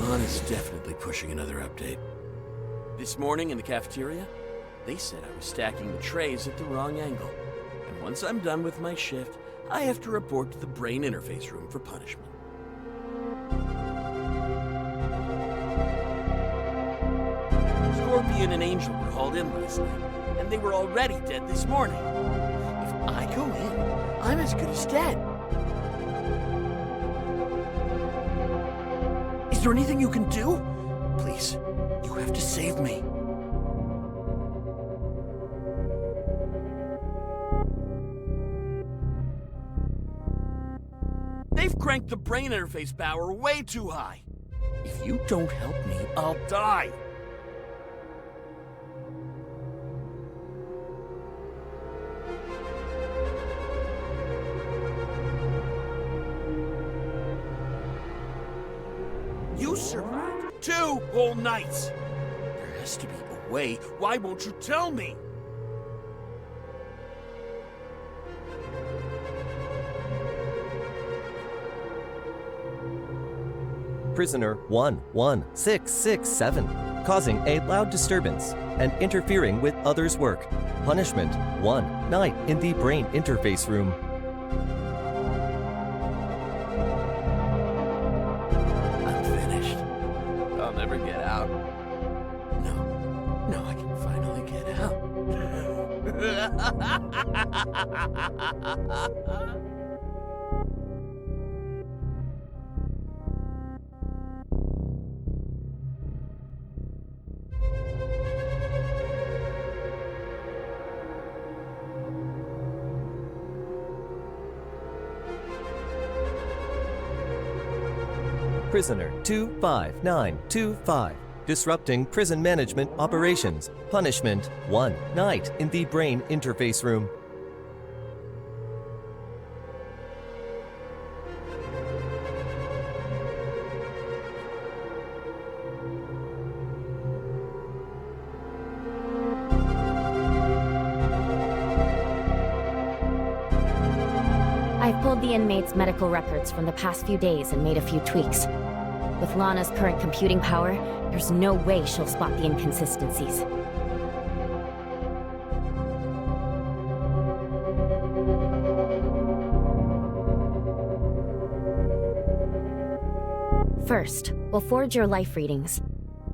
Lana's definitely pushing another update. This morning in the cafeteria, they said I was stacking the trays at the wrong angle. And once I'm done with my shift, I have to report to the brain interface room for punishment. Scorpion and Angel were hauled in last night, and they were already dead this morning. If I go in, I'm as good as dead. Is there anything you can do? Please, you have to save me. They've cranked the brain interface power way too high. If you don't help me, I'll die. You survived 2 whole nights. There has to be a way. Why won't you tell me? Prisoner 11667, causing a loud disturbance and interfering with others' work. Punishment: 1 night in the brain interface room. I'm finished. I'll never get out. No, I can finally get out. Prisoner 25925. Disrupting prison management operations. Punishment 1 night in the brain interface room. I've pulled the inmates' medical records from the past few days and made a few tweaks. With Lana's current computing power, there's no way she'll spot the inconsistencies. First, we'll forge your life readings.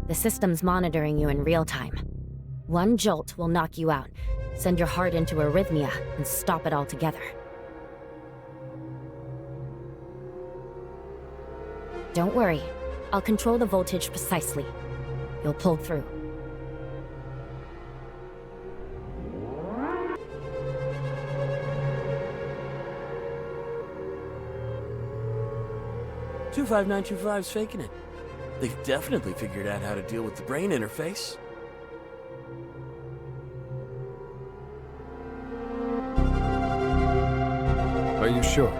The system's monitoring you in real time. One jolt will knock you out, send your heart into arrhythmia, and stop it altogether. Don't worry, I'll control the voltage precisely. You'll pull through. "25925's faking it. They've definitely figured out how to deal with the brain interface." Are you sure?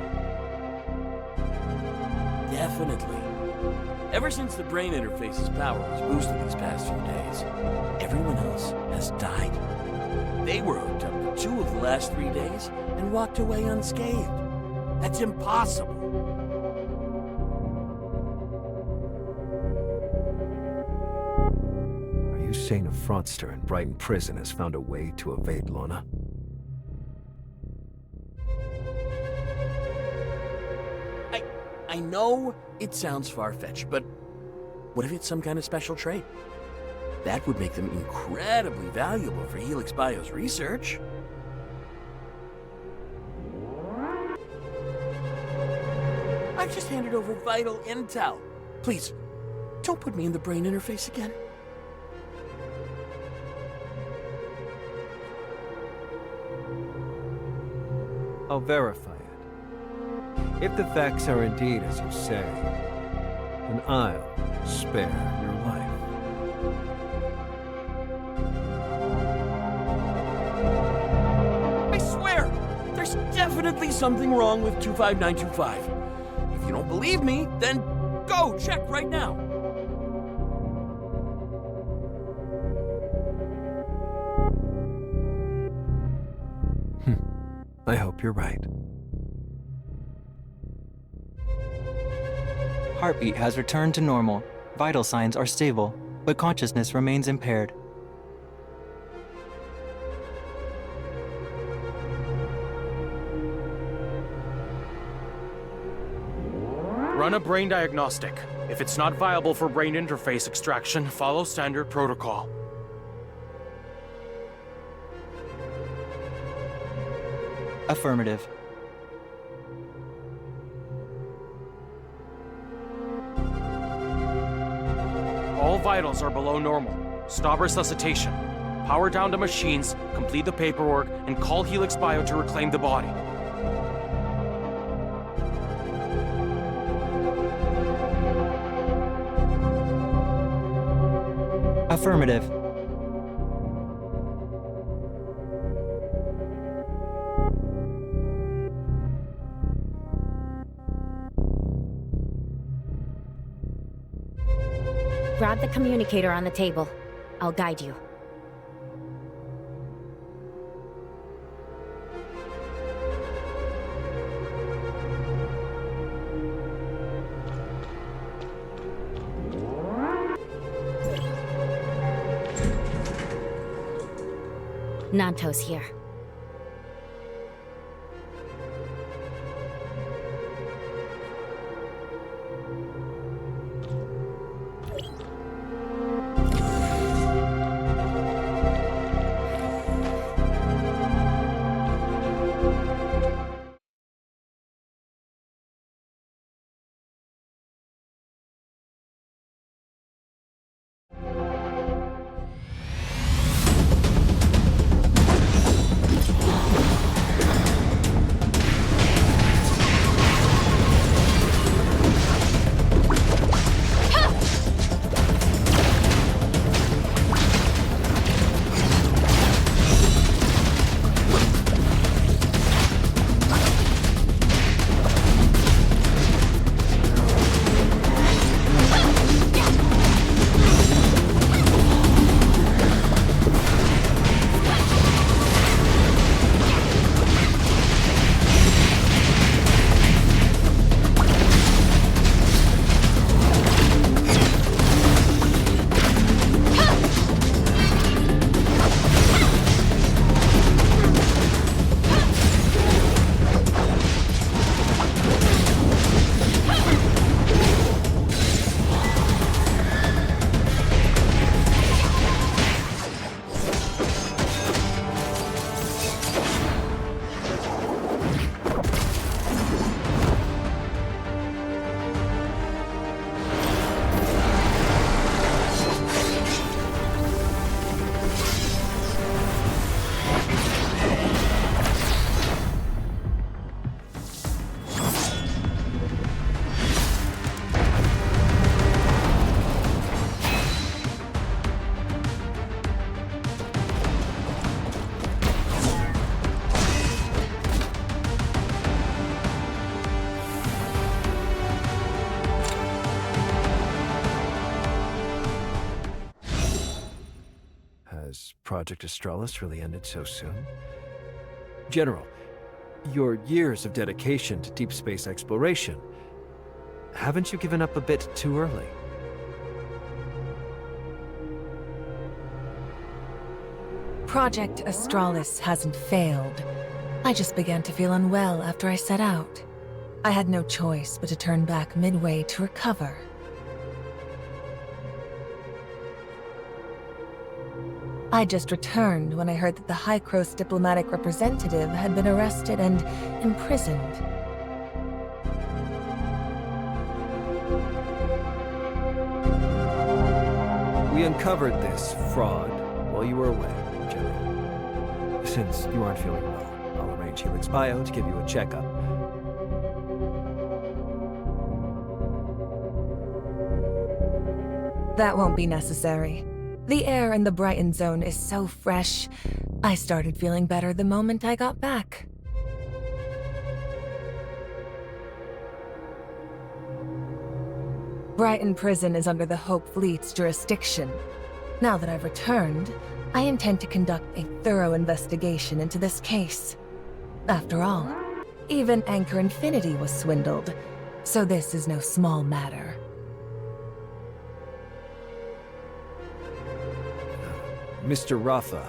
Definitely. Ever since the brain interface's power was boosted these past few days, everyone else has died. They were hooked up for 2 of the last 3 days and walked away unscathed. That's impossible. Are you saying a fraudster in Brighton Prison has found a way to evade Lana? I know it sounds far-fetched, but what if it's some kind of special trait? That would make them incredibly valuable for Helix Bio's research. I've just handed over vital intel. Please, don't put me in the brain interface again. I'll verify it. If the facts are indeed as you say, then I'll spare your life. I swear, there's definitely something wrong with 25925. If you don't believe me, then go check right now. I hope you're right. Heartbeat has returned to normal. Vital signs are stable, but consciousness remains impaired. Run a brain diagnostic. If it's not viable for brain interface extraction, follow standard protocol. Affirmative. All vitals are below normal. Stop resuscitation. Power down to machines, complete the paperwork, and call Helix Bio to reclaim the body. Affirmative. Grab the communicator on the table. I'll guide you. Nanto's here. Has Project Astralis really ended so soon? General, your years of dedication to deep space exploration, haven't you given up a bit too early? Project Astralis hasn't failed. I just began to feel unwell after I set out. I had no choice but to turn back midway to recover. I just returned when I heard that the Hykros diplomatic representative had been arrested and imprisoned. We uncovered this fraud while you were away, General. Since you aren't feeling well, I'll arrange Helix Bio to give you a checkup. That won't be necessary. The air in the Brighton zone is so fresh. I started feeling better the moment I got back. Brighton Prison is under the Hope Fleet's jurisdiction. Now that I've returned, I intend to conduct a thorough investigation into this case. After all, even Anchor Infinity was swindled, so this is no small matter. Mr. Rafa.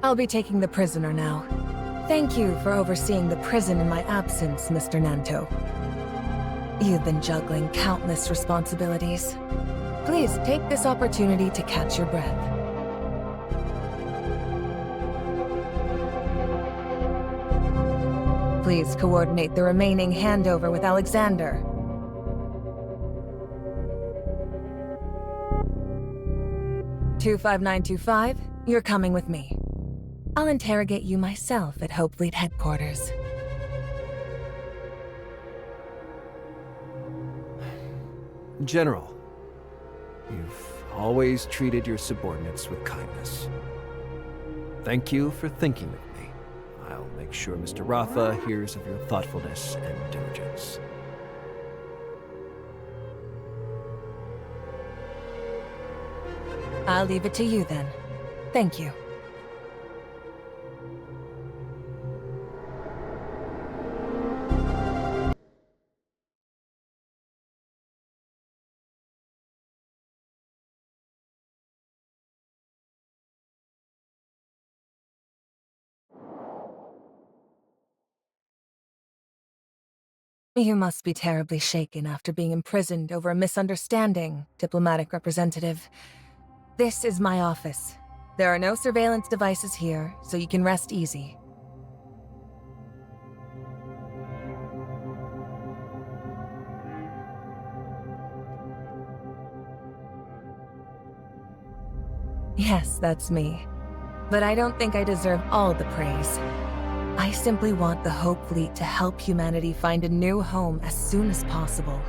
I'll be taking the prisoner now. Thank you for overseeing the prison in my absence, Mr. Nanto. You've been juggling countless responsibilities. Please take this opportunity to catch your breath. Please coordinate the remaining handover with Alexander. "25925, you're coming with me. I'll interrogate you myself at Hope Fleet headquarters." General, you've always treated your subordinates with kindness. Thank you for thinking of me. I'll make sure Mr. Rafa hears of your thoughtfulness and diligence. I'll leave it to you then. Thank you. You must be terribly shaken after being imprisoned over a misunderstanding, diplomatic representative. This is my office. There are no surveillance devices here, so you can rest easy. Yes, that's me. But I don't think I deserve all the praise. I simply want the Hope Fleet to help humanity find a new home as soon as possible.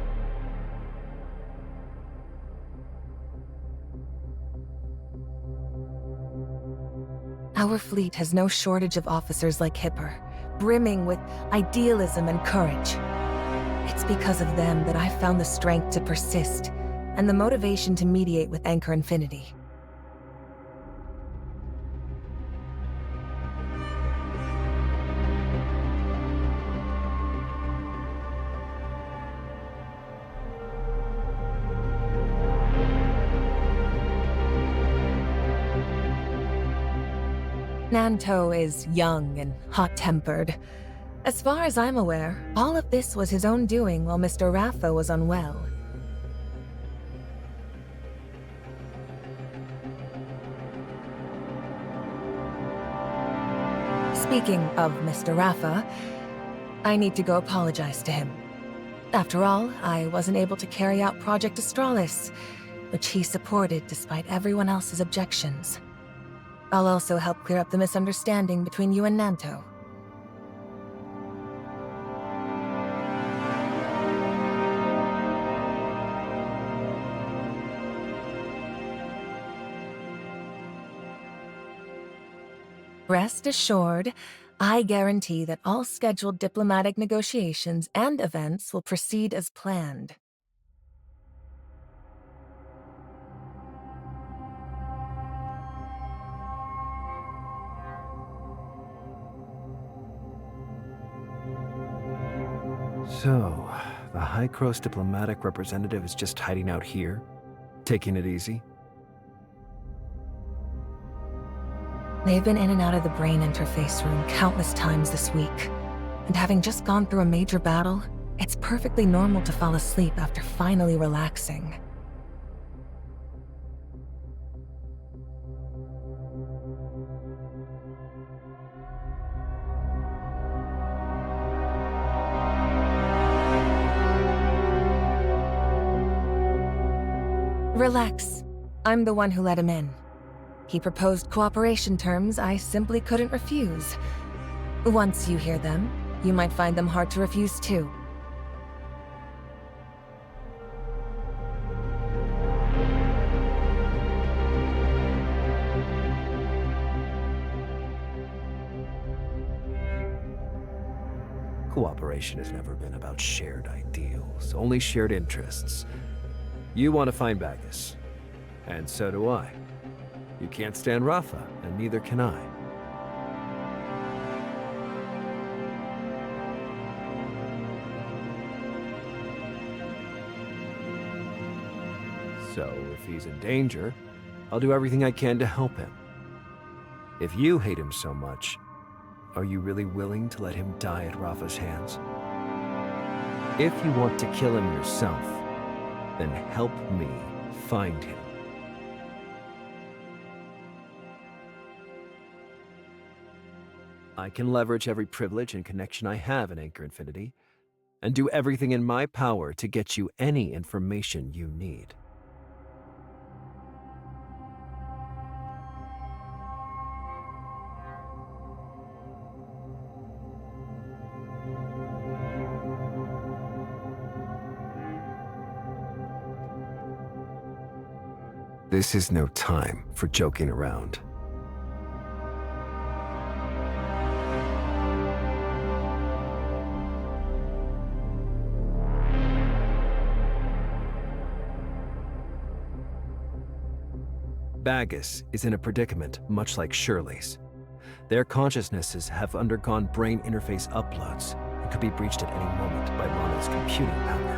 Our fleet has no shortage of officers like Hipper, brimming with idealism and courage. It's because of them that I've found the strength to persist, and the motivation to mediate with Anchor Infinity. Nanto is young and hot-tempered. As far as I'm aware, all of this was his own doing while Mr. Rafa was unwell. Speaking of Mr. Rafa, I need to go apologize to him. After all, I wasn't able to carry out Project Astralis, which he supported despite everyone else's objections. I'll also help clear up the misunderstanding between you and Nanto. Rest assured, I guarantee that all scheduled diplomatic negotiations and events will proceed as planned. So, the High-Cross diplomatic representative is just hiding out here, taking it easy? They've been in and out of the brain interface room countless times this week. And having just gone through a major battle, it's perfectly normal to fall asleep after finally relaxing. Relax. I'm the one who let him in. He proposed cooperation terms I simply couldn't refuse. Once you hear them, you might find them hard to refuse too. Cooperation has never been about shared ideals, only shared interests. You want to find Bagus, and so do I. You can't stand Rafa, and neither can I. So, if he's in danger, I'll do everything I can to help him. If you hate him so much, are you really willing to let him die at Rafa's hands? If you want to kill him yourself, then help me find him. I can leverage every privilege and connection I have in Anchor Infinity, and do everything in my power to get you any information you need. This is no time for joking around. Bagus is in a predicament much like Shirley's. Their consciousnesses have undergone brain interface uploads and could be breached at any moment by Lana's computing power.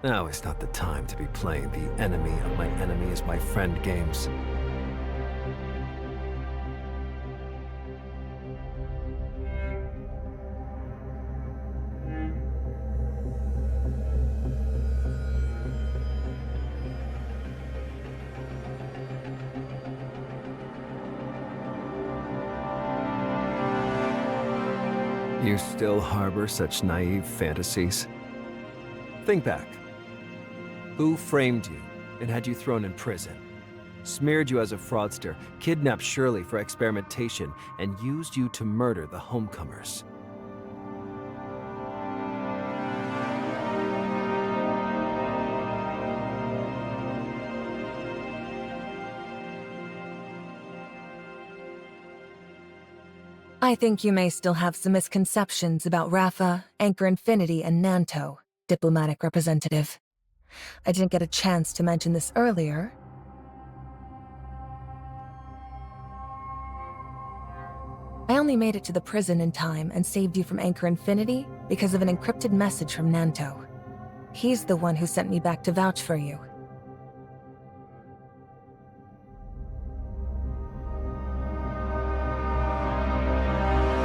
Now is not the time to be playing the enemy of my enemy is my friend games. You still harbor such naive fantasies? Think back. Who framed you and had you thrown in prison? Smeared you as a fraudster, kidnapped Shirley for experimentation, and used you to murder the homecomers. I think you may still have some misconceptions about Rafa, Anchor Infinity, and Nanto, diplomatic representative. I didn't get a chance to mention this earlier. I only made it to the prison in time and saved you from Anchor Infinity because of an encrypted message from Nanto. He's the one who sent me back to vouch for you.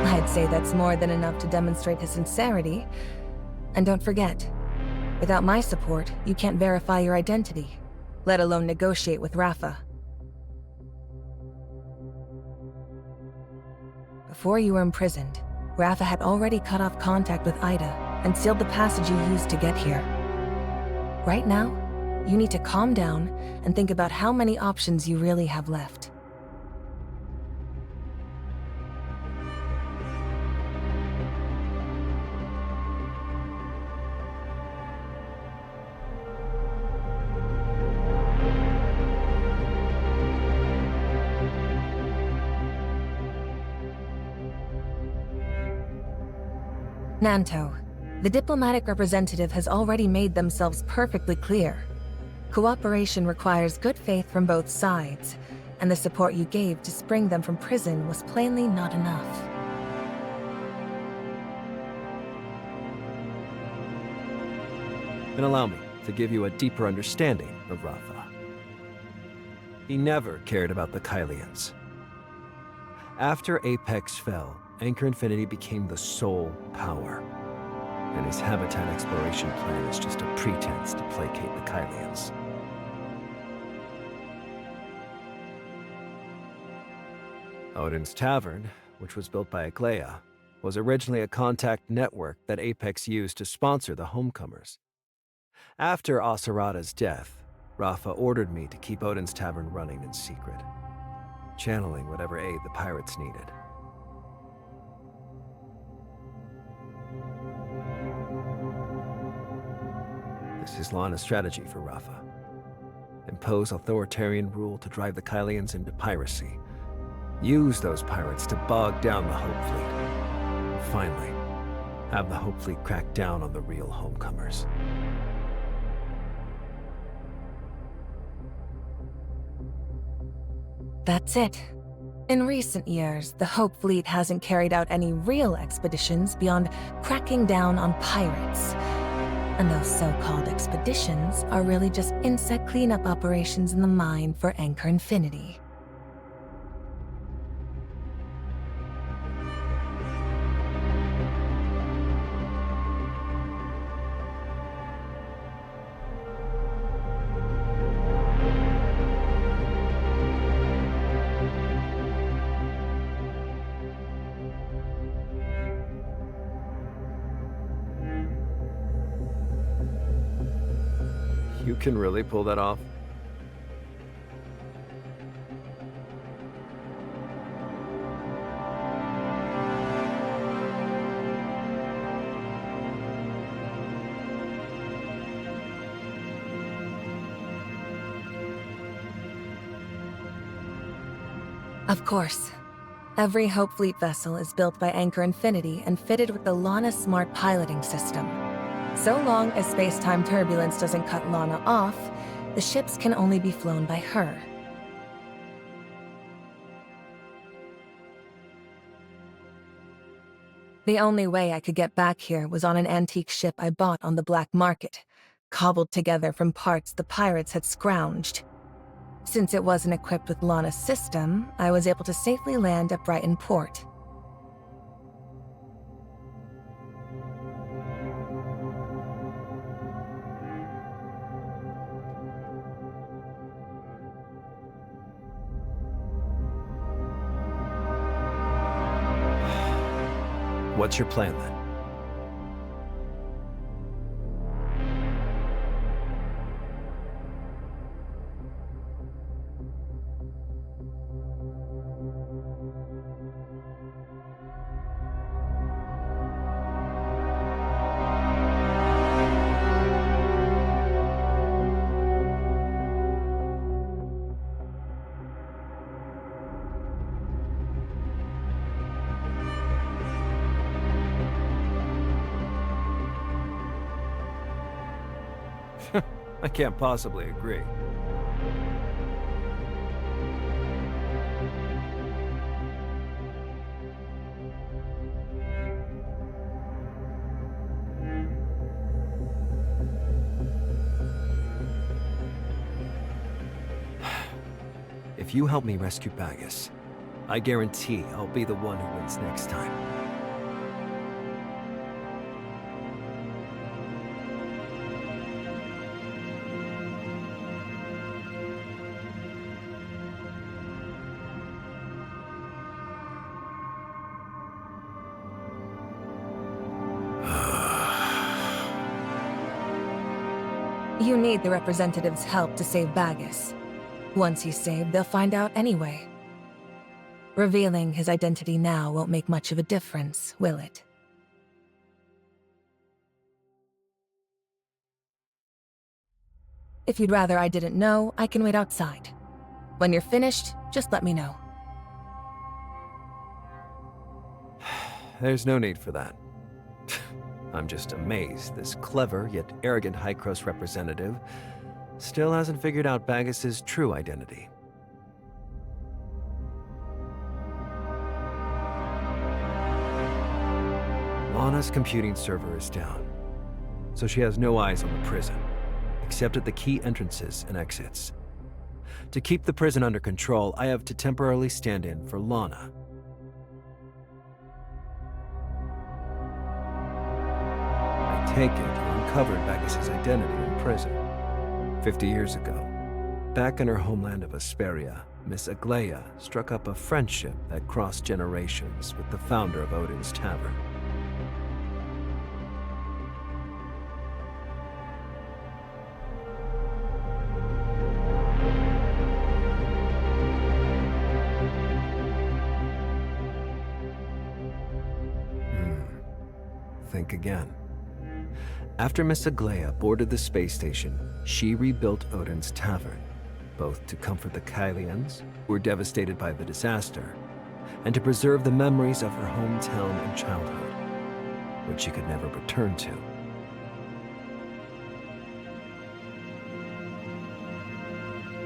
I'd say that's more than enough to demonstrate his sincerity. And don't forget, without my support, you can't verify your identity, let alone negotiate with Rafa. Before you were imprisoned, Rafa had already cut off contact with Ida and sealed the passage you used to get here. Right now, you need to calm down and think about how many options you really have left. Nanto, The diplomatic representative has already made themselves perfectly clear. Cooperation requires good faith from both sides, and the support you gave to spring them from prison was plainly not enough. And allow me to give you a deeper understanding of Rafa. He never cared about the Kailians. After Apex fell, Anchor Infinity became the sole power. And his habitat exploration plan is just a pretense to placate the Kailians. Odin's Tavern, which was built by Aglaia, was originally a contact network that Apex used to sponsor the homecomers. After Asarada's death, Rafa ordered me to keep Odin's Tavern running in secret, channeling whatever aid the pirates needed. This is Lana's strategy for Rafa. Impose authoritarian rule to drive the Kailians into piracy. Use those pirates to bog down the Hope Fleet. And finally, have the Hope Fleet crack down on the real homecomers. That's it. In recent years, the Hope Fleet hasn't carried out any real expeditions beyond cracking down on pirates. And those so-called expeditions are really just insect cleanup operations in the mine for Anchor Infinity. You can really pull that off? Of course. Every Hope Fleet vessel is built by Anchor Infinity and fitted with the Lana Smart Piloting System. So long as space-time turbulence doesn't cut Lana off, the ships can only be flown by her. The only way I could get back here was on an antique ship I bought on the black market, cobbled together from parts the pirates had scrounged. Since it wasn't equipped with Lana's system, I was able to safely land at Brighton Port. What's your plan then? I can't possibly agree. If you help me rescue Bagus, I guarantee I'll be the one who wins next time. You need the representative's help to save Bagus. Once he's saved, they'll find out anyway. Revealing his identity now won't make much of a difference, will it? If you'd rather I didn't know, I can wait outside. When you're finished, just let me know. There's no need for that. I'm just amazed this clever yet arrogant Hykros representative still hasn't figured out Baggis's true identity. Lana's computing server is down, so she has no eyes on the prison, except at the key entrances and exits. To keep the prison under control, I have to temporarily stand in for Lana. I take it you uncovered Baggis's identity in prison. 50 years ago, back in her homeland of Asperia, Miss Aglaia struck up a friendship that crossed generations with the founder of Odin's Tavern. Think again. After Miss Aglaia boarded the space station, she rebuilt Odin's Tavern, both to comfort the Kailians, who were devastated by the disaster, and to preserve the memories of her hometown and childhood, which she could never return to.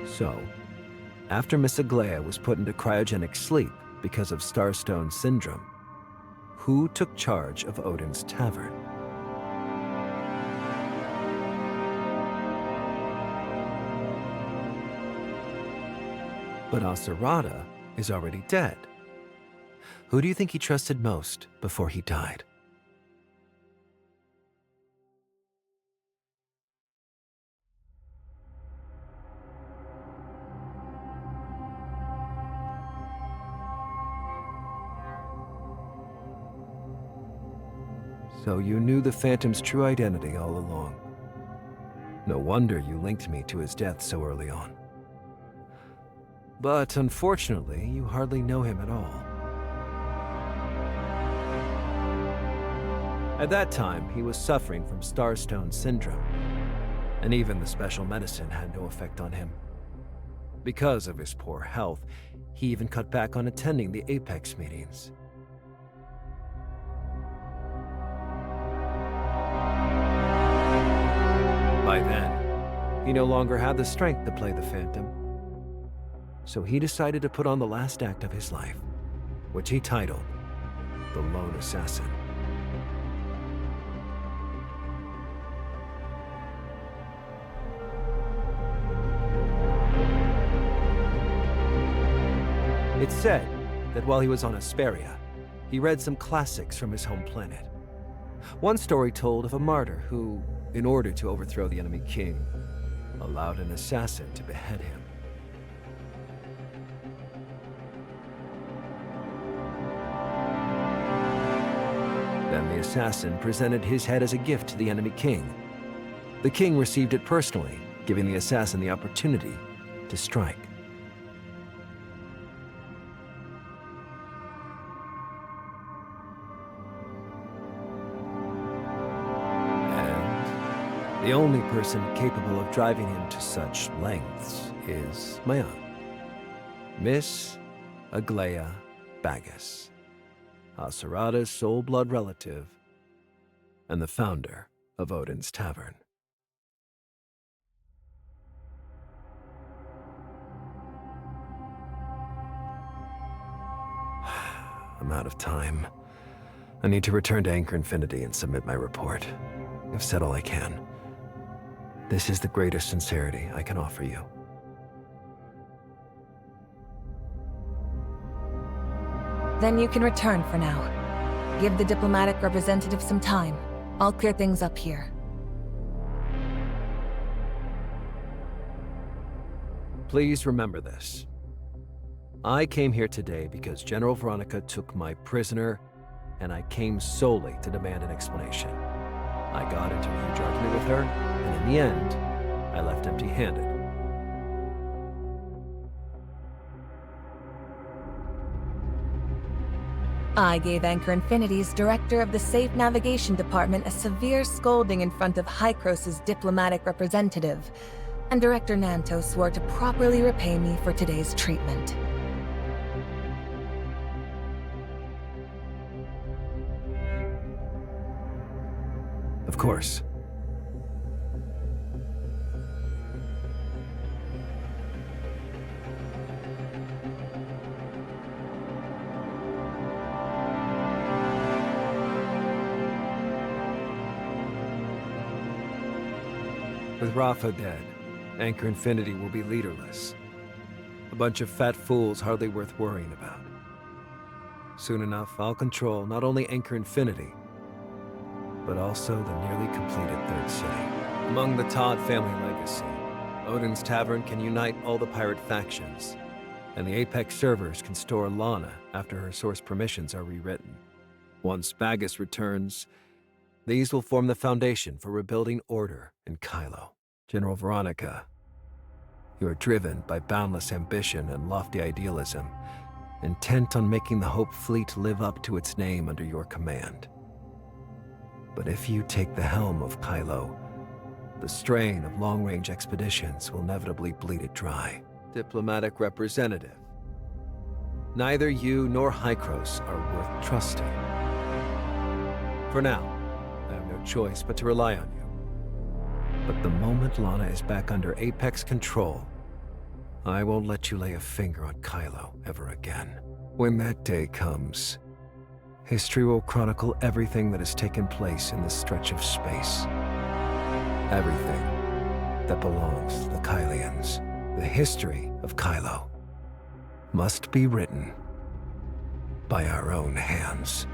So, after Miss Aglaia was put into cryogenic sleep because of Starstone Syndrome, who took charge of Odin's Tavern? But Asarada is already dead. Who do you think he trusted most before he died? So you knew the Phantom's true identity all along. No wonder you linked me to his death so early on. But unfortunately, you hardly know him at all. At that time, he was suffering from Starstone Syndrome, and even the special medicine had no effect on him. Because of his poor health, he even cut back on attending the Apex meetings. By then, he no longer had the strength to play the Phantom. So he decided to put on the last act of his life, which he titled The Lone Assassin. It's said that while he was on Asperia, he read some classics from his home planet. One story told of a martyr who, in order to overthrow the enemy king, allowed an assassin to behead him. Then the assassin presented his head as a gift to the enemy king. The king received it personally, giving the assassin the opportunity to strike. The only person capable of driving him to such lengths is my aunt, Miss Aglaia Baggis, Asarada's sole blood relative and the founder of Odin's Tavern. I'm out of time. I need to return to Anchor Infinity and submit my report. I've said all I can. This is the greatest sincerity I can offer you. Then you can return for now. Give the diplomatic representative some time. I'll clear things up here. Please remember this. I came here today because General Veronica took my prisoner, and I came solely to demand an explanation. I got into a huge argument with her, and in the end, I left empty-handed. I gave Anchor Infinity's director of the Safe Navigation Department a severe scolding in front of Hykros' diplomatic representative, and Director Nanto swore to properly repay me for today's treatment. course. With Rafa dead, Anchor Infinity will be leaderless. A bunch of fat fools hardly worth worrying about. Soon enough, I'll control not only Anchor Infinity, but also the nearly completed Third City. Among the Todd family legacy, Odin's Tavern can unite all the pirate factions, and the Apex servers can store Lana after her source permissions are rewritten. Once Bagus returns, these will form the foundation for rebuilding order in Kailo. General Veronica, you are driven by boundless ambition and lofty idealism, intent on making the Hope Fleet live up to its name under your command. But if you take the helm of Kailo, the strain of long-range expeditions will inevitably bleed it dry. Diplomatic representative, neither you nor Hykros are worth trusting. For now, I have no choice but to rely on you. But the moment Lana is back under Apex control, I won't let you lay a finger on Kailo ever again. When that day comes, history will chronicle everything that has taken place in this stretch of space. Everything that belongs to the Kailians. The history of Kailo must be written by our own hands.